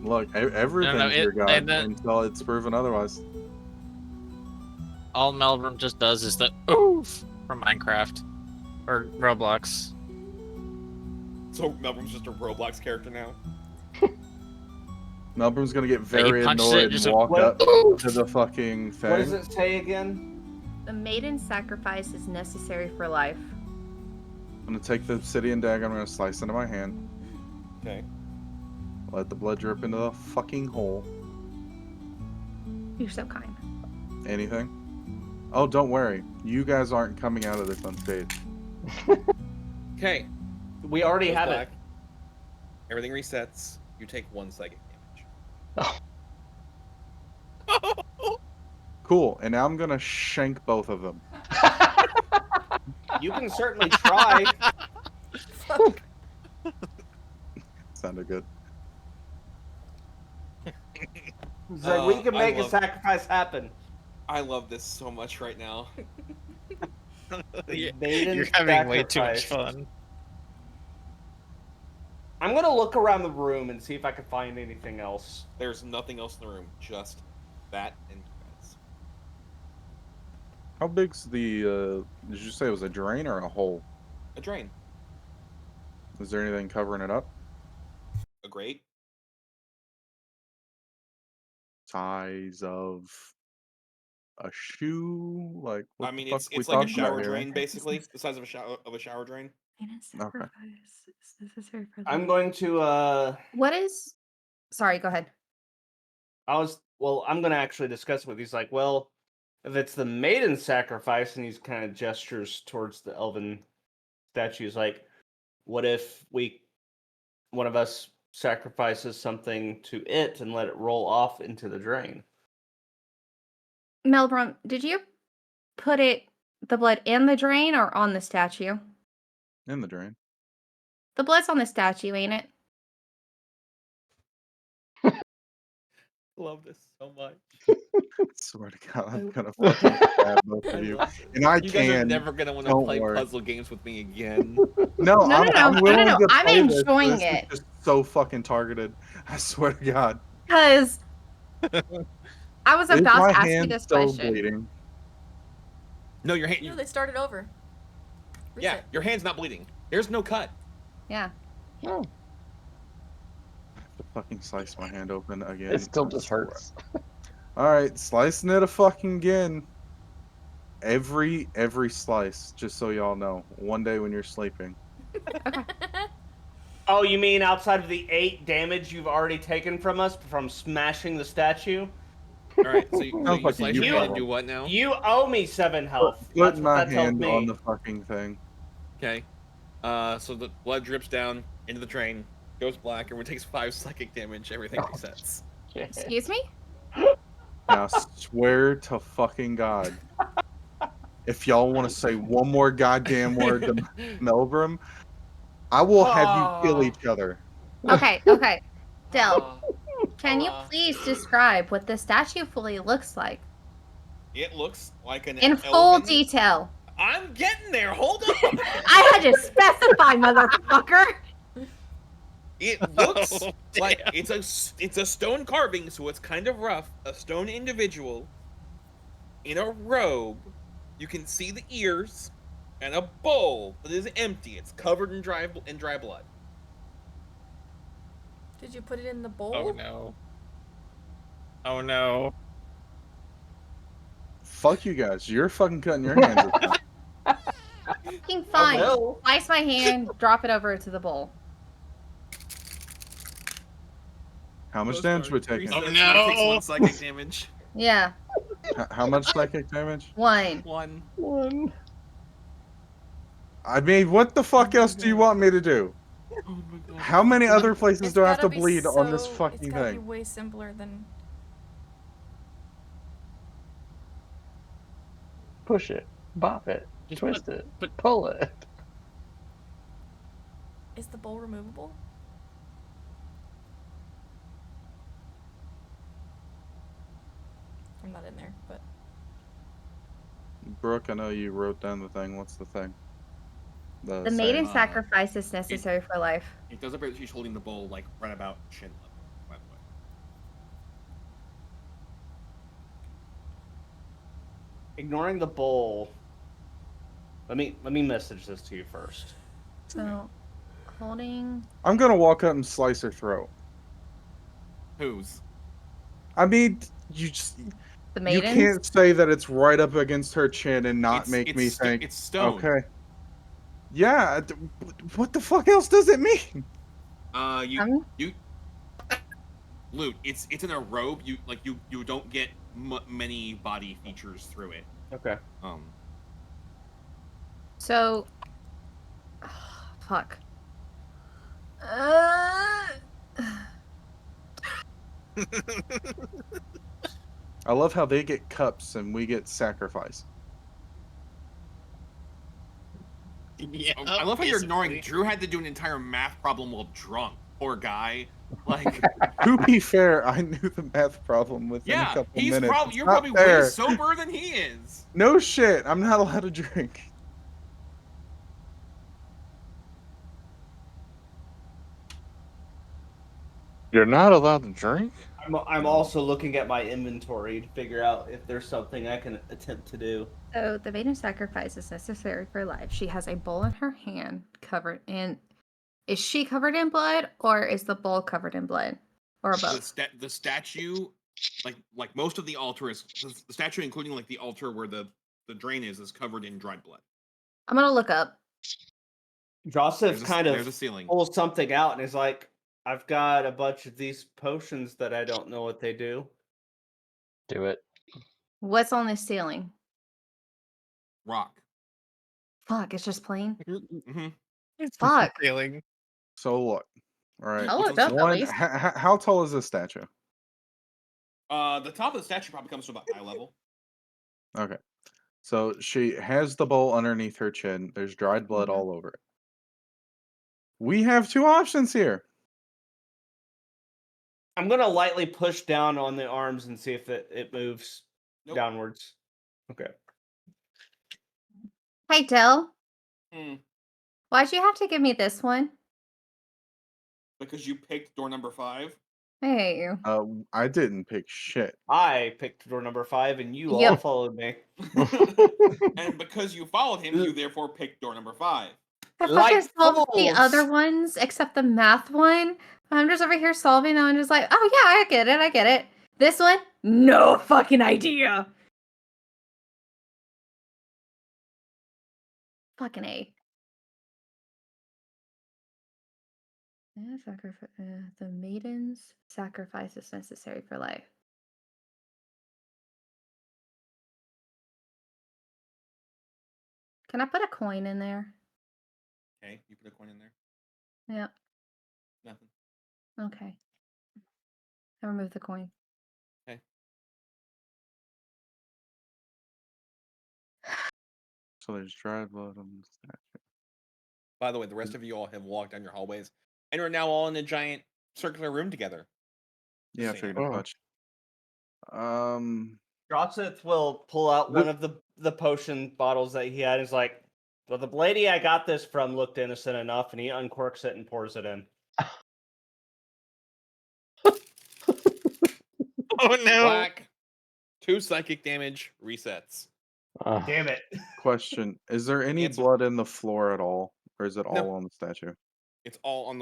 Look, everything's your god until it's proven otherwise. All Melbourne just does is the oof from Minecraft or Roblox. So Melbourne's just a Roblox character now. Melbourne's gonna get Yeah, he very punched it, annoyed and just walk went, up to the fucking thing. What does it say again? The maiden sacrifice is necessary for life. I'm gonna take the obsidian dagger. I'm gonna slice into my hand. Okay. Let the blood drip into the fucking hole. You're so kind. Anything? Oh, don't worry. You guys aren't coming out of this unscathed. Okay. We already Goes have black. it. Everything resets. You take 1 psychic Cool. And now I'm gonna shank both of them. You can certainly try. Sounded good. It's like, we can I make a love- sacrifice happen. I love this so much right now. Maiden You're having way too much sacrifice. fun. I'm gonna look around the room and see if I can find anything else. There's nothing else in the room, just that and beds. How big's the? Did you say it was a drain or a hole? A drain. Is there anything covering it up? A grate. Size of a shoe? Like what I mean, the fuck it's we it's like a talking about shower here? drain, basically, the size of a shower drain. Okay. I'm going to. What is? Sorry, go ahead. I'm going to actually discuss it with you. He's like, well, if it's the maiden sacrifice, and he's kind of gestures towards the elven statues, like, what if one of us sacrifices something to it and let it roll off into the drain? Melbrum, did you put the blood in the drain or on the statue? In the drain. The blood's on the statue, ain't it? Love this so much. Swear to God, I'm gonna fucking stab both of you. And I You guys are can. never gonna want to Don't play worry. puzzle games with me again. No, I'm willing to I'm play this. enjoying This is it. just so fucking targeted. I swear to God. Because I was Is about my to ask you hand this still question. bleeding? No, your hand. No, they started over. Yeah, Reset. your hand's not bleeding. There's no cut. Yeah. I have to fucking slice my hand open again. It still just hurts. Alright, slicing it a fucking again. Every slice, just so y'all know. One day when you're sleeping. Oh, you mean outside of the 8 damage you've already taken from us from smashing the statue? All right, so you Sounds like a slice you your hand and problem. do what now? You owe me 7 health. Put That's what my that tells hand me. on the fucking thing. Okay. So the blood drips down into the drain, goes black, and it takes 5 psychic damage. Everything resets. Excuse me? Now swear to fucking God. If y'all want to say one more goddamn word to Melbrum, I will have you kill each other. Okay, okay. Del, can you please describe what the statue fully looks like? It looks like an In full elven- detail. I'm getting there. Hold on. I had to specify, motherfucker! It looks like it's a stone carving, so it's kind of rough. A stone individual in a robe. You can see the ears and a bowl that is empty. It's covered in dry blood. Did you put it in the bowl? Oh no. Oh no. Fuck you guys. You're fucking cutting your hands off. Fucking fine. no. Slice my hand, drop it over to the bowl. How much damage we taking? Oh no. Takes 1 psychic damage. Yeah, How much psychic damage? 1. 1. I mean, what the fuck else do you want me to do? Oh my god. How many other places It's do I have to gotta be bleed on this so- fucking It's gotta be thing? way simpler than. Push it, bop it, twist it, pull it. Is the bowl removable? I'm not in there, but Brooke, I know you wrote down the thing. What's the thing? The maiden saying. sacrifice is necessary for life. It does appear that she's holding the bowl like right about chin level, by the way. Ignoring the bowl. Let me message this to you first. So, holding. I'm gonna walk up and slice her throat. Whose? I mean, you just The you maidens? can't say that it's right up against her chin and not It's- make it's me sto- think. it's stone. Okay. Yeah. What the fuck else does it mean? You Loot. It's in a robe. You don't get many body features through it. Okay. So. Fuck. I love how they get cups and we get sacrifice. Yeah. I love how you're ignoring. Drew had to do an entire math problem while drunk. Poor guy. Like. To be fair, I knew the math problem within a Yeah. couple He's minutes. probably. It's You're not probably fair. way sober than he is. No shit. I'm not allowed to drink. You're not allowed to drink? I'm also looking at my inventory to figure out if there's something I can attempt to do. So the maiden sacrifice is necessary for life. She has a bowl in her hand covered in. Is she covered in blood, or is the bowl covered in blood, or both? The statue, like most of the altar is the statue, including like the altar where the drain is covered in dried blood. I'm gonna look up. Joseph kind there's a of ceiling. pulls something out and is like, "I've got a bunch of these potions that I don't know what they do." Do it. What's on this ceiling? Rock. Fuck, it's just plain. Mm-hmm. Fuck. Ceiling. So look, all right. I'll look up at One, least. how tall is this statue? The top of the statue probably comes to about eye level. Okay. So she has the bowl underneath her chin. There's dried blood all over it. We have two options here. I'm gonna lightly push down on the arms and see if it moves downwards. Okay. Hey, Del. Hmm. Why'd you have to give me this one? Because you picked door number 5. I hate you. I didn't pick shit. I picked door number 5, and you all Yep. followed me. And because you followed him, you therefore picked door number 5. I Like fucking solved the fools. other ones except the math one. I'm just over here solving them and just like, oh yeah, I get it. This one, no fucking idea. Fucking A. The maiden's sacrifice is necessary for life. Can I put a coin in there? Okay, you put a coin in there. Yep. Nothing. Okay. I remove the coin. Okay. So there's dried blood on the statue. By the way, the rest of you all have walked down your hallways and are now all in a giant circular room together. Yeah, I Just so you figured know. as much. Joseph will pull out one of the potion bottles that he had. Is like, well, the lady I got this from looked innocent enough, and he uncorks it and pours it in. Oh no! Black. 2 psychic damage resets. Damn it! Question: is there any Answer. blood in the floor at all, or is it all No. on the statue? It's all on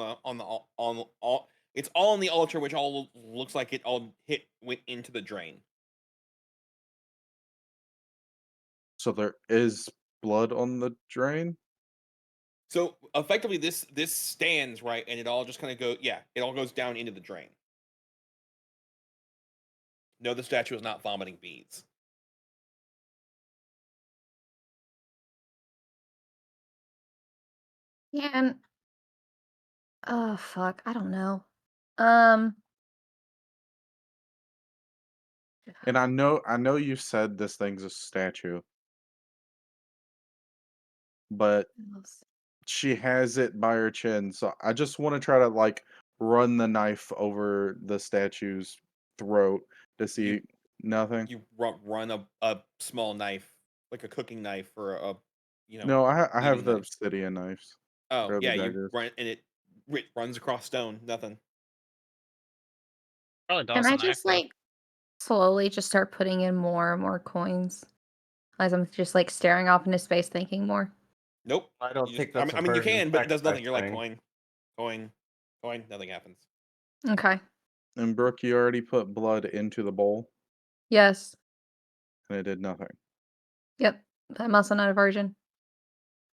it's all on the altar, which all looks like it all went into the drain. So there is blood on the drain. So effectively, this stands right, and it all just kind of it all goes down into the drain. No, the statue is not vomiting beads. Yeah, and oh fuck, I don't know. Um, And I know you said this thing's a statue, but she has it by her chin. So I just want to try to like run the knife over the statue's throat to see nothing. You run a small knife, like a cooking knife, or a No, I have eating the knife. obsidian knives. Oh or the yeah, you daggers. run and it runs across stone. Nothing. Probably can I just like slowly just start putting in more and more coins as I'm just like staring off into space, thinking more? Nope. I don't You think just- that's. I mean, you can, but it does nothing. sacrifice You're like thing. coin. Nothing happens. Okay. And Brooke, you already put blood into the bowl, Yes. and it did nothing. Yep. I'm also not a virgin.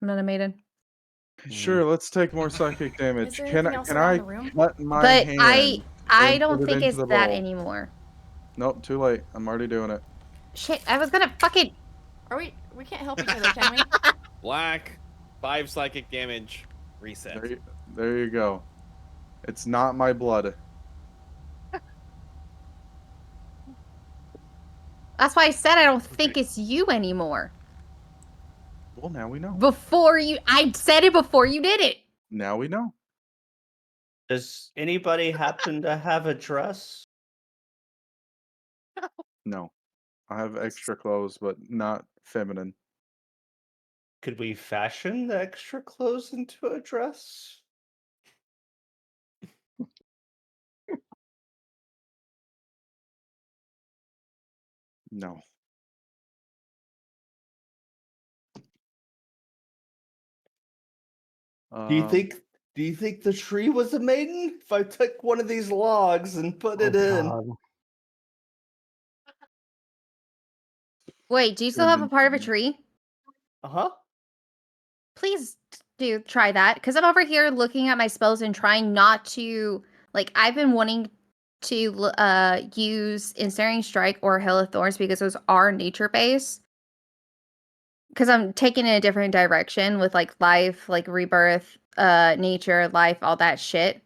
I'm not a maiden. Sure, let's take more psychic damage. there Can anything I else can around I the room? cut my But hand? I and don't put it think into it's the that bowl? anymore. Nope, too late. I'm already doing it. Shit, I was gonna fucking. Are we can't help each other, can we? Black, 5 psychic damage, reset. There you go. It's not my blood. That's why I said I don't think it's you anymore. Well, now we know. I said it before you did it. Now we know. Does anybody happen to have a dress? No. I have extra clothes, but not feminine. Could we fashion the extra clothes into a dress? No. Do you think? Do you think the tree was a maiden? If I took one of these logs and put it in. God. Wait, do you still have a part of a tree? Uh-huh. Please do try that, because I'm over here looking at my spells and trying not to, like, I've been wanting to use Ensnaring Strike or Hail of Thorns because those are nature based. Because I'm taking in a different direction with like life, like rebirth, nature, life, all that shit.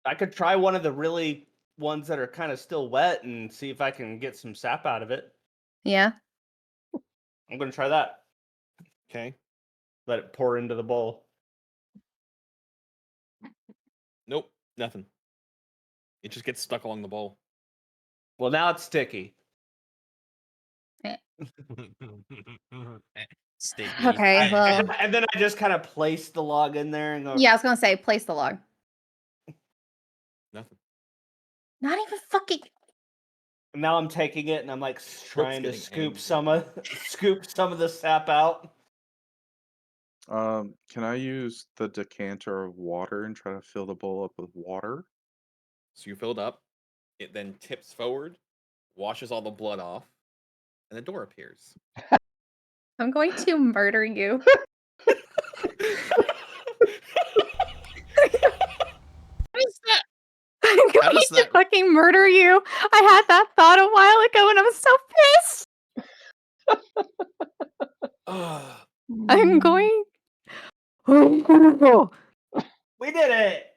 I could try one of the really ones that are kind of still wet and see if I can get some sap out of it. Yeah. I'm gonna try that. Okay. Let it pour into the bowl. Nope. Nothing. It just gets stuck along the bowl. Well, now it's sticky. Sticky. Okay, well, And then I just kind of place the log in there and go. yeah, I was gonna say place the log. Nothing. Not even fucking. Now I'm taking it and I'm like trying to getting scoop angry. scoop some of the sap out. Can I use the decanter of water and try to fill the bowl up with water? So you fill it up. It then tips forward, washes all the blood off, and the door appears. I'm going to murder you. What is that? I'm How going does to that- fucking murder you. I had that thought a while ago and I'm so pissed. I'm going. We did it.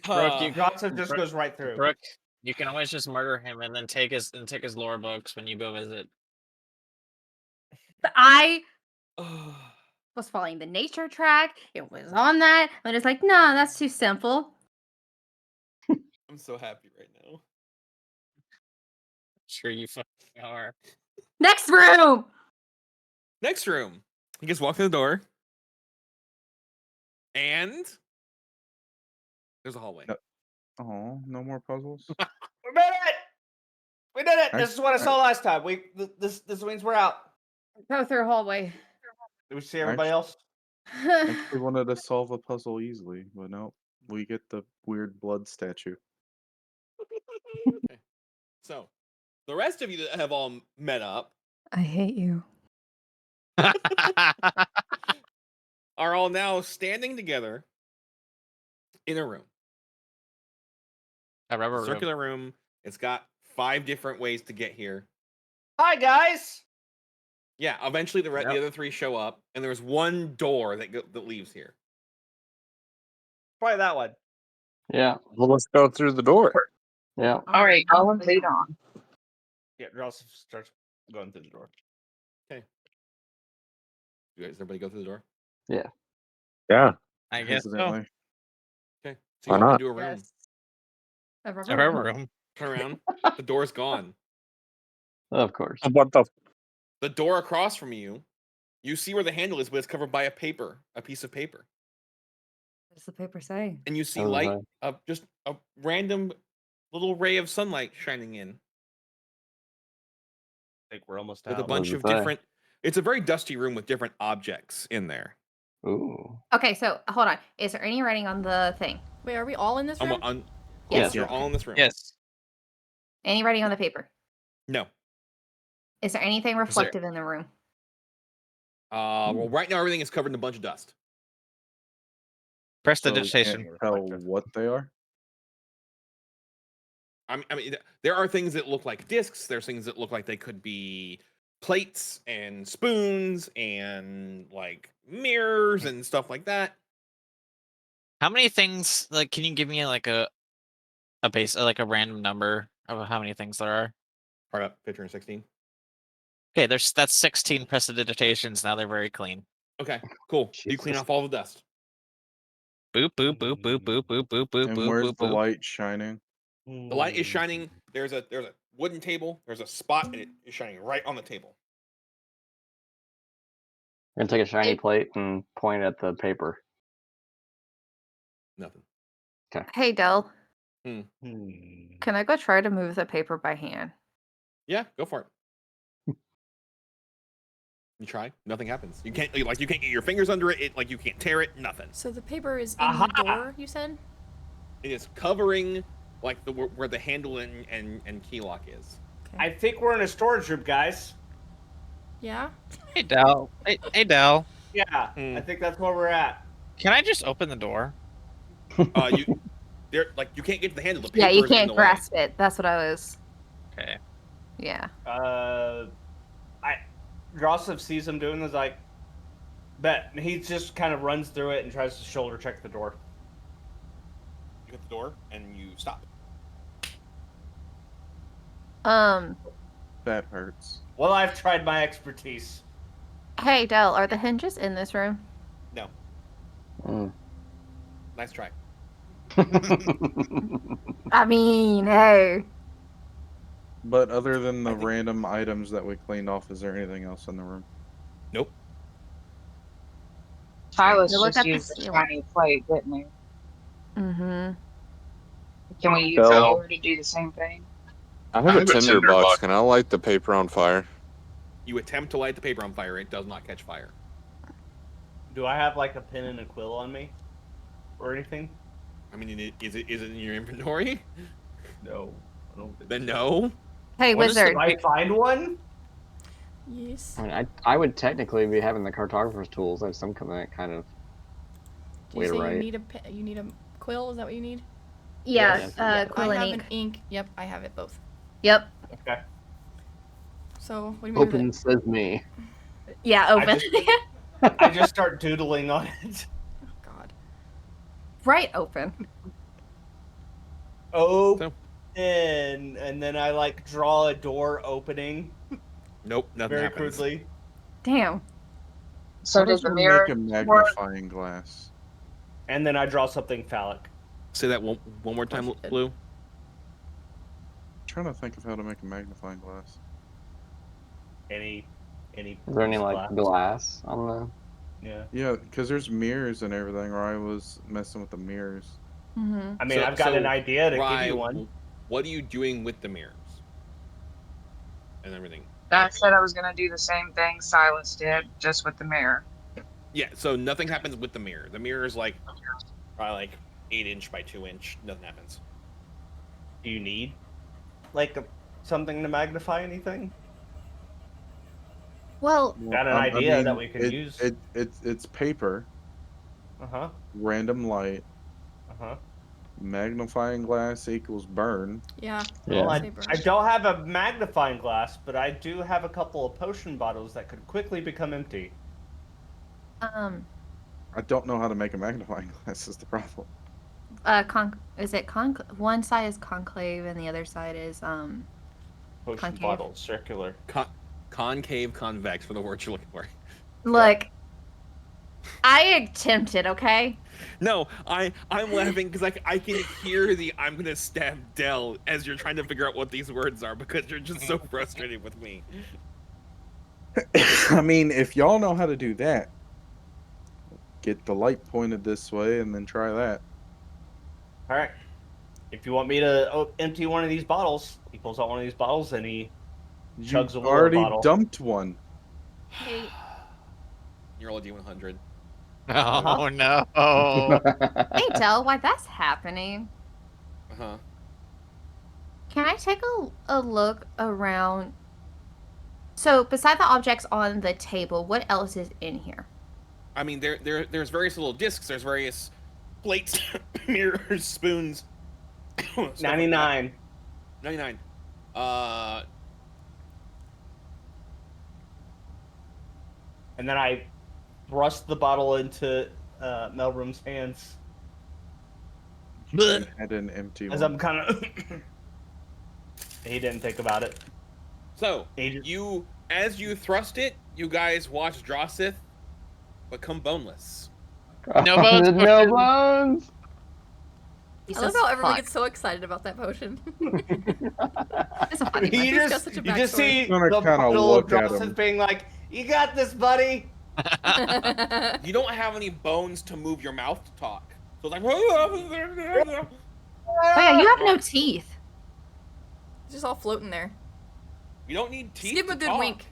Brooke, Johnson just goes right through. Brooke, you can always just murder him and then take his lore books when you go visit. I was following the nature track. It was on that. And it's like, no, that's too simple. I'm so happy right now. Sure you fucking are. Next room. Next room. You just walk through the door. And there's a hallway. Oh, no more puzzles? We made it. We did it. This is what I saw last time. This means we're out. Go through a hallway. Did we see everybody else? I actually wanted to solve a puzzle easily, but no. We get the weird blood statue. Okay. So, the rest of you that have all met up I hate you. are all now standing together in a room. A rubber Circular room. It's got 5 different ways to get here. Hi guys. Yeah, eventually the other 3 show up, and there's one door that leaves here. Probably that one. Yeah. Well, let's go through the door. Yeah. All right, all lead on. Yeah, Ross starts going through the door. Okay. You guys, everybody go through the door? Yeah. Yeah. I guess so. Hesitantly. Okay. So Why you walk not? into a room. Yes. A A rubber room. Turn around. The door's gone. Of course. What the? The door across from you, you see where the handle is, but it's covered by a piece of paper. What does the paper say? And you see Oh, light, hi. just a random little ray of sunlight shining in. I think we're almost With out. a bunch does of it say? different. It's a very dusty room with different objects in there. Ooh. Okay, so hold on. Is there any writing on the thing? Wait, are we all in this room? Yes, Yes. you're all in this room. Yes. Any writing on the paper? No. Is there anything reflective in the room? Well, right now everything is covered in a bunch of dust. So we Prestidigitation. can't Tell reflect it. what they are? I mean, there are things that look like discs. There's things that look like they could be plates and spoons and like mirrors and stuff like that. How many things? Like, can you give me like a base, like a random number of how many things there are? Part up, picture in 16. Okay, that's 16 prestidigitations. Now they're very clean. Okay, cool. You clean Jesus. off all the dust. Boop boop boop boop boop boop boop boop And boop where's boop the boop. light shining? The light is shining. There's a wooden table. There's a spot, and it is shining right on the table. We're gonna take a shiny plate and point at the paper. Nothing. Hey, Del. Hmm. Can I go try to move the paper by hand? Yeah, go for it. You try. Nothing happens. You can't you can't get your fingers under it. You can't tear it. Nothing. So the paper is in the door, you said? It is covering where the handle and key lock is. I think we're in a storage room, guys. Yeah? Hey, Dell. Hey, Dell. Yeah, I think that's where we're at. Can I just open the door? You can't get to the handle. The Yeah, you paper is in can't the way. grasp it. That's what I was. Okay. Yeah. Joseph sees him doing this, like, bet he just kind of runs through it and tries to shoulder check the door. You hit the door and you stop. That hurts. Well, I've tried my expertise. Hey, Del, are the hinges in this room? No. Nice try. I mean, hey. But other than the random items that we cleaned off, is there anything else in the room? Nope. Silas Look just at the used the ceiling. tiny plate, didn't he? Mm-hmm. Can we use So- the door to do the same thing? I have a tinder box. Can I light the paper on fire? You attempt to light the paper on fire. It does not catch fire. Do I have like a pen and a quill on me, or anything? I mean, is it in your inventory? No. I don't think Then no. Hey, wizard. Did I find one? Yes. I mean, I would technically be having the cartographer's tools. I have some kind of Did way you to say write. you need a quill? Is that what you need? Yeah, quill I and have ink. an ink. Yep, I have it both. Yep. Okay. So what do you mean? Open says me. Yeah, open. I just start doodling on it. God. Right open. Open, and then I like draw a door opening. Nope, nothing Very happens. crudely. Damn. So How does does the one mirror make a work? magnifying glass? And then I draw something phallic. Say that one more time, Blue. I'm trying to think of how to make a magnifying glass. Any. Is there any like glass? glass on the? Yeah. Yeah, because there's mirrors and everything, or I was messing with the mirrors. Mm-hmm. I mean, I've got an idea to give Rye, you one. What are you doing with the mirrors and everything? I said I was gonna do the same thing Silas did, just with the mirror. Yeah, so nothing happens with the mirror. The mirror is probably 8 inch by 2 inch. Nothing happens. Do you need something to magnify anything? Well, Got an idea that we could use. It's paper, Uh-huh. random light, Uh-huh. magnifying glass equals burn. Yeah. Yeah. Well, Say burn. I don't have a magnifying glass, but I do have a couple of potion bottles that could quickly become empty. I don't know how to make a magnifying glass is the problem. Is it one side is concave and the other side is Potion Concave. bottle, circular. Concave, convex for the word you're looking for. Look, I attempted, okay? No, I'm laughing because I can hear the I'm gonna stab Dell as you're trying to figure out what these words are because you're just so frustrated with me. I mean, if y'all know how to do that, get the light pointed this way and then try that. All right. If you want me to empty one of these bottles, he pulls out one of these bottles and he chugs a You water already bottle. dumped one. Hey, You're all D100. Oh no. hey, Del, why that's happening? Uh-huh. Can I take a look around? So, beside the objects on the table, what else is in here? I mean, there's various little discs. There's various plates, mirrors, spoons. stuff like that. 99. 99. And then I thrust the bottle into Melroom's hands. You had an empty As one. I'm kind of. He didn't think about it. So, as you thrust it, you guys watch Drossith become boneless. No bones. No bones. I love how everyone gets so excited about that potion. It's a funny one. You He's got such a just see I'm gonna the kinda bottle of look at Drossith him. being like, "You got this, buddy." You don't have any bones to move your mouth to talk. So it's like, Oh yeah, you have no teeth. It's just all floating there. You don't need teeth. Give him a to good talk. wink.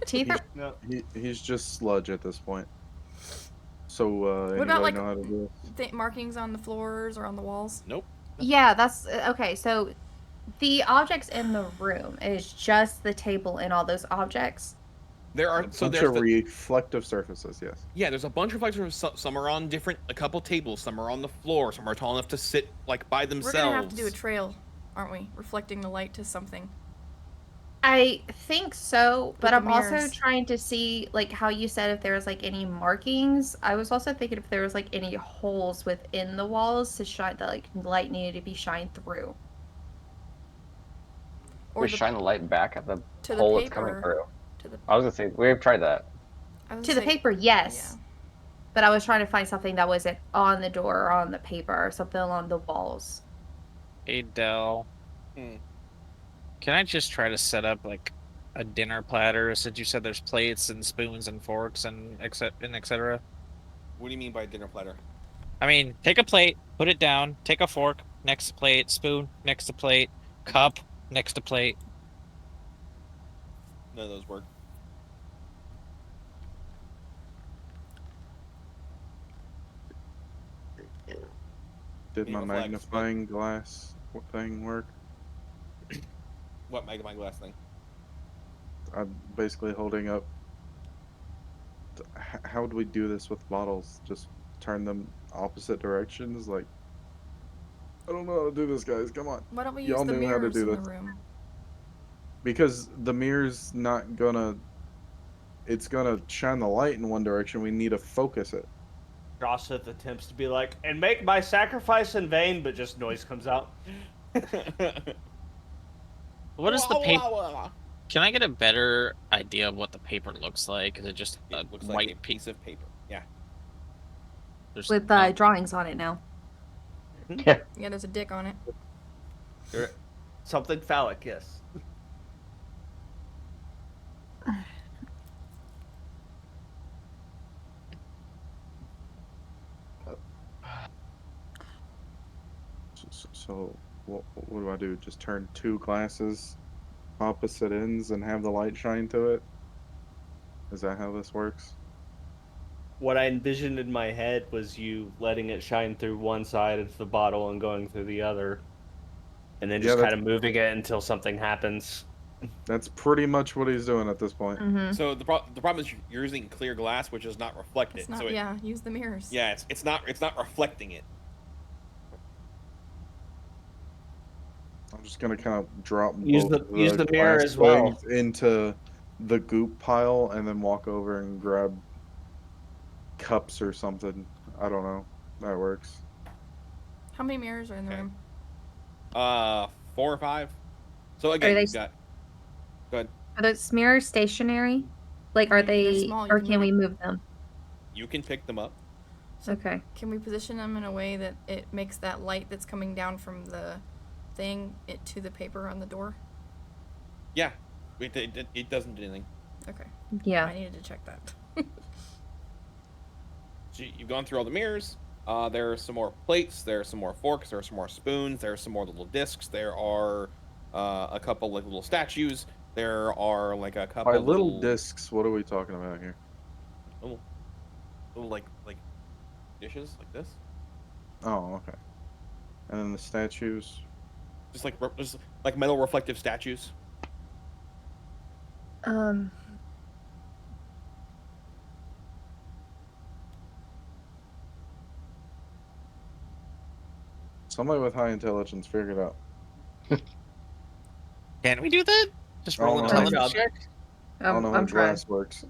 Teeth are No. He's just sludge at this point. So, What about, anybody like, know how to do this? Markings on the floors or on the walls? Nope. Yeah, that's okay. So the objects in the room is just the table and all those objects. There are A so bunch there's of the, reflective surfaces, yes. yeah. There's a bunch of reflectors. Some are on a couple tables. Some are on the floor. Some are tall enough to sit like by themselves. We're gonna have to do a trail, aren't we? Reflecting the light to something. I think so, but the I'm also mirrors. trying to see like how you said if there was like any markings. I was also thinking if there was like any holes within the walls to shine that like light needed to be shined through. Or We shine the light back at the to the hole it's coming paper. through. To the I was gonna say we've tried that. I was To the gonna say- paper, yes. But I was trying to find something that wasn't on the door or on the paper or something along the walls. Hey, Dell. Can I just try to set up like a dinner platter since you said there's plates and spoons and forks and etc. What do you mean by dinner platter? I mean, take a plate, put it down, take a fork next to plate, spoon next to plate, cup next to plate. None of those work. Did my Beam of flex, magnifying glass thing work? What magnifying glass thing? I'm basically holding up. How would we do this with bottles? Just turn them opposite directions? Like, I don't know how to do this, guys. Come on. Why don't we use Y'all the knew how to mirrors do in the this. room? Because the mirror's not gonna. It's gonna shine the light in one direction. We need to focus it. Gossip attempts to be like, and make my sacrifice in vain, but just noise comes out. What is the paper? Can I get a better idea of what the paper looks like? Is it just a Looks white like a piece of paper. Yeah. There's With drawings on it now. Yeah, there's a dick on it. Something phallic, yes. So what do I do? Just turn two glasses opposite ends and have the light shine to it? Is that how this works? What I envisioned in my head was you letting it shine through one side of the bottle and going through the other. And then Yeah, just that's- kind of moving it until something happens. That's pretty much what he's doing at this point. So the problem is you're using clear glass, which is not reflected. It's not. so it, Yeah, use the mirrors. Yeah, it's not reflecting it. I'm just gonna kind of drop Use both the mirror glass as well. things into the goop pile and then walk over and grab cups or something. I don't know. That works. How many mirrors are in the room? 4 or 5. So again, they you've got. Go ahead. Are those mirrors stationary? Like, are They're they, small, you or can can we move move them? You can pick them up. Okay. Can we position them in a way that it makes that light that's coming down from the thing to the paper on the door? Yeah, it doesn't do anything. Okay. Yeah. I needed to check that. So you've gone through all the mirrors. There are some more plates. There are some more forks. There are some more spoons. There are some more little discs. There are a couple like little statues. There are like a couple. By little discs, what are we talking about here? Little like dishes like this. Oh, okay. And then the statues. Just like metal reflective statues. Somebody with high intelligence figured out. Can we do that? Just roll Oh, no. intelligence check? I don't know how glass works.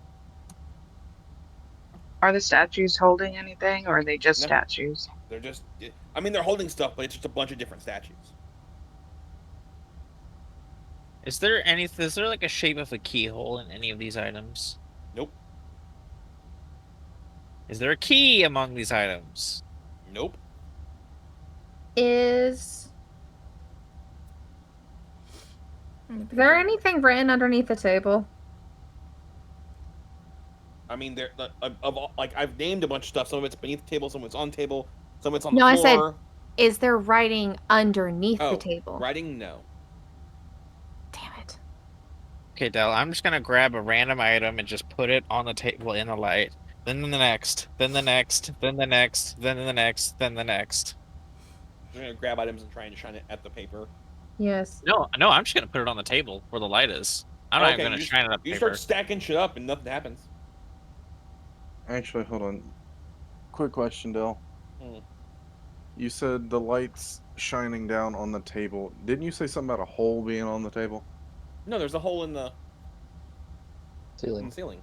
Are the statues holding anything, or are they just No. statues? They're just. I mean, they're holding stuff, but it's just a bunch of different statues. Is there like a shape of a keyhole in any of these items? Nope. Is there a key among these items? Nope. Is there anything written underneath the table? I mean, there like I've named a bunch of stuff. Some of it's beneath the table, some of it's on table, some of it's on No, the I said, floor. is there writing underneath Oh, the table? writing, no. Damn it. Okay, Del, I'm just gonna grab a random item and just put it on the table in the light. Then the next, then the next, then the next, then the next, then the next. I'm gonna grab items and try and shine it at the paper. Yes. No, I'm just gonna put it on the table where the light is. I'm not even gonna shine it at the You paper. start stacking shit up and nothing happens. Actually, hold on. Quick question, Del. Hmm. You said the light's shining down on the table. Didn't you say something about a hole being on the table? No, there's a hole in the Ceiling. ceiling.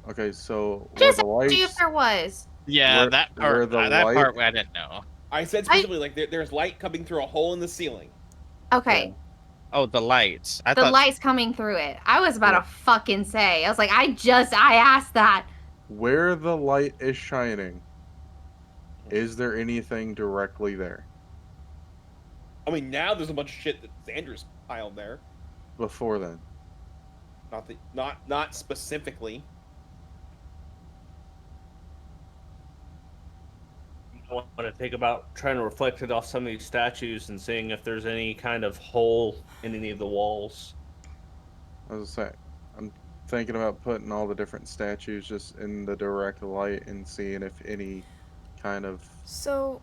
Okay, so where Just the lights, see if there was. Yeah, where- that where part. the That light- part I didn't know. I said specifically like there's light coming through a hole in the ceiling. Okay. Oh, the lights. I The thought. light's coming through it. I was about Yeah. to fucking say. I was like, I asked that. where the light is shining, is there anything directly there? I mean, now there's a bunch of shit that Xander's piled there. Before then? Not specifically. I want to think about trying to reflect it off some of these statues and seeing if there's any kind of hole in any of the walls. I was saying, I'm thinking about putting all the different statues just in the direct light and seeing if any kind of So,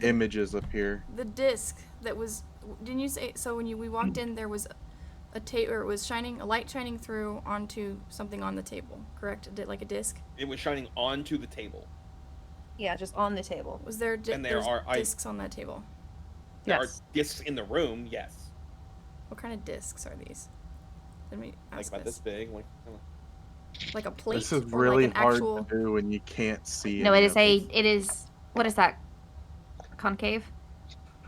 images appear. the disc that was, didn't you say, so when we walked in, there was or it was a light shining through onto something on the table, correct? Like a disc? It was shining onto the table. Yeah, just on the table. Was there And there are discs on that table? There are discs in the room, yes. What kind of discs are these? Let me Like ask about this big. Like a plate? This is or really like an hard actual... to do when you can't see. No, any it is what is that? Concave?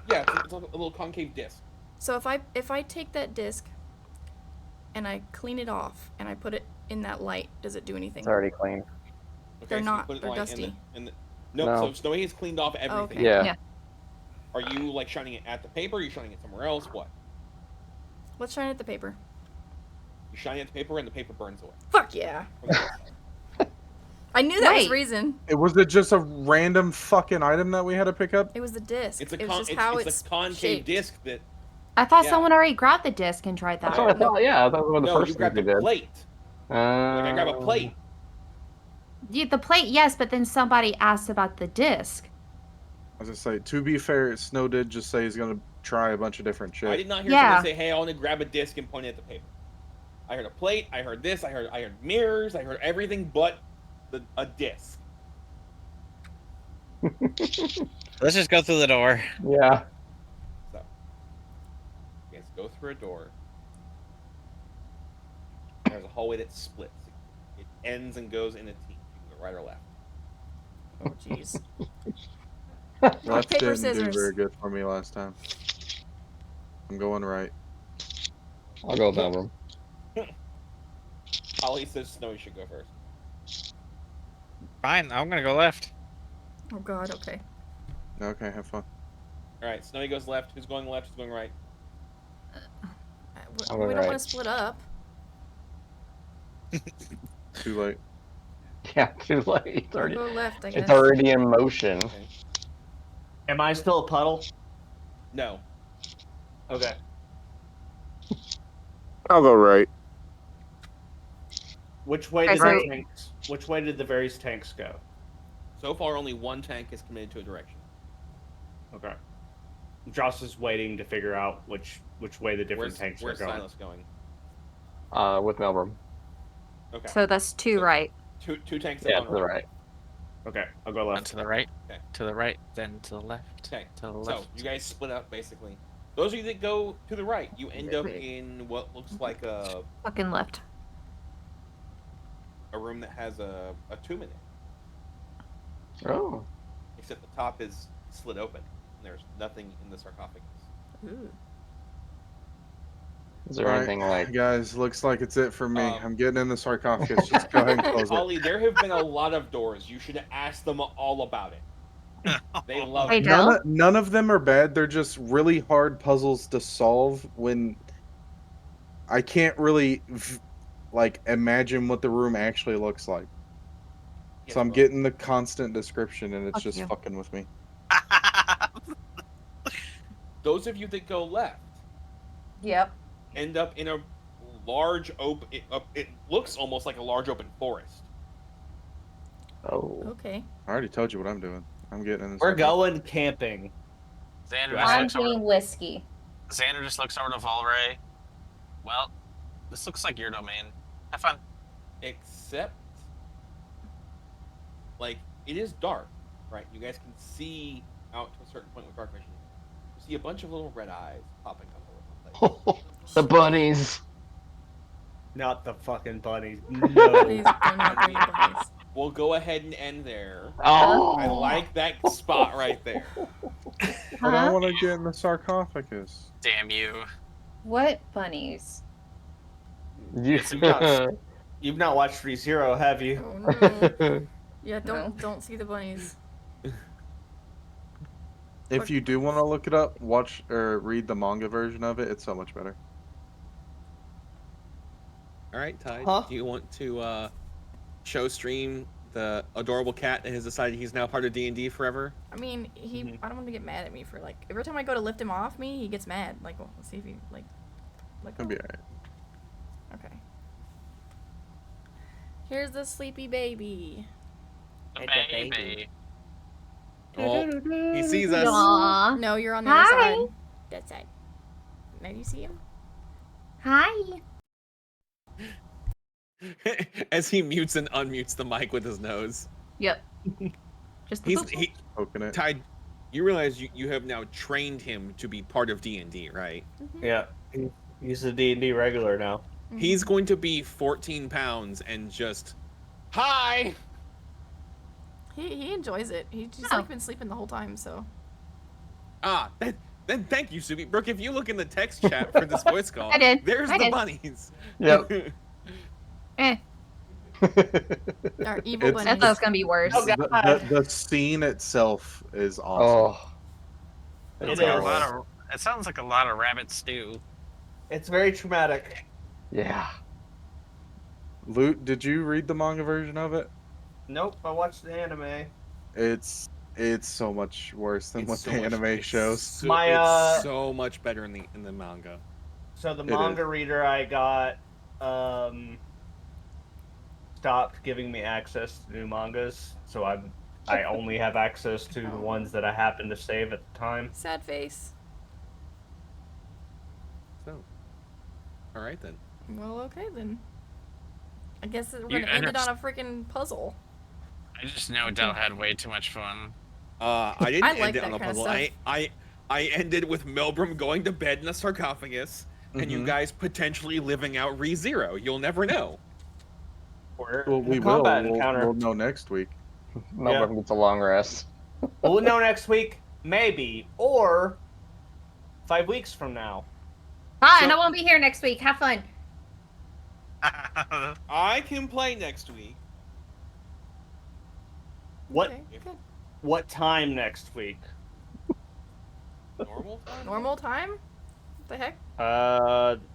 Yeah, it's like a little concave disc. So if I take that disc and I clean it off and I put it in that light, does it do anything? It's already clean. Okay, They're so you not. put it, They're like, dusty. No, No. so Snowy has cleaned off everything. okay. Yeah. Yeah. Are you like shining it at the paper? Are you shining it somewhere else? What? Let's shine at the paper. You shine it at the paper and the paper burns away. Fuck yeah. I knew that was Wait. reason. Was it just a random fucking item that we had to pick up? It was the disc. It's a it was just how it's it's a concave shaped. disc that. I thought Yeah. someone already grabbed the disc and tried That's that. what I thought. Yeah, I thought that was one of the No, you first grabbed things the we did. plate. Like I grab a plate. Yeah, the plate, yes, but then somebody asked about the disc. I was gonna say, to be fair, Snow did just say he's gonna try a bunch of different shit. I did not hear Yeah. someone say, "Hey, I want to grab a disc and point it at the paper." I heard a plate. I heard this. I heard mirrors. I heard everything but a disc. Let's just go through the door. Yeah. So, you guys go through a door. There's a hallway that splits. It ends and goes in a T. You can go right or left. Oh jeez. Left Paper, didn't do scissors. very good for me last time. I'm going right. I'll go with Melbourne. Holly says Snowy should go first. Fine, I'm gonna go left. Oh god. Okay. Okay, have fun. All right, Snowy goes left. Who's going left? Who's going right? I'll We go don't right. want to split up. Too late. Yeah, too late. It's already, We'll go left, I guess. it's already in motion. Okay. Am I still a puddle? No. Okay. I'll go right. Which way Okay, did so- the tanks? Which way did the various tanks go? So far, only one tank is committed to a direction. Okay. Joss is waiting to figure out which way the different Where's tanks are where's going. Silas going? With Melbourne. Okay. So that's two right. Two tanks. Yeah, have to gone the right. Okay, I'll go One left. to the right. Okay. To the right, then to the left. Okay. To the So left. you guys split up basically. Those of you that go to the right, you end up in what looks like a Fucking left. room that has a tomb in it. Oh. Except the top is slit open. And there's nothing in the sarcophagus. Ooh. Is there Alright, anything like? guys, looks like it's it for me. Um, I'm getting in the sarcophagus. Just go ahead and close it. Ollie, there have been a lot of doors. You should ask them all about it. They love Hey, it. Del? None of them are bad. They're just really hard puzzles to solve when I can't really like imagine what the room actually looks like. Yes, So I'm well, getting the constant description and it's Fuck just you. fucking with me. those of you that go left Yep. end up in a large open. It looks almost like a large open forest. Oh. Okay. I already told you what I'm doing. I'm getting in this. We're going camping. Xander I'm just looks over. getting whiskey. Xander just looks over to Volray. Well, this looks like your domain. Have fun. Except, like, it is dark, right? You guys can see out to a certain point with dark vision. You see a bunch of little red eyes popping up over the place. The bunnies. Not the fucking bunnies. Please No. do not bring the bunnies. We'll go ahead and end there. Oh. I like that spot right there. But I want to get in the sarcophagus. Damn you. What bunnies? You've not watched ReZero, have you? Oh no. Yeah, don't see the bunnies. If you do want to look it up, watch or read the manga version of it. It's so much better. All right, Ty. Huh? Do you want to show stream the adorable cat that has decided he's now part of D&D forever? I mean, I don't want to get mad at me for like every time I go to lift him off me, he gets mad. Like, well, let's see if he like. It'll be alright. Okay. Here's the sleepy baby. The baby. Oh, he sees us. Aw. No, you're on the Hi. other side. That side. Now you see him? Hi. As he mutes and unmutes the mic with his nose. Yep. Just Poking it. Ty, you realize you have now trained him to be part of D&D, right? Yeah. He's a D&D regular now. He's going to be 14 pounds and just, hi! He enjoys it. He's just Oh. like been sleeping the whole time, so. Then thank you, Subi. Brooke, if you look in the text chat for this voice call, I did. there's I the did. bunnies. Yep. Eh. Our evil It's- bunnies. I thought it was gonna be worse. Oh, God. The scene itself is awesome. Oh. It Sounds is. like a lot of, it sounds like a lot of rabbit stew. It's very traumatic. Yeah. Loot, did you read the manga version of it? Nope, I watched the anime. It's so much worse than what so the much- anime it's shows. So, My, it's so much better in the manga. So the It manga is. reader I got stopped giving me access to new mangas, so I only have access to the ones that I happen to save at the time. Sad face. So, all right then. Well, okay then. I guess we're You gonna end it on underst- a freaking puzzle. I just know Dell had way too much fun. I didn't I end like it that on a kinda puzzle. stuff. I ended with Melbrum going to bed in a sarcophagus, and you Mhm. guys potentially living out ReZero. You'll never know. Or Well, we will. combat We'll encounter. know next week. Melbourne gets a long rest. We'll know next week, maybe, or 5 weeks from now. Fine, So- I won't be here next week. Have fun. I can play next week. What Okay, good. what time next week? Normal time? Normal time? What the heck?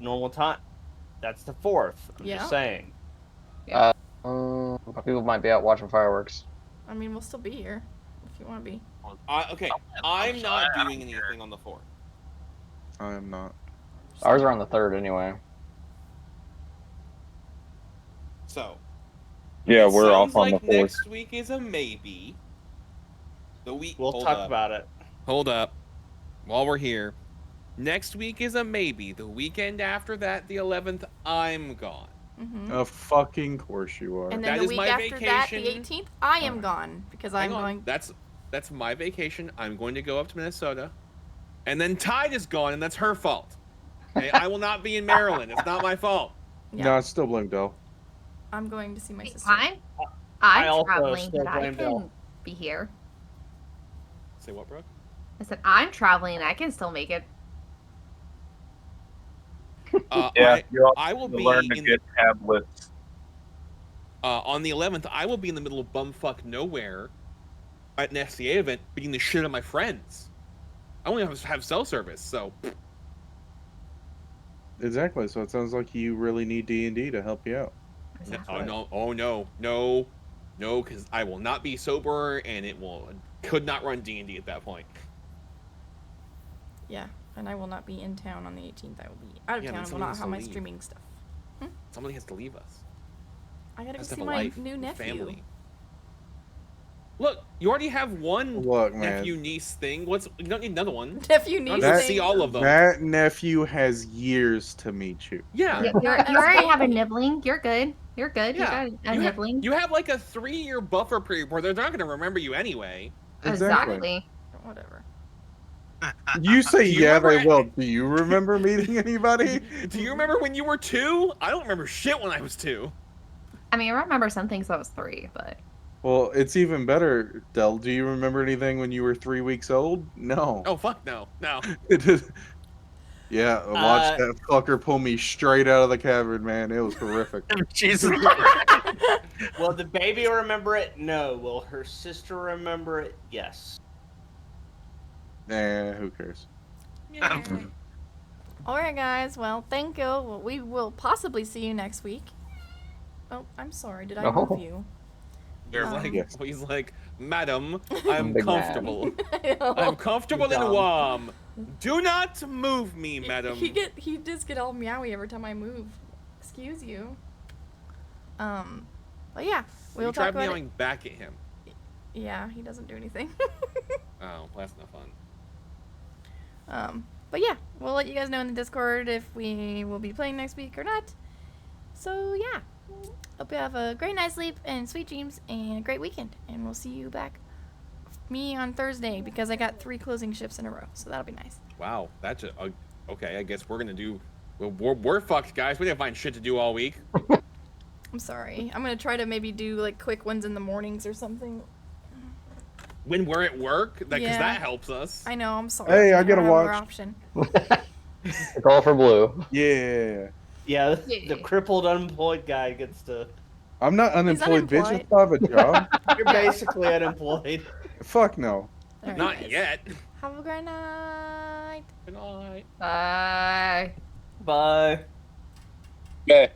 Normal time. That's the 4th. I'm Yeah. just saying. People might be out watching fireworks. I mean, we'll still be here if you want to be. Okay, I'm not doing anything on the 4th. I am not. Ours are on the 3rd anyway. So. Yeah, it we're off sounds on like the 4th. next week is a maybe. The week. We'll hold talk up. about it. Hold up. While we're here, next week is a maybe. The weekend after that, the 11th, I'm gone. Mm-hmm. Of fucking course you are. And then That the is week my after that, the vacation. 18th, I am gone because I'm Hang on. going. That's my vacation. I'm going to go up to Minnesota. And then Tide is gone, and that's her fault. Okay? I will not be in Maryland. It's not my fault. Yeah. No, I still blame Dell. I'm going to see my sister. I'm I also traveling, still but I blame can Bill. be here. Say what, bro? I said I'm traveling and I can still make it. Yeah, you'll I will be learn to in get tablets. on the 11th. I will be in the middle of bumfuck nowhere at an SCA event, beating the shit out of my friends. I only have cell service, so Exactly. So it sounds like you really need D&D to help you out. no, because I will not be sober, and could not run D&D at that point. Yeah, and I will not be in town on the 18th. I will be out of Yeah, then town and will someone not has have to my leave. streaming stuff. Somebody has to leave us. I gotta go Has to see have a my life, new nephew. family. Look, you already have one Look, man. nephew niece thing. You don't need another one. Nephew You don't niece have to thing. see all of them. That nephew has years to meet you. Yeah. You already have a nibbling. You're good. You're good. Yeah. You got a You nibbling. you have like a 3-year buffer period where they're not going to remember you anyway. Exactly. Whatever. You say Do you yeah, remember they will. Do you remember meeting anybody? Do you remember when you were 2? I don't remember shit when I was 2. I mean, I remember some things I was 3, but Well, it's even better, Del. Do you remember anything when you were 3 weeks old? No. Oh fuck no. Yeah, watch that fucker pull me straight out of the cavern, man. It was horrific. Jesus. Will the baby remember it? No. Will her sister remember it? Yes. Nah, who cares? Alright, guys. Well, thank you. Well, we will possibly see you next week. Oh, I'm sorry. Did I move you? He's like, Madam, I'm Big man. comfortable. I'm comfortable in Wam. Do not move me, madam. He does get all meowy every time I move. Excuse you. But yeah, we'll you talk tried about meowing it. back at him. Yeah, he doesn't do anything. Oh, well, that's not fun. But yeah, we'll let you guys know in the Discord if we will be playing next week or not. So yeah, hope you have a great night's sleep and sweet dreams and a great weekend. And we'll see you back me on Thursday because I got 3 closing shifts in a row, so that'll be nice. Wow, that's okay. I guess we're gonna do. We're fucked, guys. We didn't find shit to do all week. I'm sorry. I'm gonna try to maybe do like quick ones in the mornings or something. When we're at work, because Yeah. that helps us. I know. I'm sorry. Hey, I get a don't have another watch. option. It's all for blue. Yeah. Yeah, the crippled unemployed guy gets to. I'm not unemployed, bitch. I still have a job. You're basically unemployed. Fuck no. All right, Not guys. yet. Have a great night. Good night. bye. Bye. Yeah.